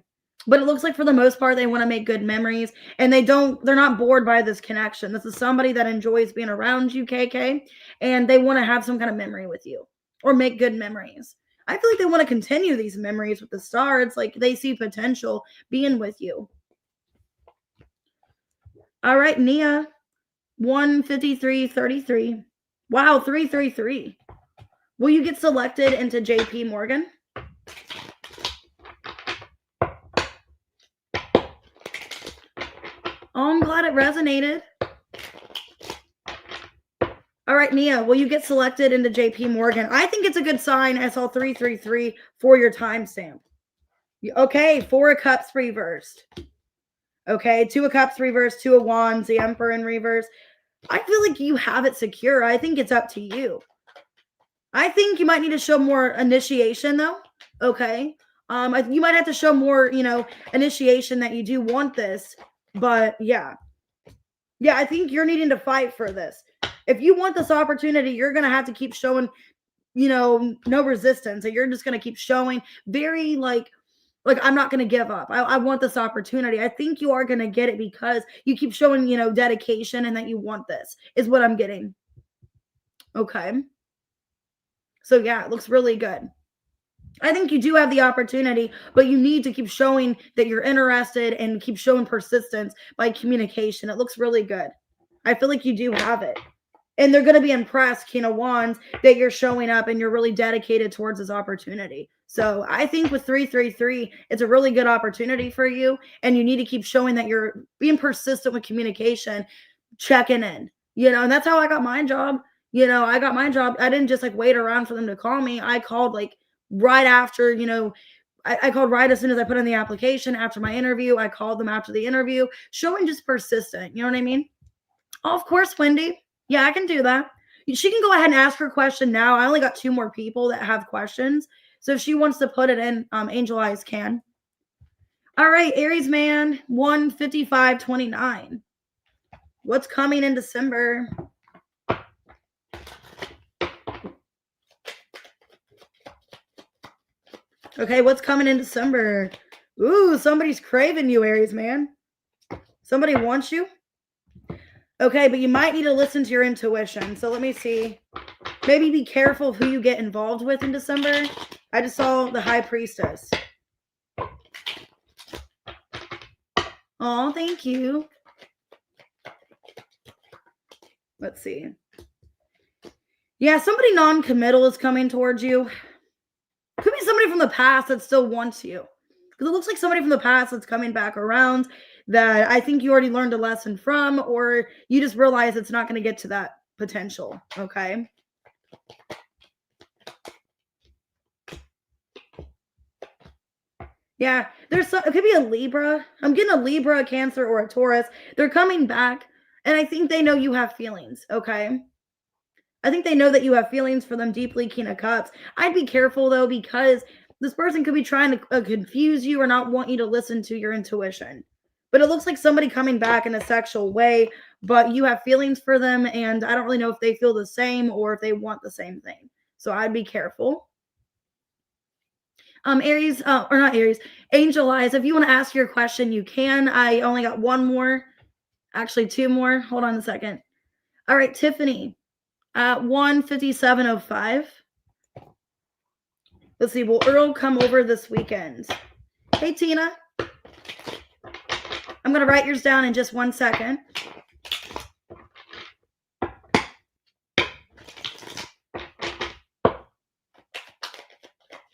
But it looks like for the most part, they want to make good memories and they're not bored by this connection. This is somebody that enjoys being around you, KK, and they want to have some kind of memory with you or make good memories. I feel like they want to continue these memories with the Star. It's like they see potential being with you. All right, Nia, 153-33. Wow, 333. Will you get selected into JP Morgan? Oh, I'm glad it resonated. All right, Nia, will you get selected into JP Morgan? I think it's a good sign. I saw 333 for your timestamp. Okay, 4 of Cups reversed. Okay, 2 of Cups reversed, 2 of Wands, the Emperor in reverse. I feel like you have it secure. I think it's up to you. I think you might need to show more initiation though. Okay. You might have to show more, initiation that you do want this. But yeah. Yeah, I think you're needing to fight for this. If you want this opportunity, you're going to have to keep showing, no resistance. And you're just going to keep showing very like I'm not going to give up. I want this opportunity. I think you are going to get it because you keep showing, dedication and that you want this is what I'm getting. Okay. So yeah, it looks really good. I think you do have the opportunity, but you need to keep showing that you're interested and keep showing persistence by communication. It looks really good. I feel like you do have it. And they're going to be impressed, King of Wands, that you're showing up and you're really dedicated towards this opportunity. So I think with 333, it's a really good opportunity for you. And you need to keep showing that you're being persistent with communication, checking in, and that's how I got my job. I got my job. I didn't just like wait around for them to call me. I called like right after, I called right as soon as I put in the application after my interview. I called them after the interview, showing just persistent. You know what I mean? Oh, of course, Wendy. Yeah, I can do that. She can go ahead and ask her question now. I only got 2 more people that have questions. So if she wants to put it in, Angel Eyes can. All right, Aries man, 15529. What's coming in December? Okay, what's coming in December? Ooh, somebody's craving you, Aries man. Somebody wants you? Okay, but you might need to listen to your intuition. So let me see. Maybe be careful of who you get involved with in December. I just saw the High Priestess. Oh, thank you. Let's see. Yeah, somebody non-committal is coming towards you. Could be somebody from the past that still wants you. Because it looks like somebody from the past that's coming back around that I think you already learned a lesson from, or you just realize it's not going to get to that potential. Okay. Yeah, it could be a Libra. I'm getting a Libra, a Cancer, or a Taurus. They're coming back, and I think they know you have feelings. Okay. I think they know that you have feelings for them deeply, King of Cups. I'd be careful though, because this person could be trying to confuse you or not want you to listen to your intuition. But it looks like somebody coming back in a sexual way, but you have feelings for them, and I don't really know if they feel the same or if they want the same thing. So I'd be careful. Aries, or not Aries, Angel Eyes, if you want to ask your question, you can. I only got 1 more, actually 2 more. Hold on a second. All right, Tiffany, 15705. Let's see, will Earl come over this weekend? Hey, Tina. I'm going to write yours down in just 1 second.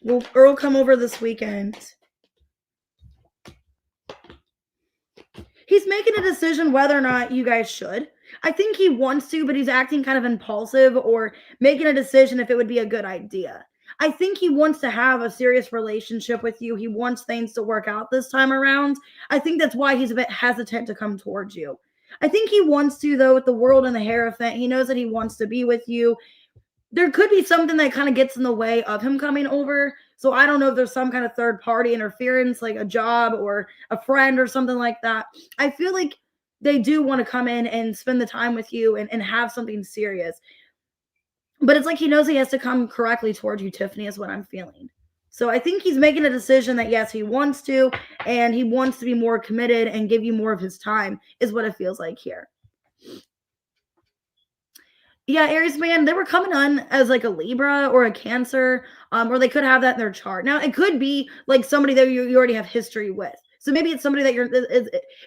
Will Earl come over this weekend? He's making a decision whether or not you guys should. I think he wants to, but he's acting kind of impulsive or making a decision if it would be a good idea. I think he wants to have a serious relationship with you. He wants things to work out this time around. I think that's why he's a bit hesitant to come towards you. I think he wants to, though, with the World and the Hierophant. He knows that he wants to be with you. There could be something that kind of gets in the way of him coming over. So I don't know if there's some kind of third party interference, like a job or a friend or something like that. I feel like they do want to come in and spend the time with you and have something serious. But it's like he knows he has to come correctly towards you, Tiffany, is what I'm feeling. So I think he's making a decision that, yes, he wants to, and he wants to be more committed and give you more of his time, is what it feels like here. Yeah, Aries man, they were coming on as like a Libra or a Cancer, or they could have that in their chart. Now, it could be like somebody that you already have history with. So maybe it's somebody that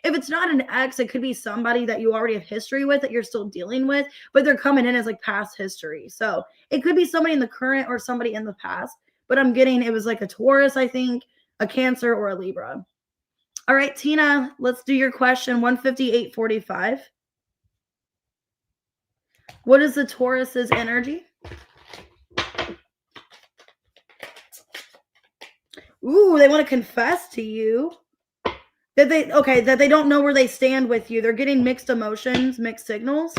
if it's not an ex, it could be somebody that you already have history with that you're still dealing with, but they're coming in as like past history. So it could be somebody in the current or somebody in the past, but I'm getting it was like a Taurus, I think, a Cancer, or a Libra. All right, Tina, let's do your question. 158.45. What is the Taurus's energy? Ooh, they want to confess to you that they don't know where they stand with you. They're getting mixed emotions, mixed signals.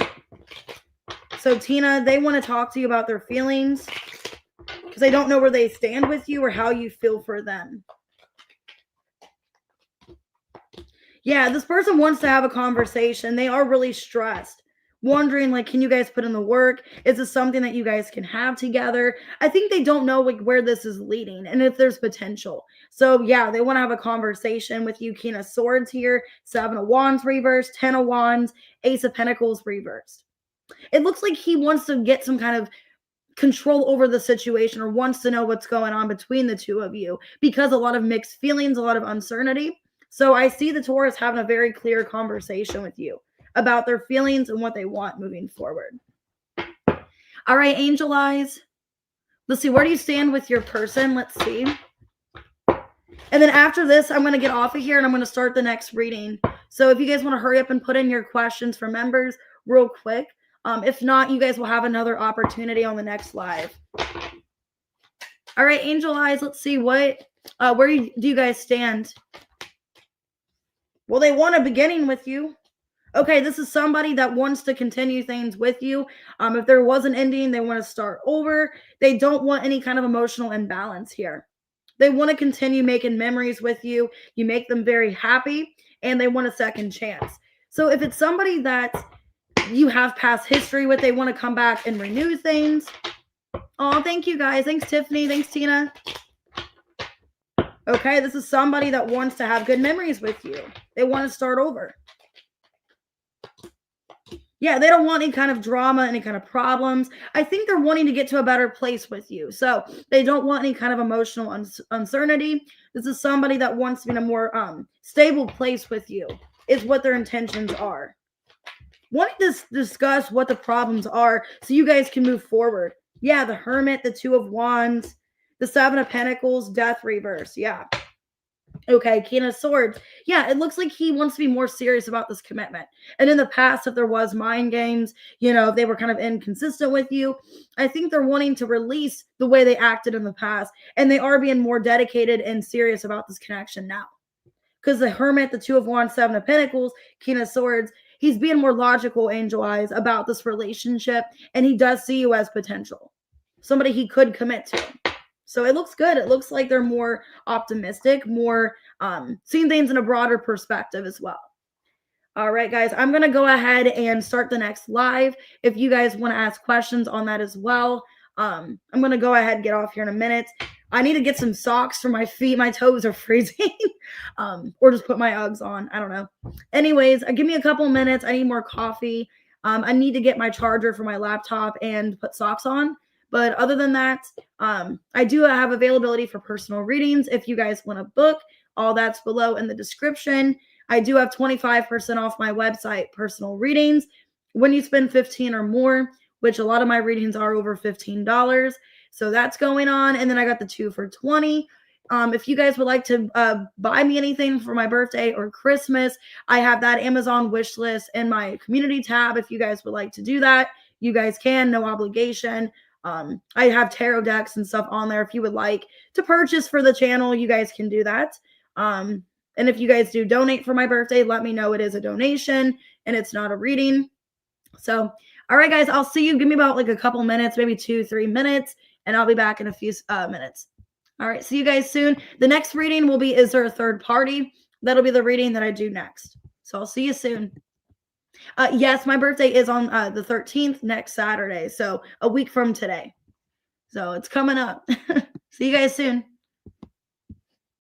So Tina, they want to talk to you about their feelings. because they don't know where they stand with you or how you feel for them. Yeah, this person wants to have a conversation. They are really stressed, wondering like, can you guys put in the work? Is this something that you guys can have together? I think they don't know like where this is leading and if there's potential. So yeah, they want to have a conversation with you. King of Swords here, 7 of Wands reversed, 10 of Wands, Ace of Pentacles reversed. It looks like he wants to get some kind of control over the situation or wants to know what's going on between the two of you because a lot of mixed feelings, a lot of uncertainty. So I see the Taurus having a very clear conversation with you about their feelings and what they want moving forward. All right, Angel Eyes. Let's see, where do you stand with your person? Let's see. And then after this, I'm going to get off of here and I'm going to start the next reading. So if you guys want to hurry up and put in your questions for members real quick. If not, you guys will have another opportunity on the next live. All right, Angel Eyes, let's see where do you guys stand? Well, they want a beginning with you. Okay, this is somebody that wants to continue things with you. If there was an ending, they want to start over. They don't want any kind of emotional imbalance here. They want to continue making memories with you. You make them very happy, and they want a second chance. So if it's somebody that you have past history with, they want to come back and renew things. Oh, thank you guys. Thanks, Tiffany. Thanks, Tina. Okay, this is somebody that wants to have good memories with you. They want to start over. Yeah, they don't want any kind of drama, any kind of problems. I think they're wanting to get to a better place with you. So they don't want any kind of emotional uncertainty. This is somebody that wants to be in a more stable place with you, is what their intentions are. Wanting to discuss what the problems are so you guys can move forward. Yeah, the Hermit, the 2 of Wands, the 7 of Pentacles, Death reverse. Yeah. Okay, King of Swords. Yeah, it looks like he wants to be more serious about this commitment. And in the past, if there was mind games, if they were kind of inconsistent with you, I think they're wanting to release the way they acted in the past. And they are being more dedicated and serious about this connection now. Because the Hermit, the 2 of Wands, 7 of Pentacles, King of Swords, he's being more logical, Angel Eyes, about this relationship. And he does see you as potential. Somebody he could commit to. So it looks good. It looks like they're more optimistic, more seeing things in a broader perspective as well. All right, guys, I'm going to go ahead and start the next live. If you guys want to ask questions on that as well, I'm going to go ahead and get off here in a minute. I need to get some socks for my feet. My toes are freezing. Or just put my Uggs on. I don't know. Anyways, give me a couple minutes. I need more coffee. I need to get my charger for my laptop and put socks on. But other than that, I do have availability for personal readings. If you guys want to book, all that's below in the description. I do have 25% off my website personal readings when you spend $15 or more, which a lot of my readings are over $15. So that's going on. And then I got the 2 for $20. If you guys would like to buy me anything for my birthday or Christmas, I have that Amazon wish list in my community tab. If you guys would like to do that, you guys can, no obligation. I have tarot decks and stuff on there. If you would like to purchase for the channel, you guys can do that. And if you guys do donate for my birthday, let me know it is a donation and it's not a reading. So, all right, guys, I'll see you. Give me about like a couple minutes, maybe 2-3 minutes, and I'll be back in a few minutes. All right, see you guys soon. The next reading will be, is there a third party? That'll be the reading that I do next. So I'll see you soon. Yes, my birthday is on the 13th, next Saturday. So a week from today. So it's coming up. See you guys soon.